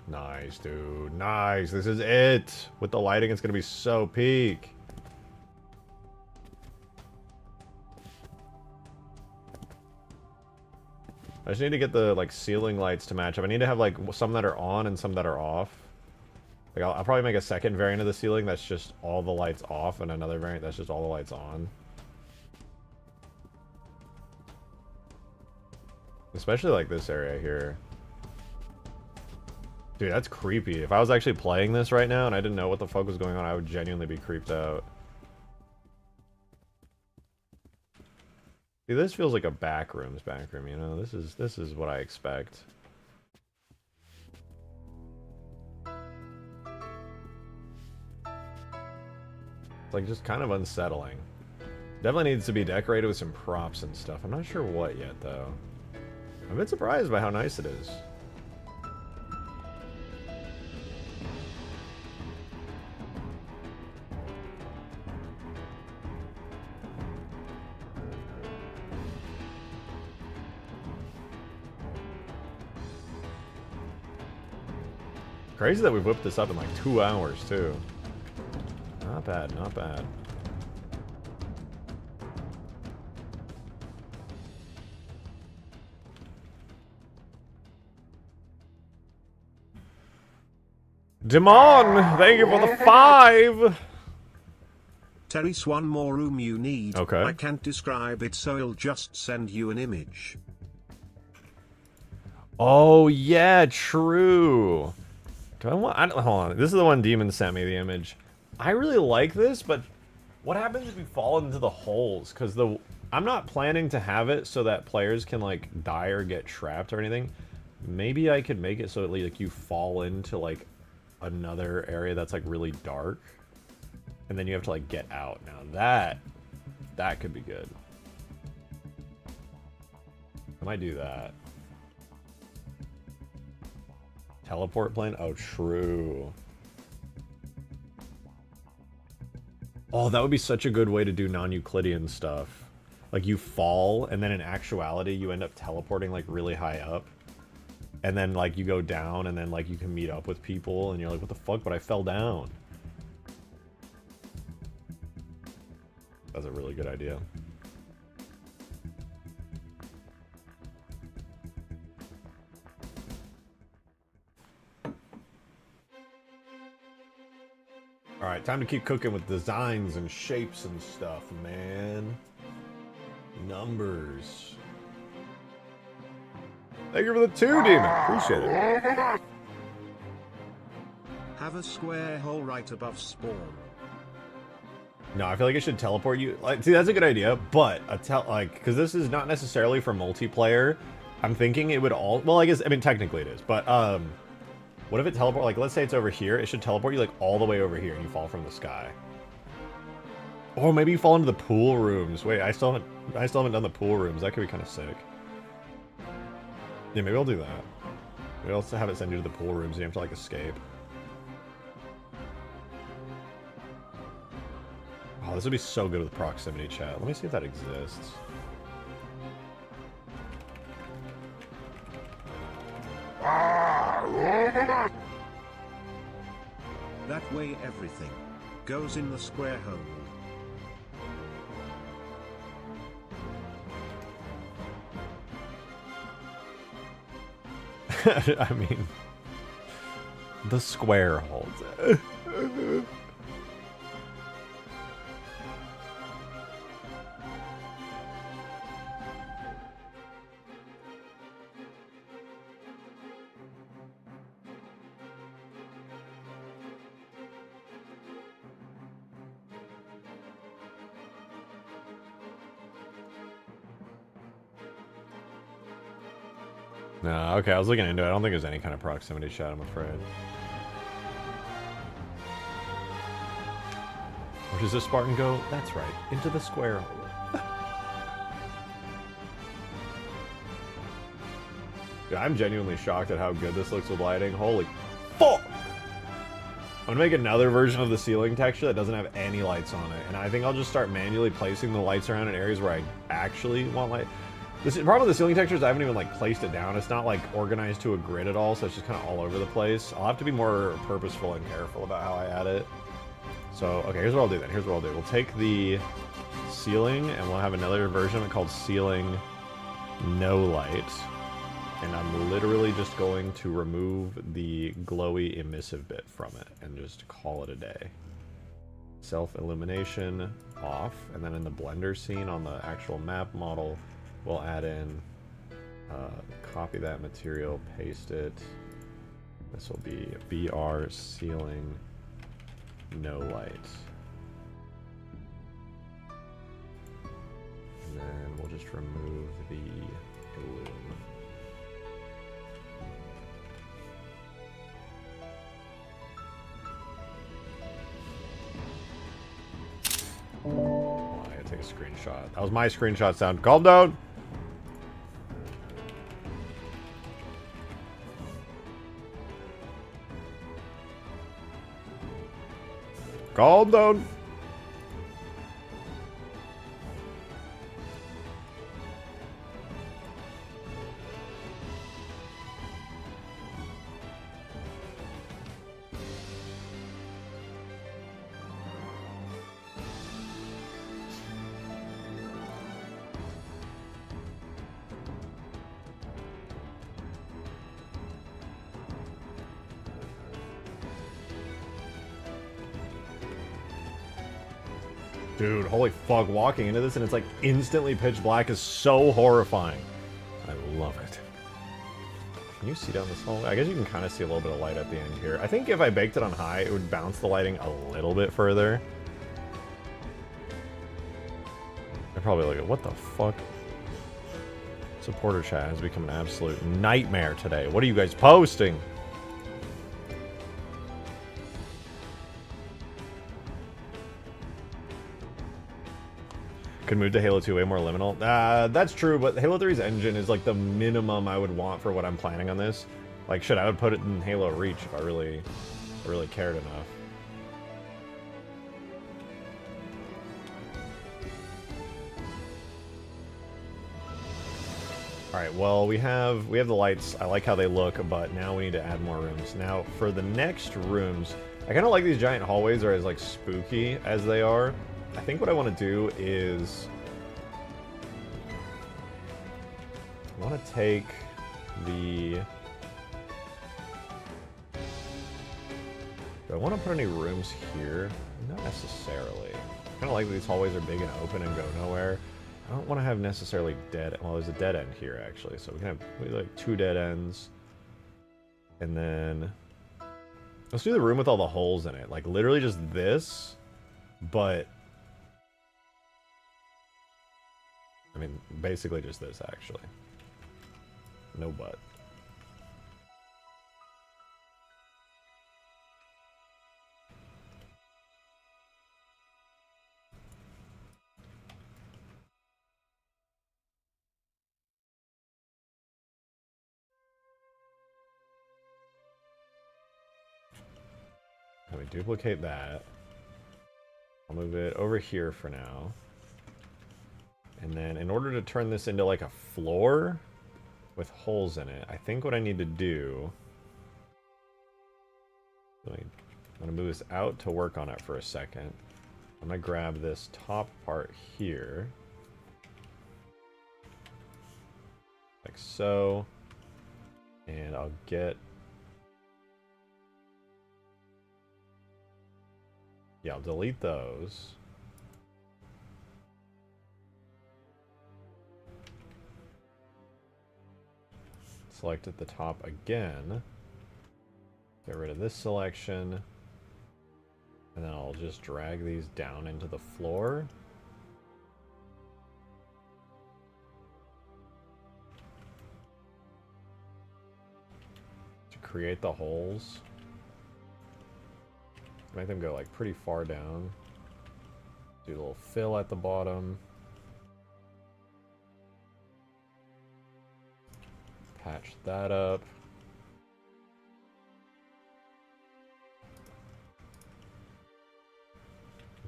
A: Nice, dude. Nice. This is it. With the lighting, it's going to be so peak. I just need to get the, like, ceiling lights to match up. I need to have, like, some that are on and some that are off. Like, I'll probably make a second variant of the ceiling that's just all the lights off, and another variant that's just all the lights on. Especially, like, this area here. Dude, that's creepy. If I was actually playing this right now and I didn't know what the fuck was going on, I would genuinely be creeped out. See, this feels like a Backrooms backroom, you know? This is what I expect. It's like just kind of unsettling. Definitely needs to be decorated with some props and stuff. I'm not sure what yet, though. I'm a bit surprised by how nice it is. Crazy that we've whipped this up in like 2 hours, too. Not bad, not bad. Demon, thank you for the 5!
B: Terry's one more room you need.
A: Okay.
B: I can't describe it, so I'll just send you an image.
A: Oh, yeah, true. Do I want... hold on. This is the one Demon sent me, the image. I really like this, but what happens if we fall into the holes? Because I'm not planning to have it so that players can, like, die or get trapped or anything. Maybe I could make it so that, like, you fall into, like, another area that's, like, really dark. And then you have to, like, get out. Now, that could be good. might do that. Teleport plane? Oh, true. Oh, that would be such a good way to do non-Euclidean stuff. Like, you fall, and then in actuality, you end up teleporting, like, really high up. And then, like, you go down, and then, like, you can meet up with people, and you're like, what the fuck? But I fell down. That's a really good idea. Alright, time to keep cooking with designs and shapes and stuff, man. Numbers. Thank you for the 2, Demon. Appreciate it.
B: Have a square hole right above spawn.
A: No, I feel like it should teleport you. Like, see, that's a good idea, but because this is not necessarily for multiplayer. I'm thinking it would all. Well, I guess technically it is, but what if it teleport? Like, let's say it's over here. It should teleport you like all the way over here, and you fall from the sky. Or maybe you fall into the pool rooms. Wait, I still haven't done the pool rooms. That could be kind of sick. Yeah, maybe I'll do that. Maybe I'll have it send you to the pool rooms, and you have to like escape. Oh, this would be so good with proximity chat. Let me see if that exists.
B: That way everything goes in the square hole.
A: I mean, the square holds. No, okay, I was looking into it. I don't think there's any kind of proximity chat, I'm afraid. Where does this Spartan go? That's right, into the square hole. Yeah, I'm genuinely shocked at how good this looks with lighting. Holy fuck! I'm gonna make another version of the ceiling texture that doesn't have any lights on it, and I think I'll just start manually placing the lights around in areas where I actually want light. The problem with the ceiling textures, I haven't even like placed it down. It's not like organized to a grid at all, so it's just kind of all over the place. I'll have to be more purposeful and careful about how I add it. So, okay, here's what I'll do then. Here's what I'll do. We'll take the ceiling and we'll have another version of it called ceiling no light. And I'm literally just going to remove the glowy emissive bit from it and just call it a day. Self-illumination off, and then in the blender scene on the actual map model, we'll add in, copy that material, paste it. This will be BR ceiling no light. And then we'll just remove the illume. Oh, I gotta take a screenshot. That was my screenshot sound. Calm down! Calm down. Dude, holy fuck, walking into this and it's like instantly pitch black is so horrifying. I love it. Can you see down this hallway? I guess you can kind of see a little bit of light at the end here. I think if I baked it on high, it would bounce the lighting a little bit further. I probably look at what the fuck? Supporter chat has become an absolute nightmare today. What are you guys posting? Could move to Halo 2 way more liminal. That's true, but Halo 3's engine is like the minimum I would want for what I'm planning on this. Like, shit, I would put it in Halo Reach if I really cared enough. Alright, well, we have the lights. I like how they look, but now we need to add more rooms. Now, for the next rooms, I kind of like these giant hallways are as, like, spooky as they are. I think what I want to do is... I want to take the... Do I want to put any rooms here? Not necessarily. I kind of like that these hallways are big and open and go nowhere. I don't want to have necessarily dead... Well, there's a dead end here, actually. So we can have like 2 dead ends. And then... Let's do the room with all the holes in it. Like, literally just this. But... I mean, basically just this, actually. No but. Let me duplicate that. I'll move it over here for now. And then in order to turn this into like a floor with holes in it, I think what I need to do... I'm going to move this out to work on it for a second. I'm going to grab this top part here. Like so. And I'll get... Yeah, I'll delete those. Select at the top again. Get rid of this selection. And then I'll just drag these down into the floor. To create the holes. Make them go like pretty far down. Do a little fill at the bottom. Patch that up.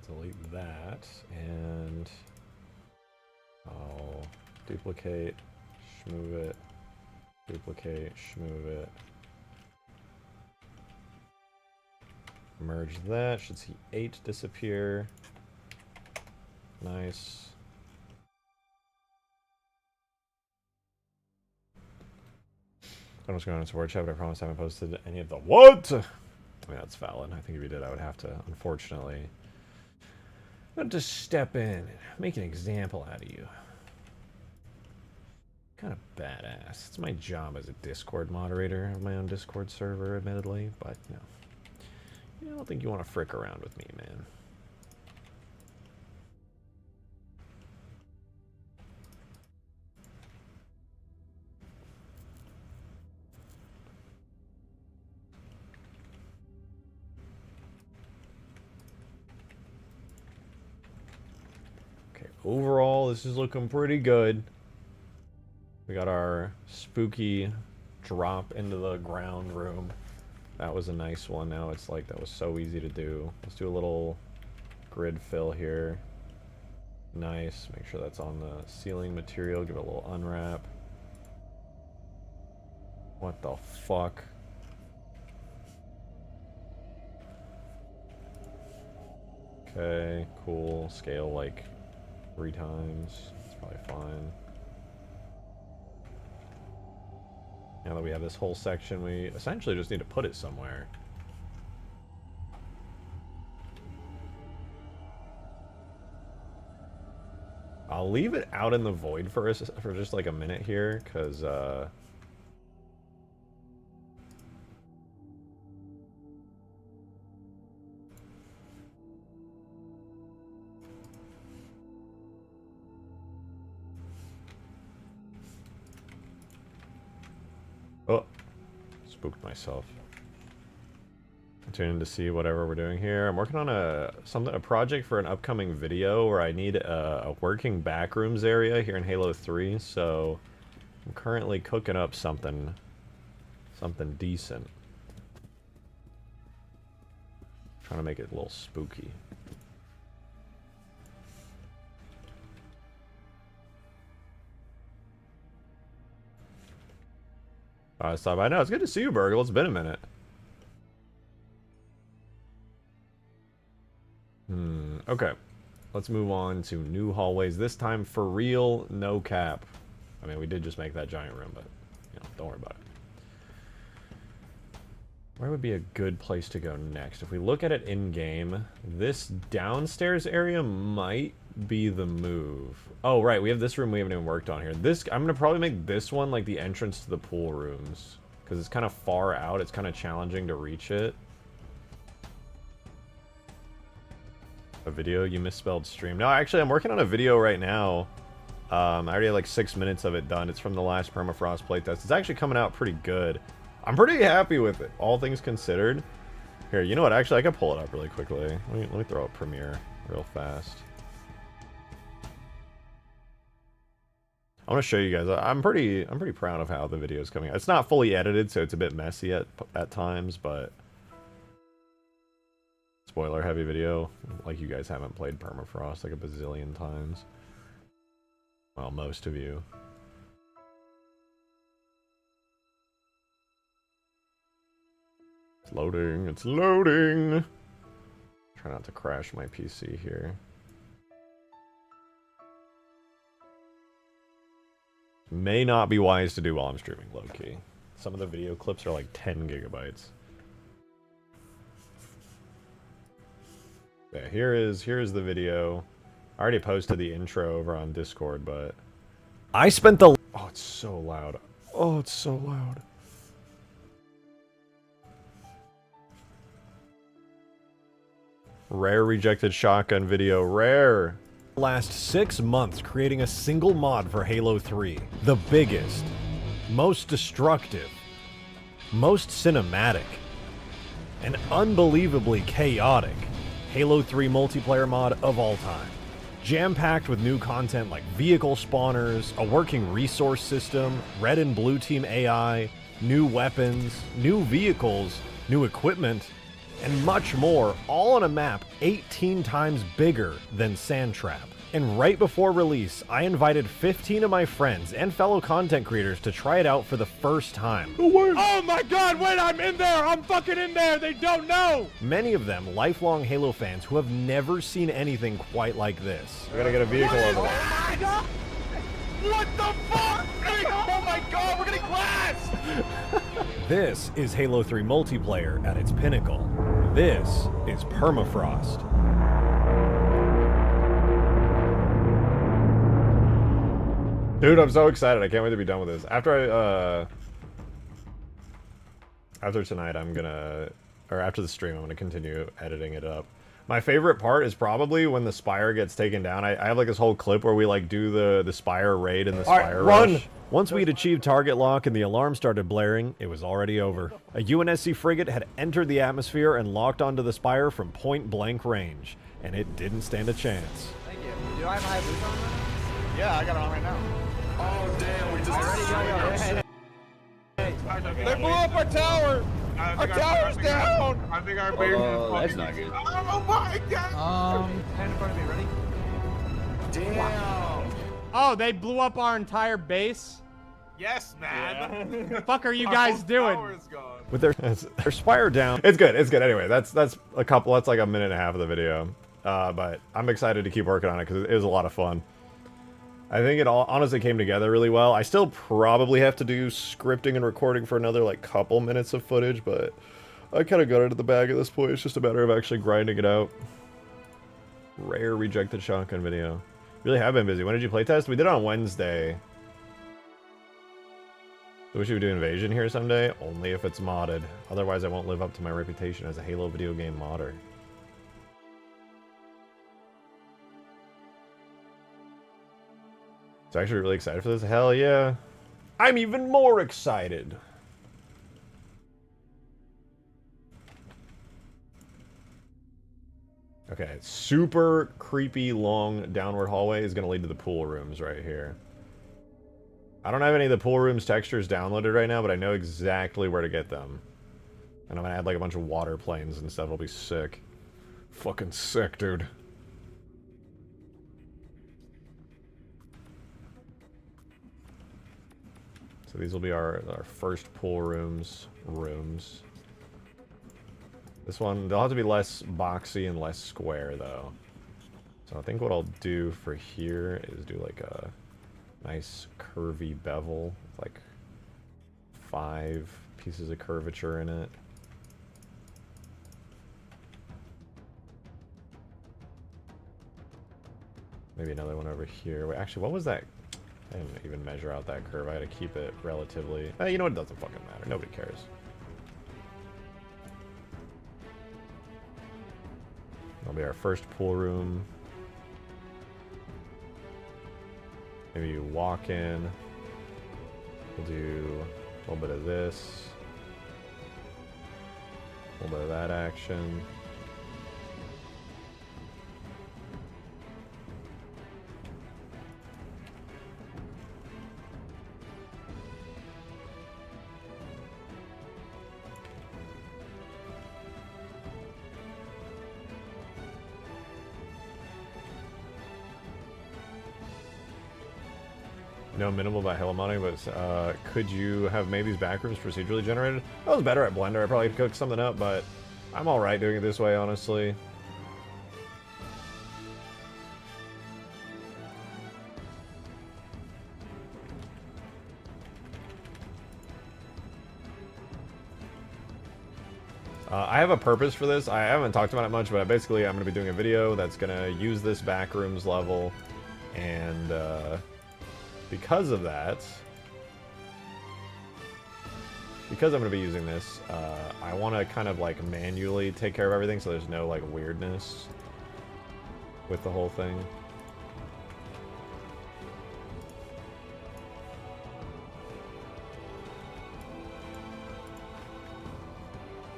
A: Delete that, and I'll duplicate, schmove it, duplicate, schmove it. Merge that, should see 8 disappear. Nice. I'm just going to support chat, but I promise I haven't posted any of the what? I mean, that's valid. I think if you did, I would have to, unfortunately, just step in and make an example out of you. Kind of badass. It's my job as a Discord moderator of my own Discord server, admittedly, but you know. I don't think you want to frick around with me, man. Okay, overall, this is looking pretty good. We got our spooky drop into the ground room. That was a nice one. Now it's like that was so easy to do. Let's do a little grid fill here. Nice. Make sure that's on the ceiling material. Give it a little unwrap. What the fuck? Okay, cool. Scale like 3 times. It's probably fine. Now that we have this whole section, we essentially just need to put it somewhere. I'll leave it out in the void for just like a minute here, because oh, spooked myself. Tune in to see whatever we're doing here. I'm working on a project for an upcoming video where I need a working backrooms area here in Halo 3. So I'm currently cooking up something decent. Trying to make it a little spooky. Stop by. No, it's good to see you, Burgle. It's been a minute. Okay. Let's move on to new hallways. This time for real, no cap. I mean, we did just make that giant room, but, you know, don't worry about it. Where would be a good place to go next? If we look at it in-game, this downstairs area might be the move. Oh, right, we have this room we haven't even worked on here. I'm gonna probably make this one like the entrance to the pool rooms, because it's kind of far out. It's kind of challenging to reach it. A video? You misspelled stream. No, actually, I'm working on a video right now. I already have like 6 minutes of it done. It's from the last Permafrost playtest. It's actually coming out pretty good. I'm pretty happy with it, all things considered. Here, you know what? Actually, I can pull it up really quickly. Let me throw up Premiere real fast. I want to show you guys. I'm pretty proud of how the video is coming out. It's not fully edited, so it's a bit messy at times, but spoiler heavy video. Like, you guys haven't played Permafrost like a bazillion times. Well, most of you. It's loading. It's loading. Try not to crash my PC here. May not be wise to do while I'm streaming, low-key. Some of the video clips are like 10 gigabytes. Yeah, here's the video. I already posted the intro over on Discord, but I spent the... Oh, it's so loud. Oh, it's so loud. Rare rejected shotgun video. Rare. Last 6 months creating a single mod for Halo 3. The biggest, most destructive, most cinematic, and unbelievably chaotic Halo 3 multiplayer mod of all time. Jam-packed with new content like vehicle spawners, a working resource system, red and blue team AI, new weapons, new vehicles, new equipment, and much more, all on a map 18 times bigger than Sandtrap. And right before release, I invited 15 of my friends and fellow content creators to try it out for the first time.
C: Oh my god, wait, I'm in there! I'm fucking in there! They don't know!
A: Many of them lifelong Halo fans who have never seen anything quite like this. We gotta get a vehicle over there.
C: Oh my god! What the fuck? Oh my god, we're getting glass!
A: This is Halo 3 multiplayer at its pinnacle. This is Permafrost. Dude, I'm so excited. I can't wait to be done with this. After tonight, after the stream, I'm gonna continue editing it up. My favorite part is probably when the Spire gets taken down. I have like this whole clip where we like do the Spire raid and the Spire rush. Once we'd achieved target lock and the alarm started blaring, it was already over. A UNSC frigate had entered the atmosphere and locked onto the Spire from point-blank range, and it didn't stand a chance.
C: Thank you. Do I have high boots on? Yeah, I got it on right now.
E: Oh damn, we just
C: They blew up our tower! Our tower's down!
E: I think our base is
F: that's not good.
E: Oh my god!
C: Stand in front of me, ready?
E: Damn!
G: Oh, they blew up our entire base?
E: Yes, man!
G: The fuck are you
E: Our
G: guys
E: whole
G: doing?
E: tower is gone.
A: With their Spire down. It's good. It's good. Anyway, that's like a minute and a half of the video. But I'm excited to keep working on it because it was a lot of fun. I think it all honestly came together really well. I still probably have to do scripting and recording for another like couple minutes of footage, but I kind of got it in the bag at this point. It's just a matter of actually grinding it out. Rare rejected shotgun video. Really have been busy. When did you play test? We did it on Wednesday. So we should do Invasion here someday, only if it's modded. Otherwise I won't live up to my reputation as a Halo video game modder. So actually really excited for this. Hell yeah. I'm even more excited. Okay, super creepy long downward hallway is going to lead to the pool rooms right here. I don't have any of the pool rooms textures downloaded right now, but I know exactly where to get them. And I'm going to add like a bunch of water planes and stuff. It'll be sick. Fucking sick, dude. So these will be our first pool rooms. This one, they'll have to be less boxy and less square, though. So I think what I'll do for here is do like a nice curvy bevel with like 5 pieces of curvature in it. Maybe another one over here. Wait, actually, what was that? I didn't even measure out that curve. I had to keep it relatively... you know what? It doesn't fucking matter. Nobody cares. That'll be our first pool room. Maybe you walk in. We'll do a little bit of this. A little bit of that action. No minimal by Hello modding, but could you have made these backrooms procedurally generated? I was better at Blender. I probably could cook something up, but I'm alright doing it this way, honestly. I have a purpose for this. I haven't talked about it much, but basically I'm going to be doing a video that's going to use this backrooms level, and because of that, because I'm going to be using this, I want to kind of like manually take care of everything so there's no like weirdness with the whole thing.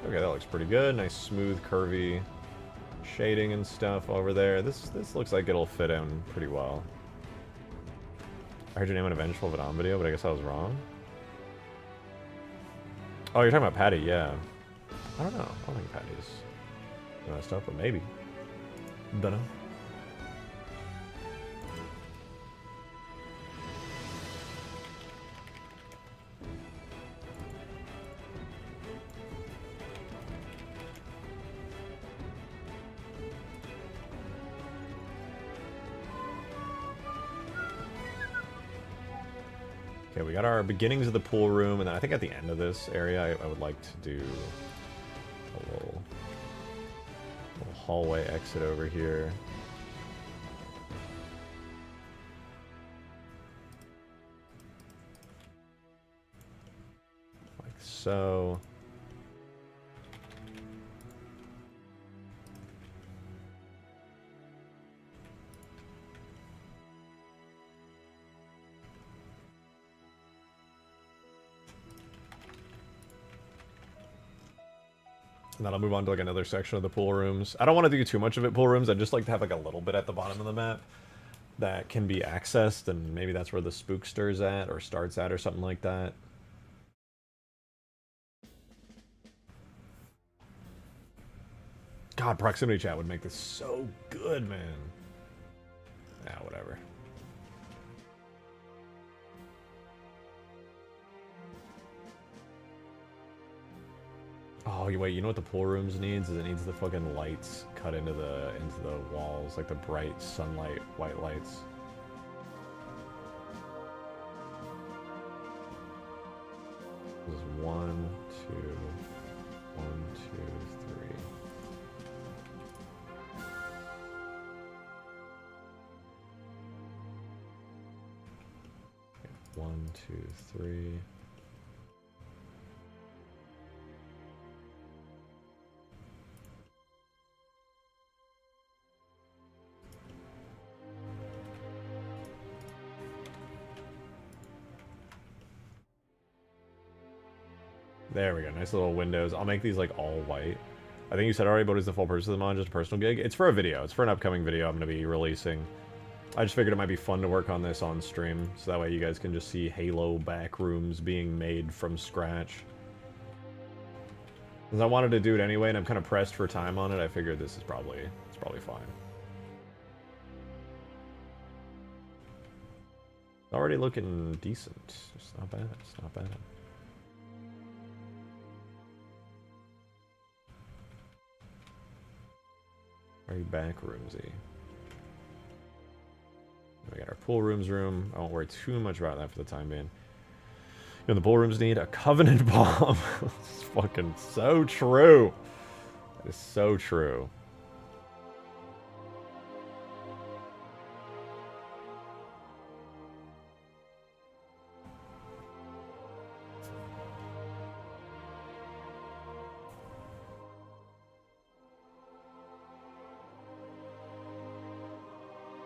A: Okay, that looks pretty good. Nice smooth curvy shading and stuff over there. This looks like it'll fit in pretty well. I heard your name on a Vengeful Vadon video, but I guess I was wrong. Oh, you're talking about Patty, yeah. I don't know. I don't think Patty's messed up, but maybe. Dunno. Okay, we got our beginnings of the pool room, and then I think at the end of this area, I would like to do a little hallway exit over here. Like so. And then I'll move on to like another section of the pool rooms. I don't want to do too much of it pool rooms. I'd just like to have like a little bit at the bottom of the map that can be accessed, and maybe that's where the spookster's at or starts at or something like that. God, proximity chat would make this so good, man. Ah, whatever. Oh, wait, you know what the pool rooms needs? Is it needs the fucking lights cut into the walls, like the bright sunlight white lights. This is 1, 2, 1, 2, 3. 1, 2, 3. There we go. Nice little windows. I'll make these like all white. I think you said already, but is the full purchase of the mod just a personal gig? It's for a video. It's for an upcoming video I'm going to be releasing. I just figured it might be fun to work on this on stream, so that way you guys can just see Halo Backrooms being made from scratch. Because I wanted to do it anyway, and I'm kind of pressed for time on it, I figured this is probably fine. Already looking decent. It's not bad. It's not bad. Very backroomsy. We got our pool rooms room. I won't worry too much about that for the time being. You know, the pool rooms need a covenant bomb. It's fucking so true. That is so true.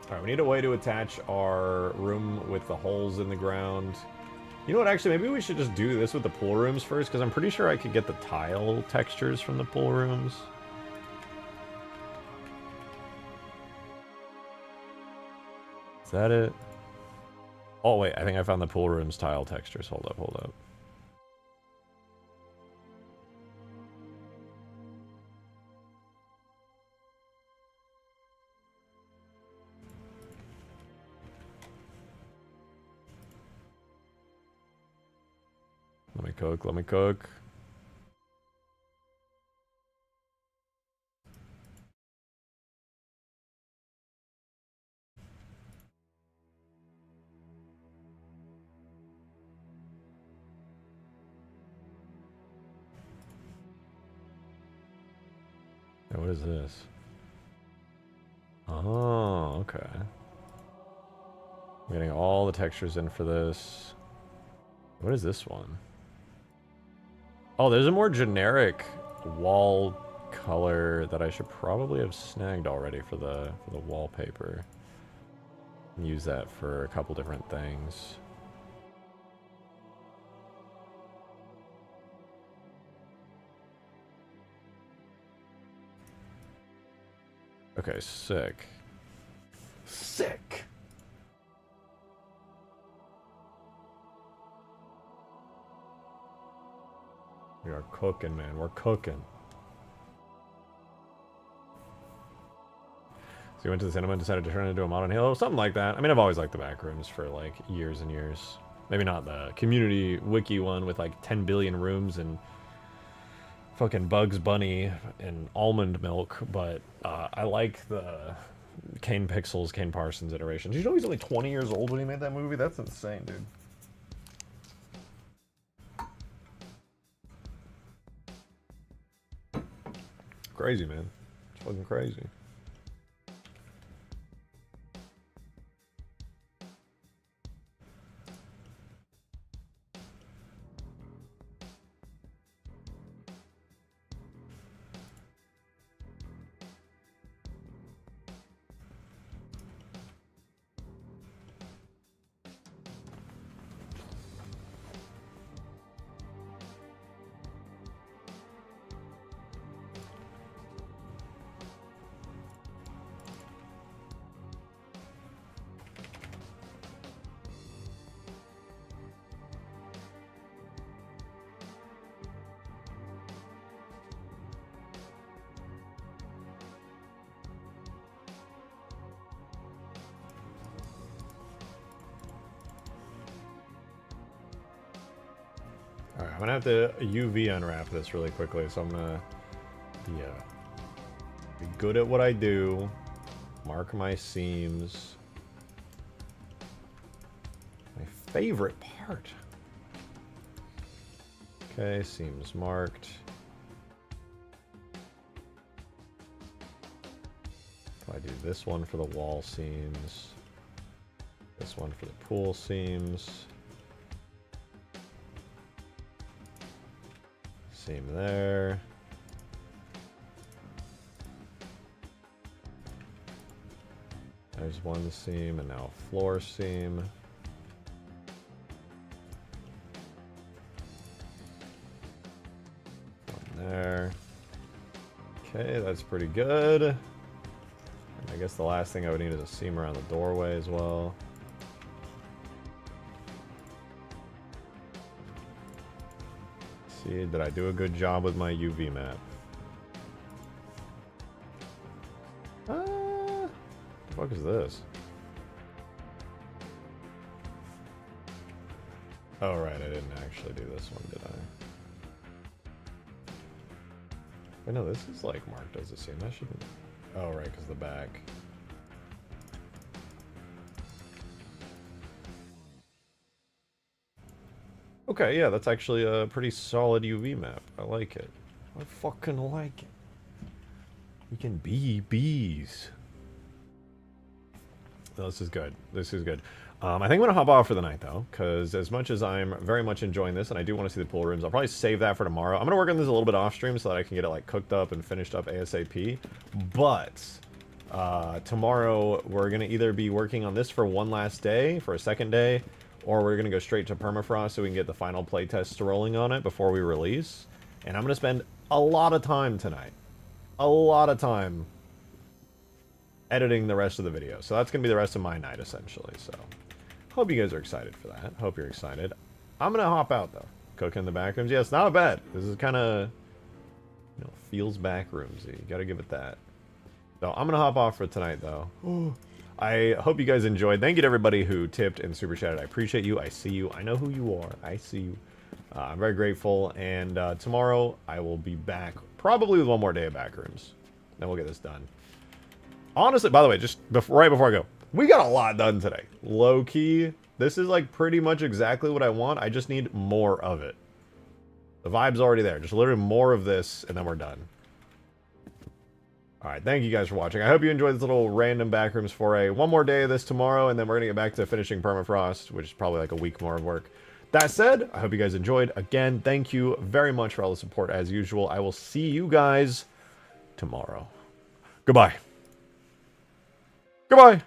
A: Alright, we need a way to attach our room with the holes in the ground. You know what, actually, maybe we should just do this with the pool rooms first, because I'm pretty sure I could get the tile textures from the pool rooms. Is that it? Oh, wait, I think I found the pool rooms tile textures. Hold up, hold up. Let me cook, let me cook. Yeah, what is this? Oh, okay. I'm getting all the textures in for this. What is this one? Oh, there's a more generic wall color that I should probably have snagged already for the wallpaper. Use that for a couple different things. Okay, sick. Sick! We are cooking, man. We're cooking. So you went to the cinema and decided to turn it into a mod on Halo? Something like that. I mean, I've always liked the Backrooms for, like, years and years. Maybe not the community wiki one with, like, 10 billion rooms and fucking Bugs Bunny and almond milk, but I like the Kane Pixels, Kane Parsons iterations. Did you know he's only 20 years old when he made that movie? That's insane, dude. Crazy, man. It's fucking crazy. Alright, I'm gonna have to UV unwrap this really quickly, so I'm gonna be good at what I do. Mark my seams. My favorite part. Okay, seams marked. I do this one for the wall seams. This one for the pool seams. Seam there. There's one seam, and now a floor seam. One there. Okay, that's pretty good. And I guess the last thing I would need is a seam around the doorway as well. See, did I do a good job with my UV map? What the fuck is this? Oh, right, I didn't actually do this one, did I? Wait, no, this is like marked as a seam. That shouldn't... Oh, right, because the back. Okay, yeah, that's actually a pretty solid UV map. I like it. I fucking like it. We can be bees. No, this is good. This is good. I think I'm going to hop off for the night, though, because as much as I'm very much enjoying this, and I do want to see the pool rooms, I'll probably save that for tomorrow. I'm going to work on this a little bit off stream so that I can get it, like, cooked up and finished up ASAP. But tomorrow, we're going to either be working on this for one last day, for a second day, or we're going to go straight to Permafrost so we can get the final playtests rolling on it before we release. And I'm going to spend a lot of time tonight. A lot of time editing the rest of the video. So that's going to be the rest of my night, essentially. So, hope you guys are excited for that. Hope you're excited. I'm going to hop out, though. Cooking in the back rooms. Yeah, it's not bad. This is kind of, you know, feels backroomsy. You got to give it that. So, I'm going to hop off for tonight, though. I hope you guys enjoyed. Thank you to everybody who tipped and super chatted. I appreciate you. I see you. I know who you are. I see you. I'm very grateful. And tomorrow, I will be back probably with one more day of Backrooms. Then we'll get this done. Honestly, by the way, just right before I go, we got a lot done today. Low-key, this is like pretty much exactly what I want. I just need more of it. The vibe's already there. Just literally more of this, and then we're done. Alright, thank you guys for watching. I hope you enjoyed this little random Backrooms foray. One more day of this tomorrow, and then we're going to get back to finishing Permafrost, which is probably like a week more of work. That said, I hope you guys enjoyed. Again, thank you very much for all the support as usual. I will see you guys tomorrow. Goodbye. Goodbye.